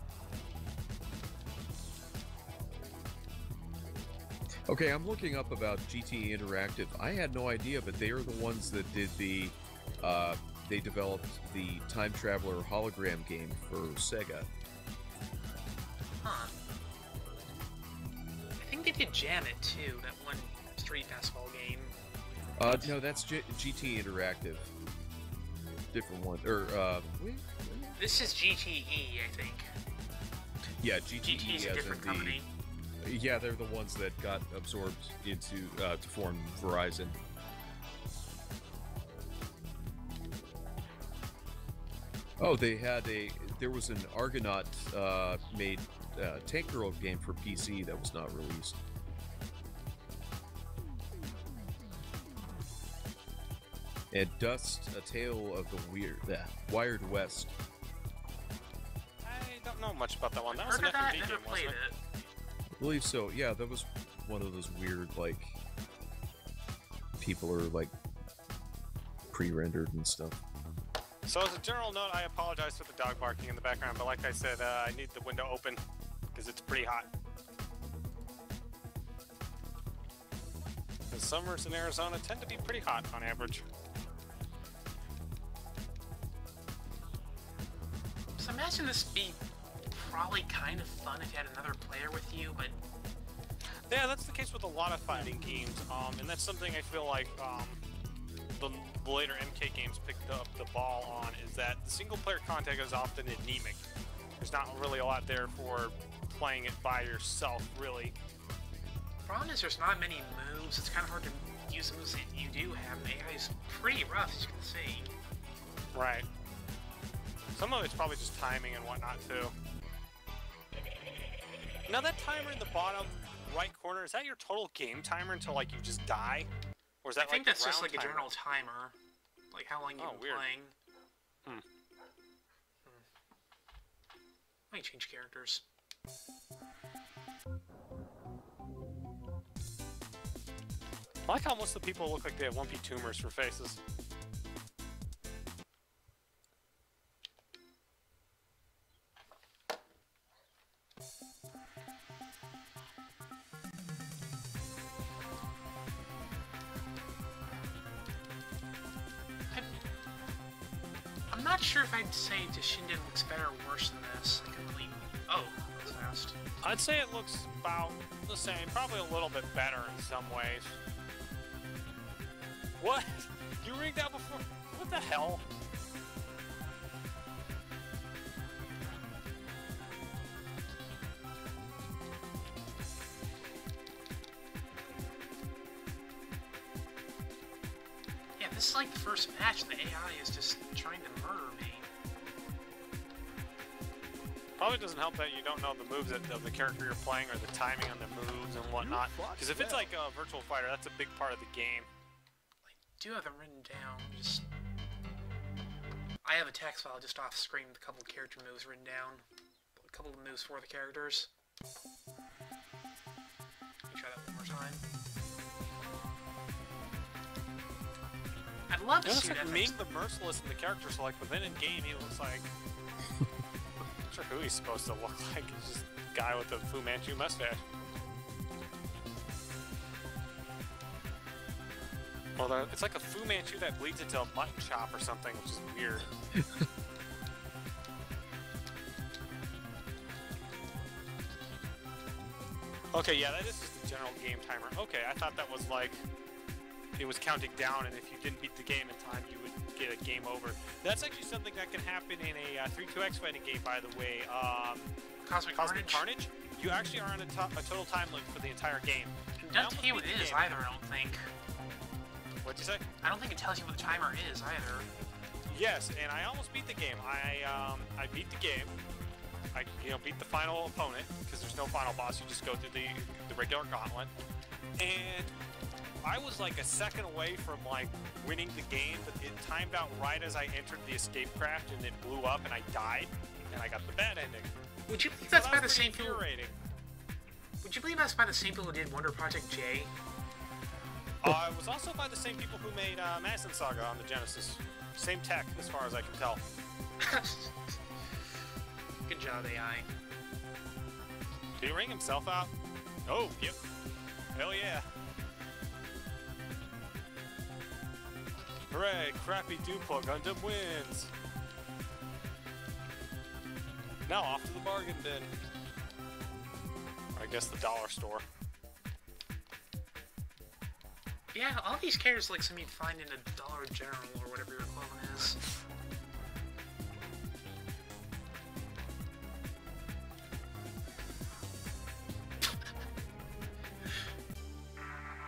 Okay, I'm looking up about GT Interactive. I had no idea, but they are the ones that did the... they developed the Time Traveler hologram game for Sega. Huh. I think they did Jam It, too, that one street basketball game. No, that's GT Interactive. Different one. This is GTE, I think. Yeah, GTE GT is a different company. Yeah, they're the ones that got absorbed into to form Verizon. Oh, there was an Argonaut made Tank Girl game for PC that was not released. And Dust, A Tale of the Wired West. I don't know much about that one. That was Heard an of that? FMV Never game, played wasn't it? I believe so. Yeah, that was one of those weird, like, people are, like, pre-rendered and stuff. So as a general note, I apologize for the dog barking in the background, but like I said, I need the window open because it's pretty hot. The summers in Arizona tend to be pretty hot on average. So imagine this be probably kind of fun if you had another player with you, but... Yeah, that's the case with a lot of fighting games, and that's something I feel like the later MK games picked up the ball on, is that the single-player content is often anemic. There's not really a lot there for playing it by yourself, really. The problem is there's not many moves. It's kind of hard to use the moves that you do have. The AI is pretty rough, as you can see. Right. Some of it's probably just timing and whatnot, too. Now that timer in the bottom right corner, is that your total game timer until, like, you just die? Or is that, I think like, that's just like a timer? general timer. Like how long you've been weird. playing. Let me change characters. I like how most of the people look like they have lumpy tumors for faces. I'm not sure if I'd say Shinden looks better or worse than this. I completely... Oh, that was fast. I'd say it looks about the same, probably a little bit better in some ways. What? You rigged out before? What the hell? Yeah, this is like the first match, and the AI is just trying to murder me. Probably doesn't help that you don't know the moves of the character you're playing or the timing on the moves and whatnot. Because if it's like a virtual fighter, that's a big part of the game. I do have them written down. I have a text file just off screen with a couple of character moves written down. A couple of moves for the characters. Let me try that one more time. I'd love to see that. Ming the Merciless in the character, so like within in game, he looks like. I'm not sure who he's supposed to look like. He's just a guy with a Fu Manchu mustache. Well, it's like a Fu Manchu that bleeds into a mutton chop or something, which is weird. Okay, yeah, that is just the general game timer. Okay, I thought that was like, it was counting down, and if you didn't beat the game in time, you would get a game over. That's actually something that can happen in a 3-2X fighting game, by the way. Cosmic Carnage. You actually are on a total time limit for the entire game. It doesn't tell you what it is either, I don't think. What'd you say? I don't think it tells you what the timer is either. Yes, and I almost beat the game. I beat the game. I beat the final opponent, because there's no final boss. You just go through the regular gauntlet. And I was like a second away from like winning the game, but it timed out right as I entered the escape craft, and it blew up, and I died, and I got the bad ending. Would you believe that's by the same people? Infuriating. Would you believe that's by the same people who did Wonder Project J? It was also by the same people who made Madison Saga on the Genesis. Same tech, as far as I can tell. Good job, AI. Did he ring himself out? Oh, yep. Hell yeah. Hooray, crappy Duplo Gundam wins! Now off to the bargain bin. Or I guess the dollar store. Yeah, all these characters like some you'd find in a Dollar General or whatever your equivalent is.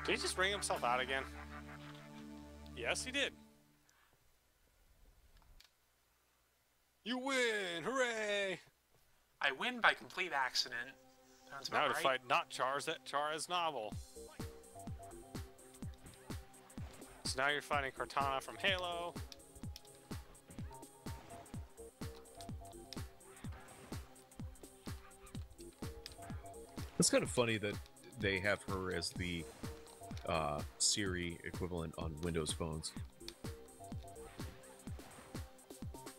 Did he just bring himself out again? Yes, he did. You win! Hooray! I win by complete accident. Sounds Now about to right. fight not Chara's novel. So now you're fighting Cortana from Halo. It's kind of funny that they have her as the Siri equivalent on Windows phones.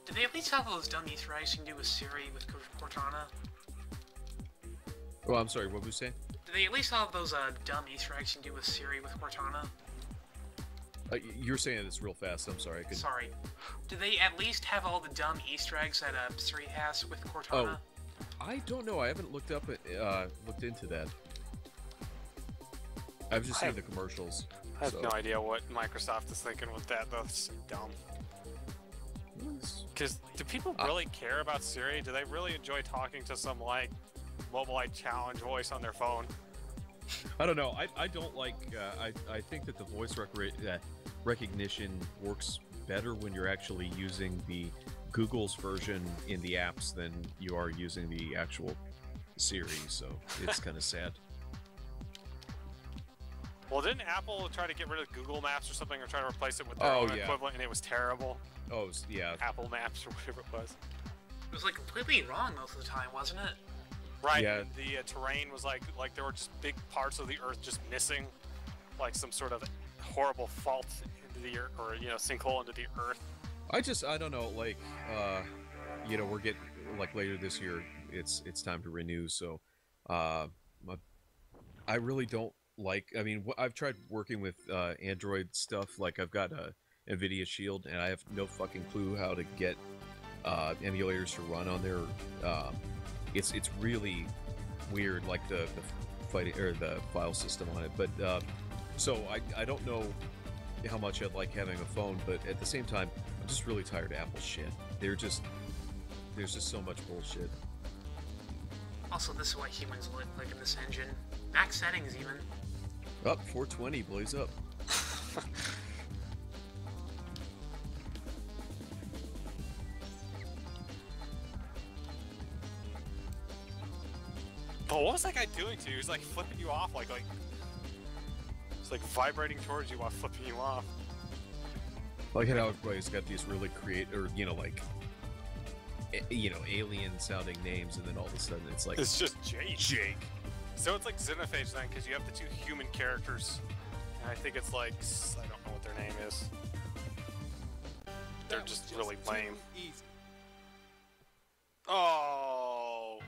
Did they at least have those dumb Easter eggs you can do with Siri with Cortana? Oh, I'm sorry, what was you saying? Did they at least have those dumb Easter eggs you can do with Siri with Cortana? You're saying this real fast, I'm sorry. Sorry. Do they at least have all the dumb Easter eggs that Siri has with Cortana? Oh, I don't know. I haven't looked into that. I've just seen the commercials. I have no idea what Microsoft is thinking with that. That's dumb. Because do people really care about Siri? Do they really enjoy talking to some, like, Mobileye challenge voice on their phone? I don't know. I don't like... I think that the voice recognition works better when you're actually using the Google's version in the apps than you are using the actual Siri, so it's kind of sad. Well, didn't Apple try to get rid of Google Maps or something, or try to replace it with their own equivalent, and it was terrible? Oh, yeah. Apple Maps or whatever it was. It was like completely wrong most of the time, wasn't it? Right. Yeah. The terrain was like there were just big parts of the Earth just missing, like some sort of horrible fault into the Earth, or sinkhole into the Earth. I don't know. Like, we're getting like later this year. It's time to renew. So, I really don't like. I mean, I've tried working with Android stuff. Like, I've got a NVIDIA Shield, and I have no fucking clue how to get emulators to run on there. It's really weird, like the fighting or the file system on it. But so I don't know how much I'd like having a phone, but at the same time, I'm just really tired of Apple shit. There's just so much bullshit. Also, this is what humans look like in this engine. Max settings, even. Up 420, blaze up. But what was that guy doing to you? He was like flipping you off, like it's like vibrating towards you while flipping you off. Like how everybody's got these really alien-sounding names, and then all of a sudden it's like it's just Jake. So it's like Xenophage then, because you have the two human characters, and I think it's like I don't know what their name is. They're just really lame. Oh,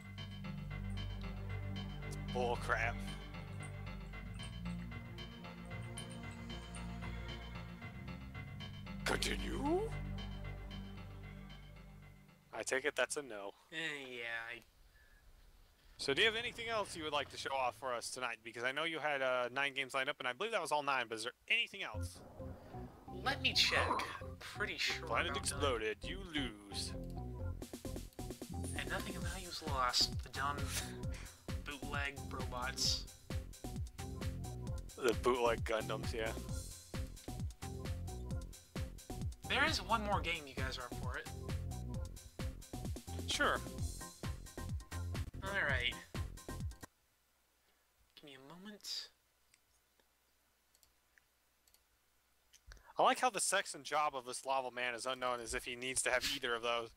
bull crap. Continue? I take it that's a no. Yeah. So do you have anything else you would like to show off for us tonight? Because I know you had 9 games lined up, and I believe that was all 9, but is there anything else? Let me check. I'm pretty sure. Planet exploded. You lose. And nothing of value is lost. The dumb bootleg robots. The bootleg Gundams, yeah. There is one more game, you guys are up for it. Sure. Alright. Give me a moment. I like how the sex and job of this lava man is unknown, as if he needs to have either of those.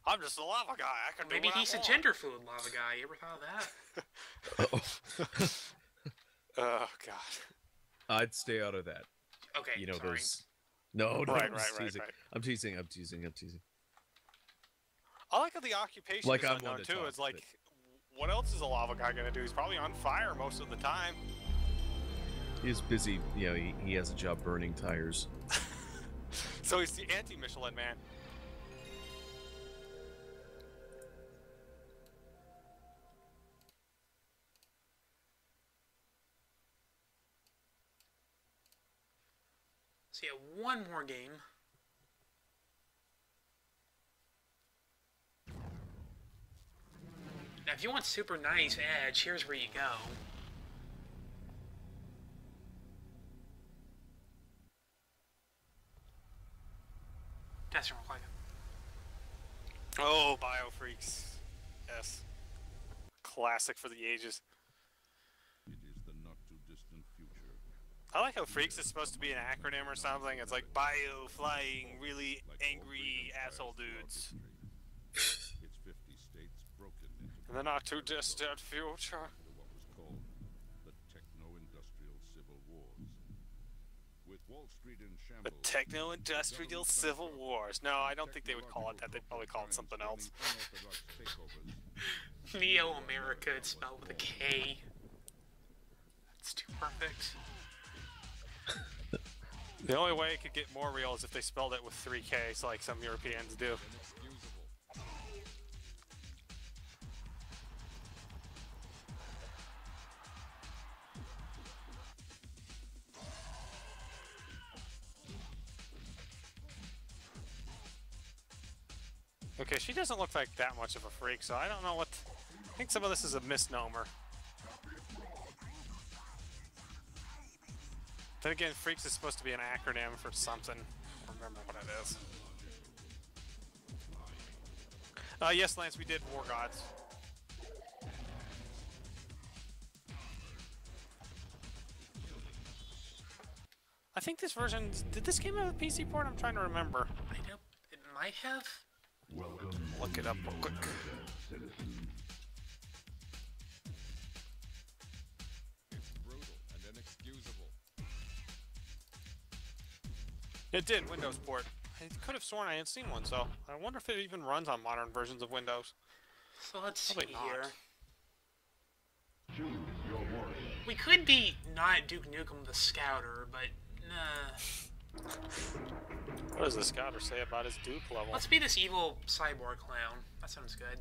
I'm just a lava guy. I can do Maybe what he's I a want. gender fluid lava guy. You ever thought of that? Oh god. I'd stay out of that. Okay, sorry. There's no, Right. I'm teasing. I like how the occupation Like is I'm unknown one to too. talk, It's like, but- what else is a lava guy gonna do? He's probably on fire most of the time. He's busy. He has a job burning tires. So he's the anti-Michelin man. So yeah, one more game. Now, if you want super nice edge, here's where you go. That's real quick. Oh, Biofreaks. Yes. Classic for the ages. It is the not too distant future. I like how Freaks is supposed to be an acronym or something. It's like Bio Flying Really Angry Asshole Dudes. Its 50 states broken into In the not too distant future. what was called the Techno-Industrial Civil Wars. With Wall Street in The shambles, Techno-Industrial Civil Wars. No, I don't think they would call it that. They'd probably call it something else. Neo-America, it's spelled with a K. That's too perfect. The only way it could get more real is if they spelled it with 3 Ks like some Europeans do. Okay, she doesn't look like that much of a freak, so I don't know what... I think some of this is a misnomer. Then again, Freaks is supposed to be an acronym for something. I don't remember what it is. Yes, Lance, we did Wargods. I think this version... Did this game have a PC port? I'm trying to remember. I know it might have. Look it up real quick. It's brutal and inexcusable. It did, Windows port. I could have sworn I had seen one, so I wonder if it even runs on modern versions of Windows. So let's see Probably not. here. We could be not Duke Nukem the Scouter, but nah. What does the Scouter say about his Duke level? Let's be this evil cyborg clown. That sounds good.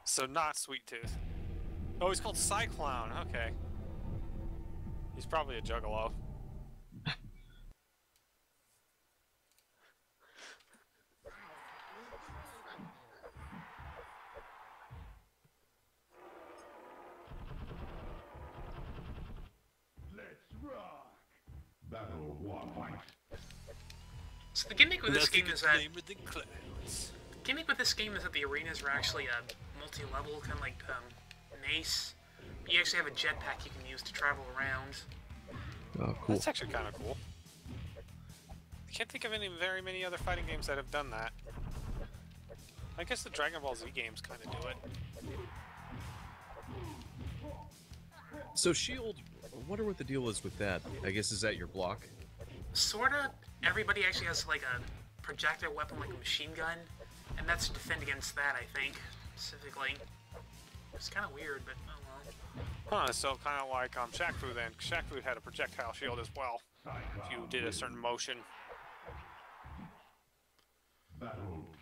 So not Sweet Tooth. Oh, he's called Cyclown. Okay. He's probably a juggalo. Battle One Fight. So the gimmick with this game is that the gimmick with this game is that the arenas are actually multi-level, kind of like Mace. You actually have a jetpack you can use to travel around. Oh, cool. That's actually kind of cool. I can't think of very many other fighting games that have done that. I guess the Dragon Ball Z games kind of do it. So Shield, I wonder what the deal is with that. I guess is that your block? Sorta. Everybody actually has like a projectile weapon, like a machine gun, and that's to defend against that, I think, specifically. It's kind of weird, but oh well. Huh, so kind of like Shaq Fu then. Shaq Fu had a projectile shield as well, if you did a certain motion.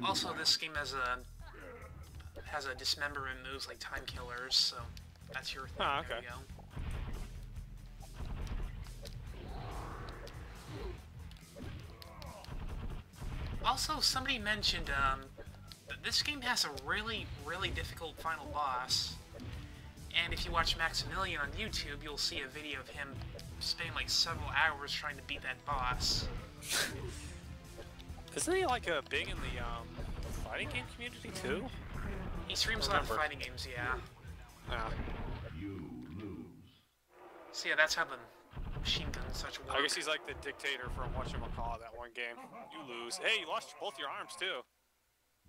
Also, this game has a dismemberment moves like time killers, so that's your thing. Ah, There okay. you go. Also, somebody mentioned that this game has a really, really difficult final boss. And if you watch Maximilian on YouTube, you'll see a video of him spending like several hours trying to beat that boss. Isn't he like big in the fighting game community too? He streams a lot of fighting games, yeah. Yeah. So yeah, that's how the machine gun and such work. I guess he's like the dictator from whatchamacallit, that one game. You lose. Hey, you lost both your arms too.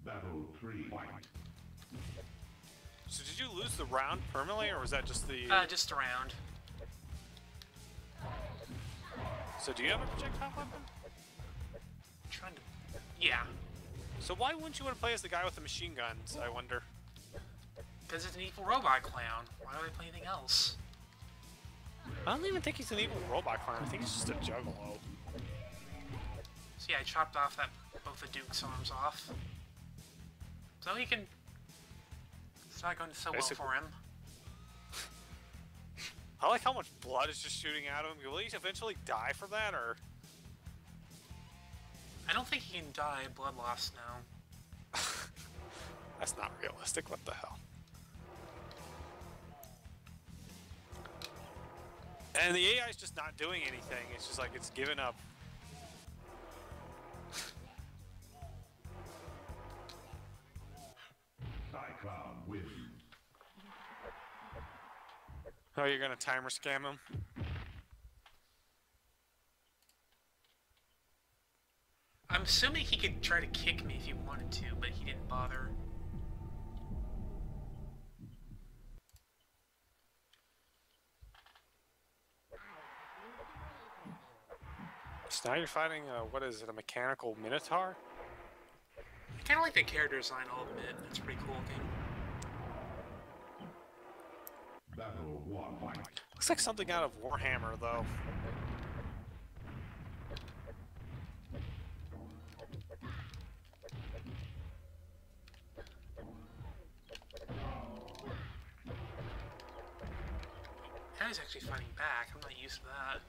Battle 3 Fight. So did you lose the round permanently, or was that just the... just around. So do you have a projectile weapon? Trying to... Yeah. So why wouldn't you want to play as the guy with the machine guns, I wonder? Because it's an evil robot clown. Why do I play anything else? I don't even think he's an evil robot clown. I think he's just a juggalo. So yeah, I chopped off both the Duke's arms off. So he can... It's not going so well for him. I like how much blood is just shooting out of him. Will he eventually die from that, or? I don't think he can die of blood loss now. That's not realistic. What the hell? And the AI is just not doing anything. It's just like it's giving up. Cyclone wins. Oh, you're gonna timer scam him? I'm assuming he could try to kick me if he wanted to, but he didn't bother. So now you're fighting, what is it, a mechanical minotaur? I kind of like the character design, I'll admit. It's pretty cool looking. Battle one fight. Looks like something out of Warhammer, though. Now he's actually fighting back. I'm not used to that.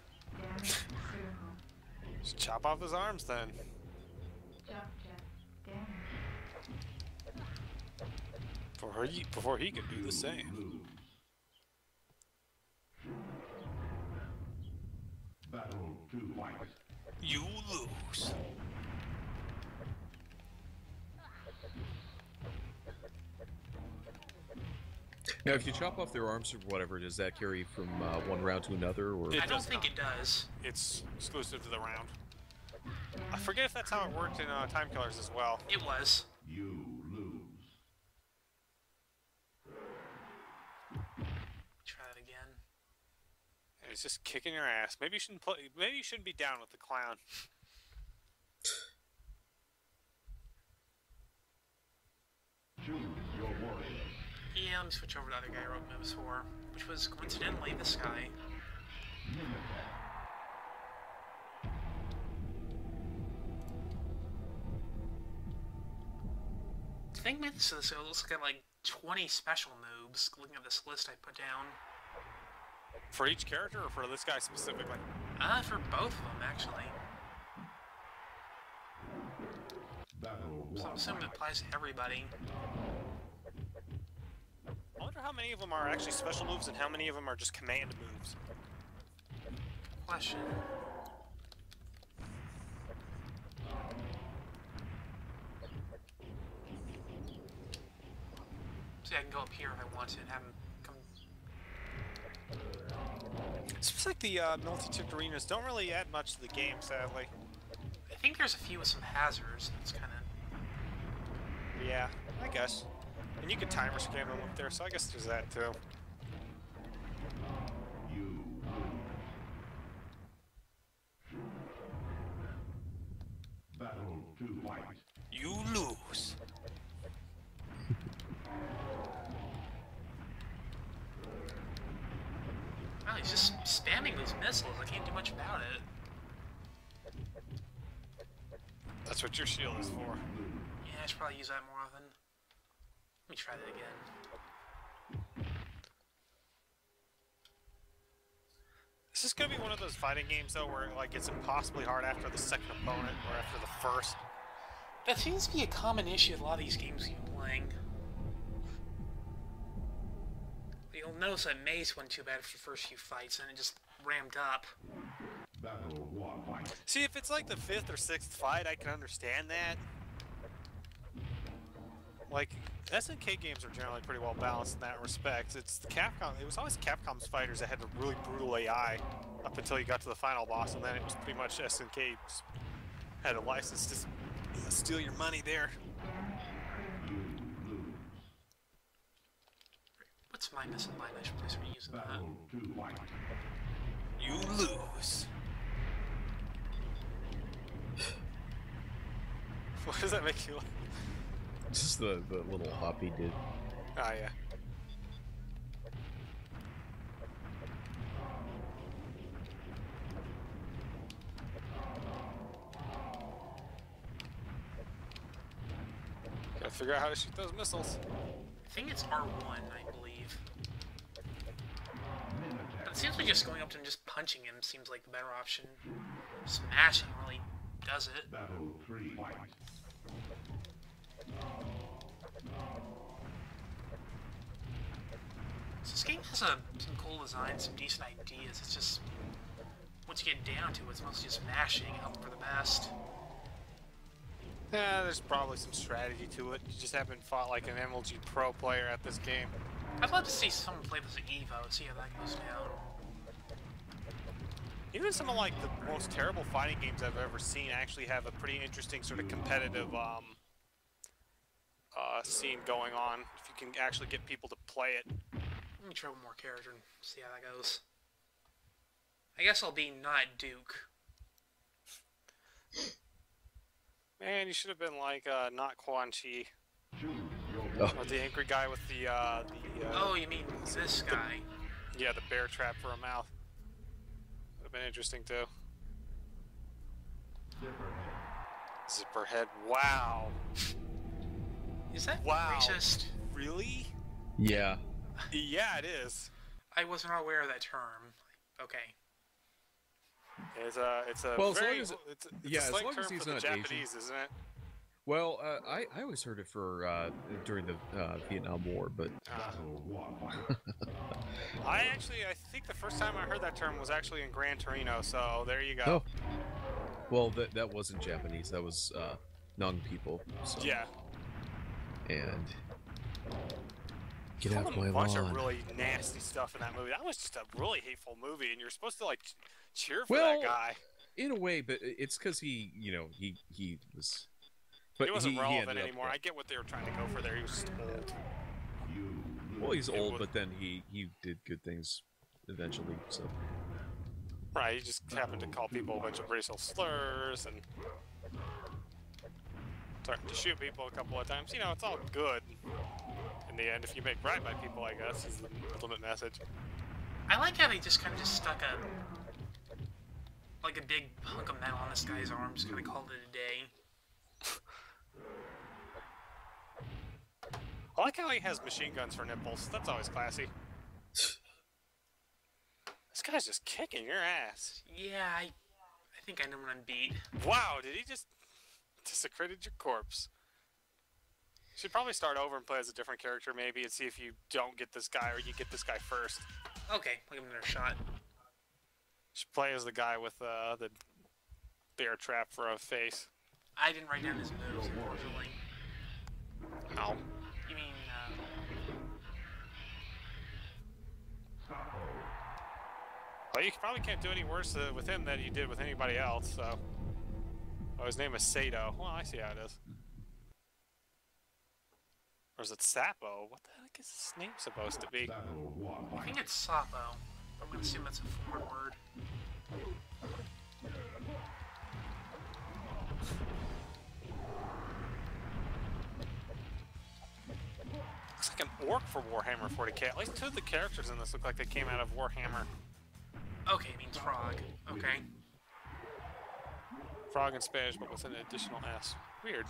Just chop off his arms, then. Before he can do the same. Battle two fight. You lose. Now, if you chop off their arms or whatever, does that carry from one round to another? Or I don't think it does. It's exclusive to the round. I forget if that's how it worked in Time Killers as well. It was. You lose. Try that again. And he's just kicking your ass. Maybe you shouldn't play. Maybe you shouldn't be down with the clown. Choose your warrior. Yeah, let me switch over to the other guy I wrote moves for, which was coincidentally this guy. The thing with this is it looks like I have like 20 special moves, looking at this list I put down. For each character, or for this guy specifically? For both of them, actually. So I'm assuming it applies to everybody. I wonder how many of them are actually special moves and how many of them are just command moves. Question. See, I can go up here if I want to and have him come. It seems like the multi-tipped arenas don't really add much to the game, sadly. I think there's a few with some hazards. That's kind of. Yeah, I guess. And you can timer scan them up there, so I guess there's that too. You lose. Battle two fight. You lose. Oh, he's just spamming those missiles. I can't do much about it. That's what your shield is for. Yeah, I should probably use that more often. Let me try that again. This is gonna be one of those fighting games though where like it's impossibly hard after the second opponent or after the first. That seems to be a common issue with a lot of these games you're playing. You'll notice that Mace wasn't too bad for the first few fights, and it just rammed up. Battle one fight. See, if it's like the 5th or 6th fight, I can understand that. Like, SNK games are generally pretty well balanced in that respect. It's the Capcom. It was always Capcom's fighters that had a really brutal AI up until you got to the final boss, and then it was pretty much SNK had a license to steal your money there. You lose. What's my missing line? I should probably start using that. Battle two fight. You lose. What does that make you like? just the little hop he did. Ah, yeah. Gotta figure out how to shoot those missiles. I think it's R1, I believe. But It seems like just going up to him and just punching him seems like the better option. Smashing really does it. Battle 3. So this game has some cool designs, some decent ideas. It's just, once you get down to it, it's mostly just mashing and hoping for the best. Yeah, there's probably some strategy to it. You just haven't fought like an MLG Pro player at this game. I'd love to see someone play this at EVO, see how that goes down. Even some of like the most terrible fighting games I've ever seen actually have a pretty interesting sort of competitive scene going on. If you can actually get people to play it. Let me try one more character and see how that goes. I guess I'll be not Duke. Man, you should have been like not Quan Chi. Oh. Or the angry guy with the oh, you mean this guy? Yeah, the bear trap for a mouth. Would have been interesting too. Zipperhead. Wow. Is that wow. racist? Really? Yeah. Yeah, it is. I was not aware of that term. Okay. It's a well, very, as long as it's yeah, a as slang long term as he's for the not Japanese, Asian. isn't it? Well, I always heard it for during the Vietnam War, but I think the first time I heard that term was actually in Gran Torino. So there you go. oh, well, that wasn't Japanese. That was Hmong people. So. Yeah. And get out of my a bunch lawn. of really nasty stuff in that movie. That was just a really hateful movie, and you're supposed to like cheer for Well, that guy. In a way, but it's because he was. But He wasn't relevant ended up anymore. I get what they were trying to go for there. He was just old. Well, he's old, but then he did good things eventually. So. Right, he just happened to call people a bunch of racial slurs and started to shoot people a couple of times. You know, it's all good in the end if you make right by people, I guess, is the ultimate message. I like how they just kind of stuck a big hunk of metal on this guy's arm, just kind of called it a day. I like how he has machine guns for nipples. That's always classy. This guy's just kicking your ass. Yeah, I think I know when I'm beat. Wow, did he just desecrated your corpse? Should probably start over and play as a different character maybe and see if you don't get this guy or you get this guy first. Okay, I'll give him another shot. Should play as the guy with the bear trap for a face. I didn't write down his moves, unfortunately. No. You mean, Well, you probably can't do any worse with him than you did with anybody else, so... Oh, his name is Sato. Well, I see how it is. Or is it Sapo? What the heck is his name supposed to be? I think it's Sapo. I'm gonna assume it's a foreign word. Looks like an orc for Warhammer 40k. At least two of the characters in this look like they came out of Warhammer. Okay, it means frog. Okay. Frog in Spanish, but with an additional S. Weird.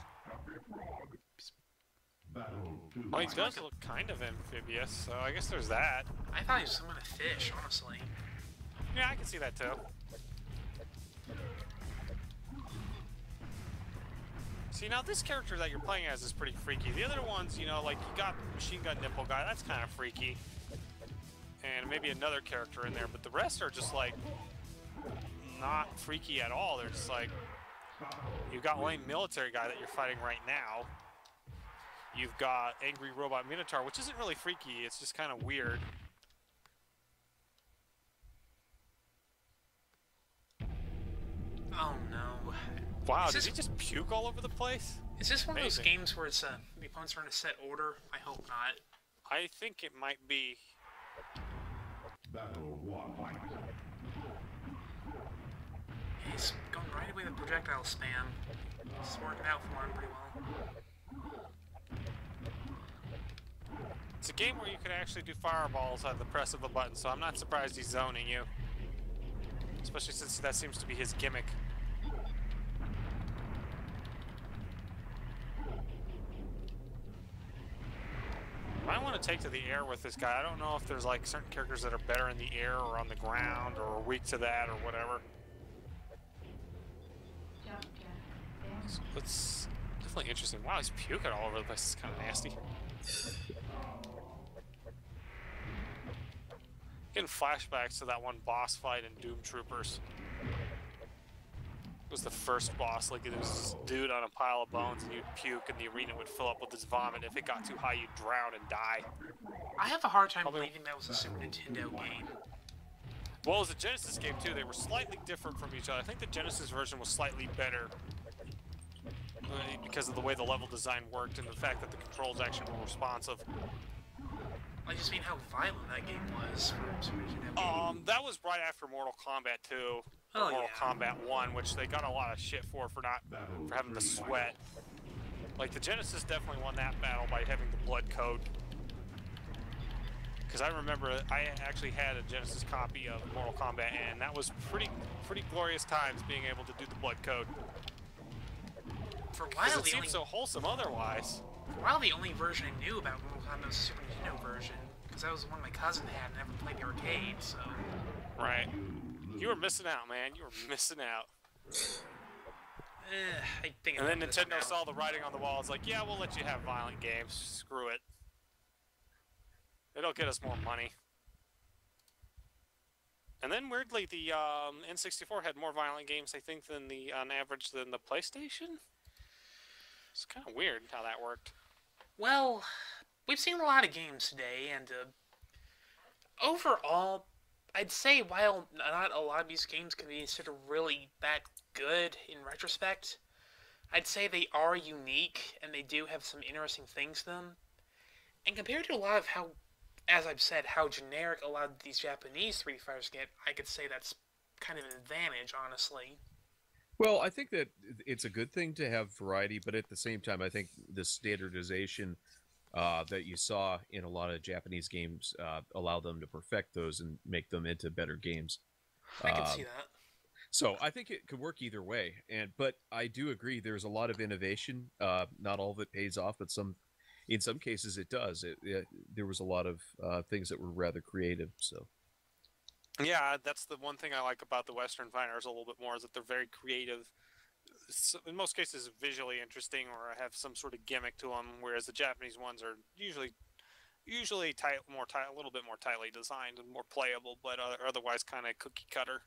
Well, he does look kind of amphibious, so I guess there's that. I thought he was some kind of fish, honestly. Yeah, I can see that too. See, now this character that you're playing as is pretty freaky. The other ones, you know, like you got Machine Gun Nipple Guy, that's kind of freaky. And maybe another character in there, but the rest are just like not freaky at all. They're just like, you've got Lane Military Guy that you're fighting right now. You've got Angry Robot Minotaur, which isn't really freaky, it's just kind of weird. Oh no. Wow, did he just puke all over the place? Is this one Amazing. of those games where it's the opponents are in a set order? I hope not. I think it might be. He's going right away with projectile spam. It's working out for him pretty well. It's a game where you can actually do fireballs at the press of a button, so I'm not surprised he's zoning you. Especially since that seems to be his gimmick. I want want to take to the air with this guy. I don't know if there's like certain characters that are better in the air or on the ground or weak to that or whatever. So it's definitely interesting. Wow, he's puking all over the place. It's kind of nasty. Getting flashbacks to that one boss fight in Doom Troopers. It was the first boss. Like, there was this dude on a pile of bones, and you'd puke, and the arena would fill up with his vomit. If it got too high, you'd drown and die. I have a hard time believing that was a Super Nintendo game. Well, it was a Genesis game, too. They were slightly different from each other. I think the Genesis version was slightly better because of the way the level design worked and the fact that the controls actually were responsive. I just mean how violent that game was for Super Nintendo. That was right after Mortal Kombat 2, or Mortal Kombat 1, which they got a lot of shit for having the sweat. Like, the Genesis definitely won that battle by having the blood code. Because I remember I actually had a Genesis copy of Mortal Kombat, and that was pretty glorious times being able to do the blood code. For a while, it seemed so wholesome otherwise. For a while, the only version I knew about Mortal Kombat was the Super Nintendo version, because that was the one my cousin had and never played the arcade, so... Right. You were missing out, man. You were missing out. I think and then Nintendo saw the writing on the wall. It's like, yeah, we'll let you have violent games. Screw it. It'll get us more money. And then, weirdly, the N64 had more violent games, I think, on average than the PlayStation. It's kind of weird how that worked. Well, we've seen a lot of games today, and overall, I'd say while not a lot of these games can be considered really that good in retrospect, I'd say they are unique, and they do have some interesting things to them. And compared to a lot of how, as I've said, how generic a lot of these Japanese 3D fighters get, I could say that's kind of an advantage, honestly. Well, I think that it's a good thing to have variety, but at the same time, I think the standardization that you saw in a lot of Japanese games allow them to perfect those and make them into better games. I can see that. So I think it could work either way, but I do agree there's a lot of innovation. Not all of it pays off, but in some cases it does. There was a lot of things that were rather creative. So. Yeah, that's the one thing I like about the Western fighters a little bit more, is that they're very creative. So in most cases, visually interesting or have some sort of gimmick to them, whereas the Japanese ones are usually a little bit more tightly designed and more playable, but otherwise kind of cookie cutter.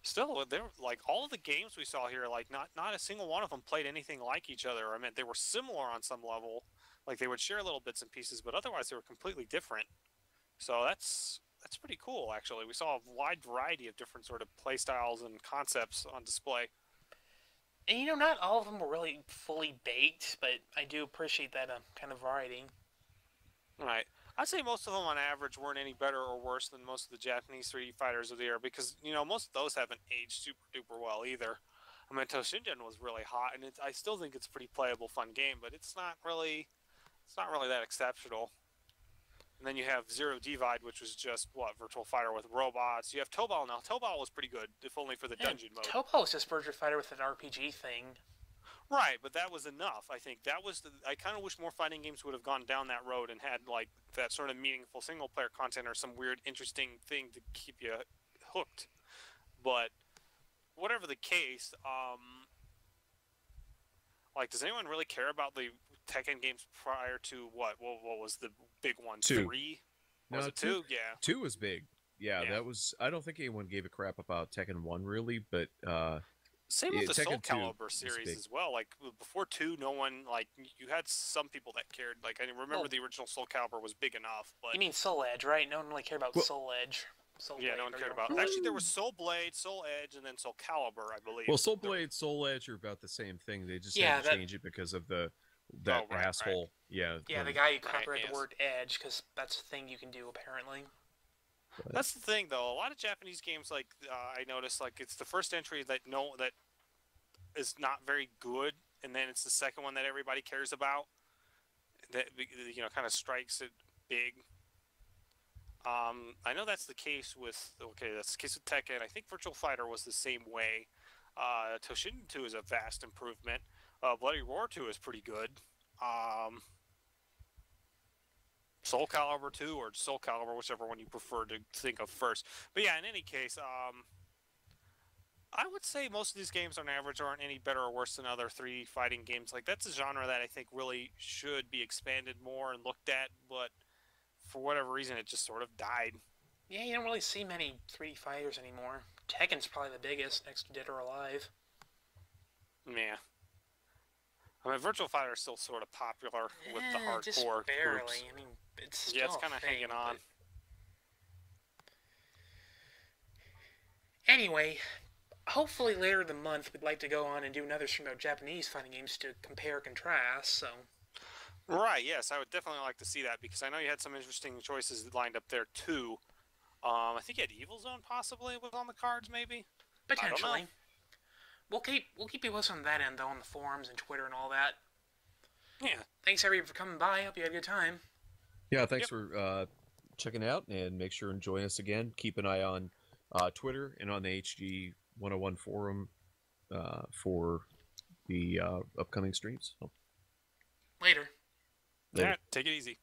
Still, they're like all of the games we saw here, like not a single one of them played anything like each other. I mean, they were similar on some level. Like, they would share little bits and pieces, but otherwise they were completely different. So that's pretty cool, actually. We saw a wide variety of different sort of play styles and concepts on display. And, not all of them were really fully baked, but I do appreciate that kind of variety. Right. I'd say most of them, on average, weren't any better or worse than most of the Japanese 3D fighters of the era, because, most of those haven't aged super-duper well, either. I mean, Toshinden was really hot, and I still think it's a pretty playable, fun game, but it's not really that exceptional. And then you have Zero Divide, which was just, Virtual Fighter with robots. You have Tobal now. Tobal was pretty good, if only for the dungeon mode. Tobal was just Virtual Fighter with an RPG thing. Right, but that was enough, I think. I kind of wish more fighting games would have gone down that road and had, like, that sort of meaningful single-player content or some weird, interesting thing to keep you hooked. But whatever the case, does anyone really care about the Tekken games prior to what was the big one? 2. 3? Was it 2? Yeah. 2 was big. Yeah, that was. I don't think anyone gave a crap about Tekken 1 really, but same with the Soul Tekken 2 Calibur series as well. Like, before 2, no one, you had some people that cared. Like, I remember the original Soul Calibur was big enough, but you mean Soul Edge, right? No one really cared about Soul Edge. No one cared about. Actually, there was Soul Blade, Soul Edge, and then Soul Calibur, I believe. Well, Soul Blade, Soul Edge are about the same thing. They just had to change it because of that asshole. Right. Yeah, the guy who copyrighted the word Edge, because that's the thing you can do apparently. But that's the thing, though. A lot of Japanese games, I noticed, it's the first entry that is not very good, and then it's the second one that everybody cares about. That kind of strikes it big. I know that's the case with Tekken. I think Virtual Fighter was the same way. Toshinden 2 is a vast improvement. Bloody Roar 2 is pretty good. Soul Calibur 2 or Soul Calibur, whichever one you prefer to think of first. But yeah, in any case, I would say most of these games on average aren't any better or worse than other 3D fighting games. Like, that's a genre that I think really should be expanded more and looked at, but for whatever reason, it just sort of died. Yeah, you don't really see many 3D fighters anymore. Tekken's probably the biggest, next to Dead or Alive. Yeah. I mean, Virtual Fighter is still sort of popular with the hardcore just barely. groups. I mean, it's Yeah, it's still kind of hanging on. Anyway, hopefully later in the month we'd like to go on and do another stream about Japanese fighting games to compare and contrast, so... Right, yes, I would definitely like to see that, because I know you had some interesting choices lined up there, too. I think you had Evil Zone, possibly, was on the cards, maybe? Potentially. We'll keep you posted on that end, though, on the forums and Twitter and all that. Yeah. Thanks, everybody, for coming by. Hope you had a good time. Yeah, thanks for checking out, and make sure and join us again. Keep an eye on Twitter and on the HG 101 forum for the upcoming streams. So. Later. Yeah, take it easy.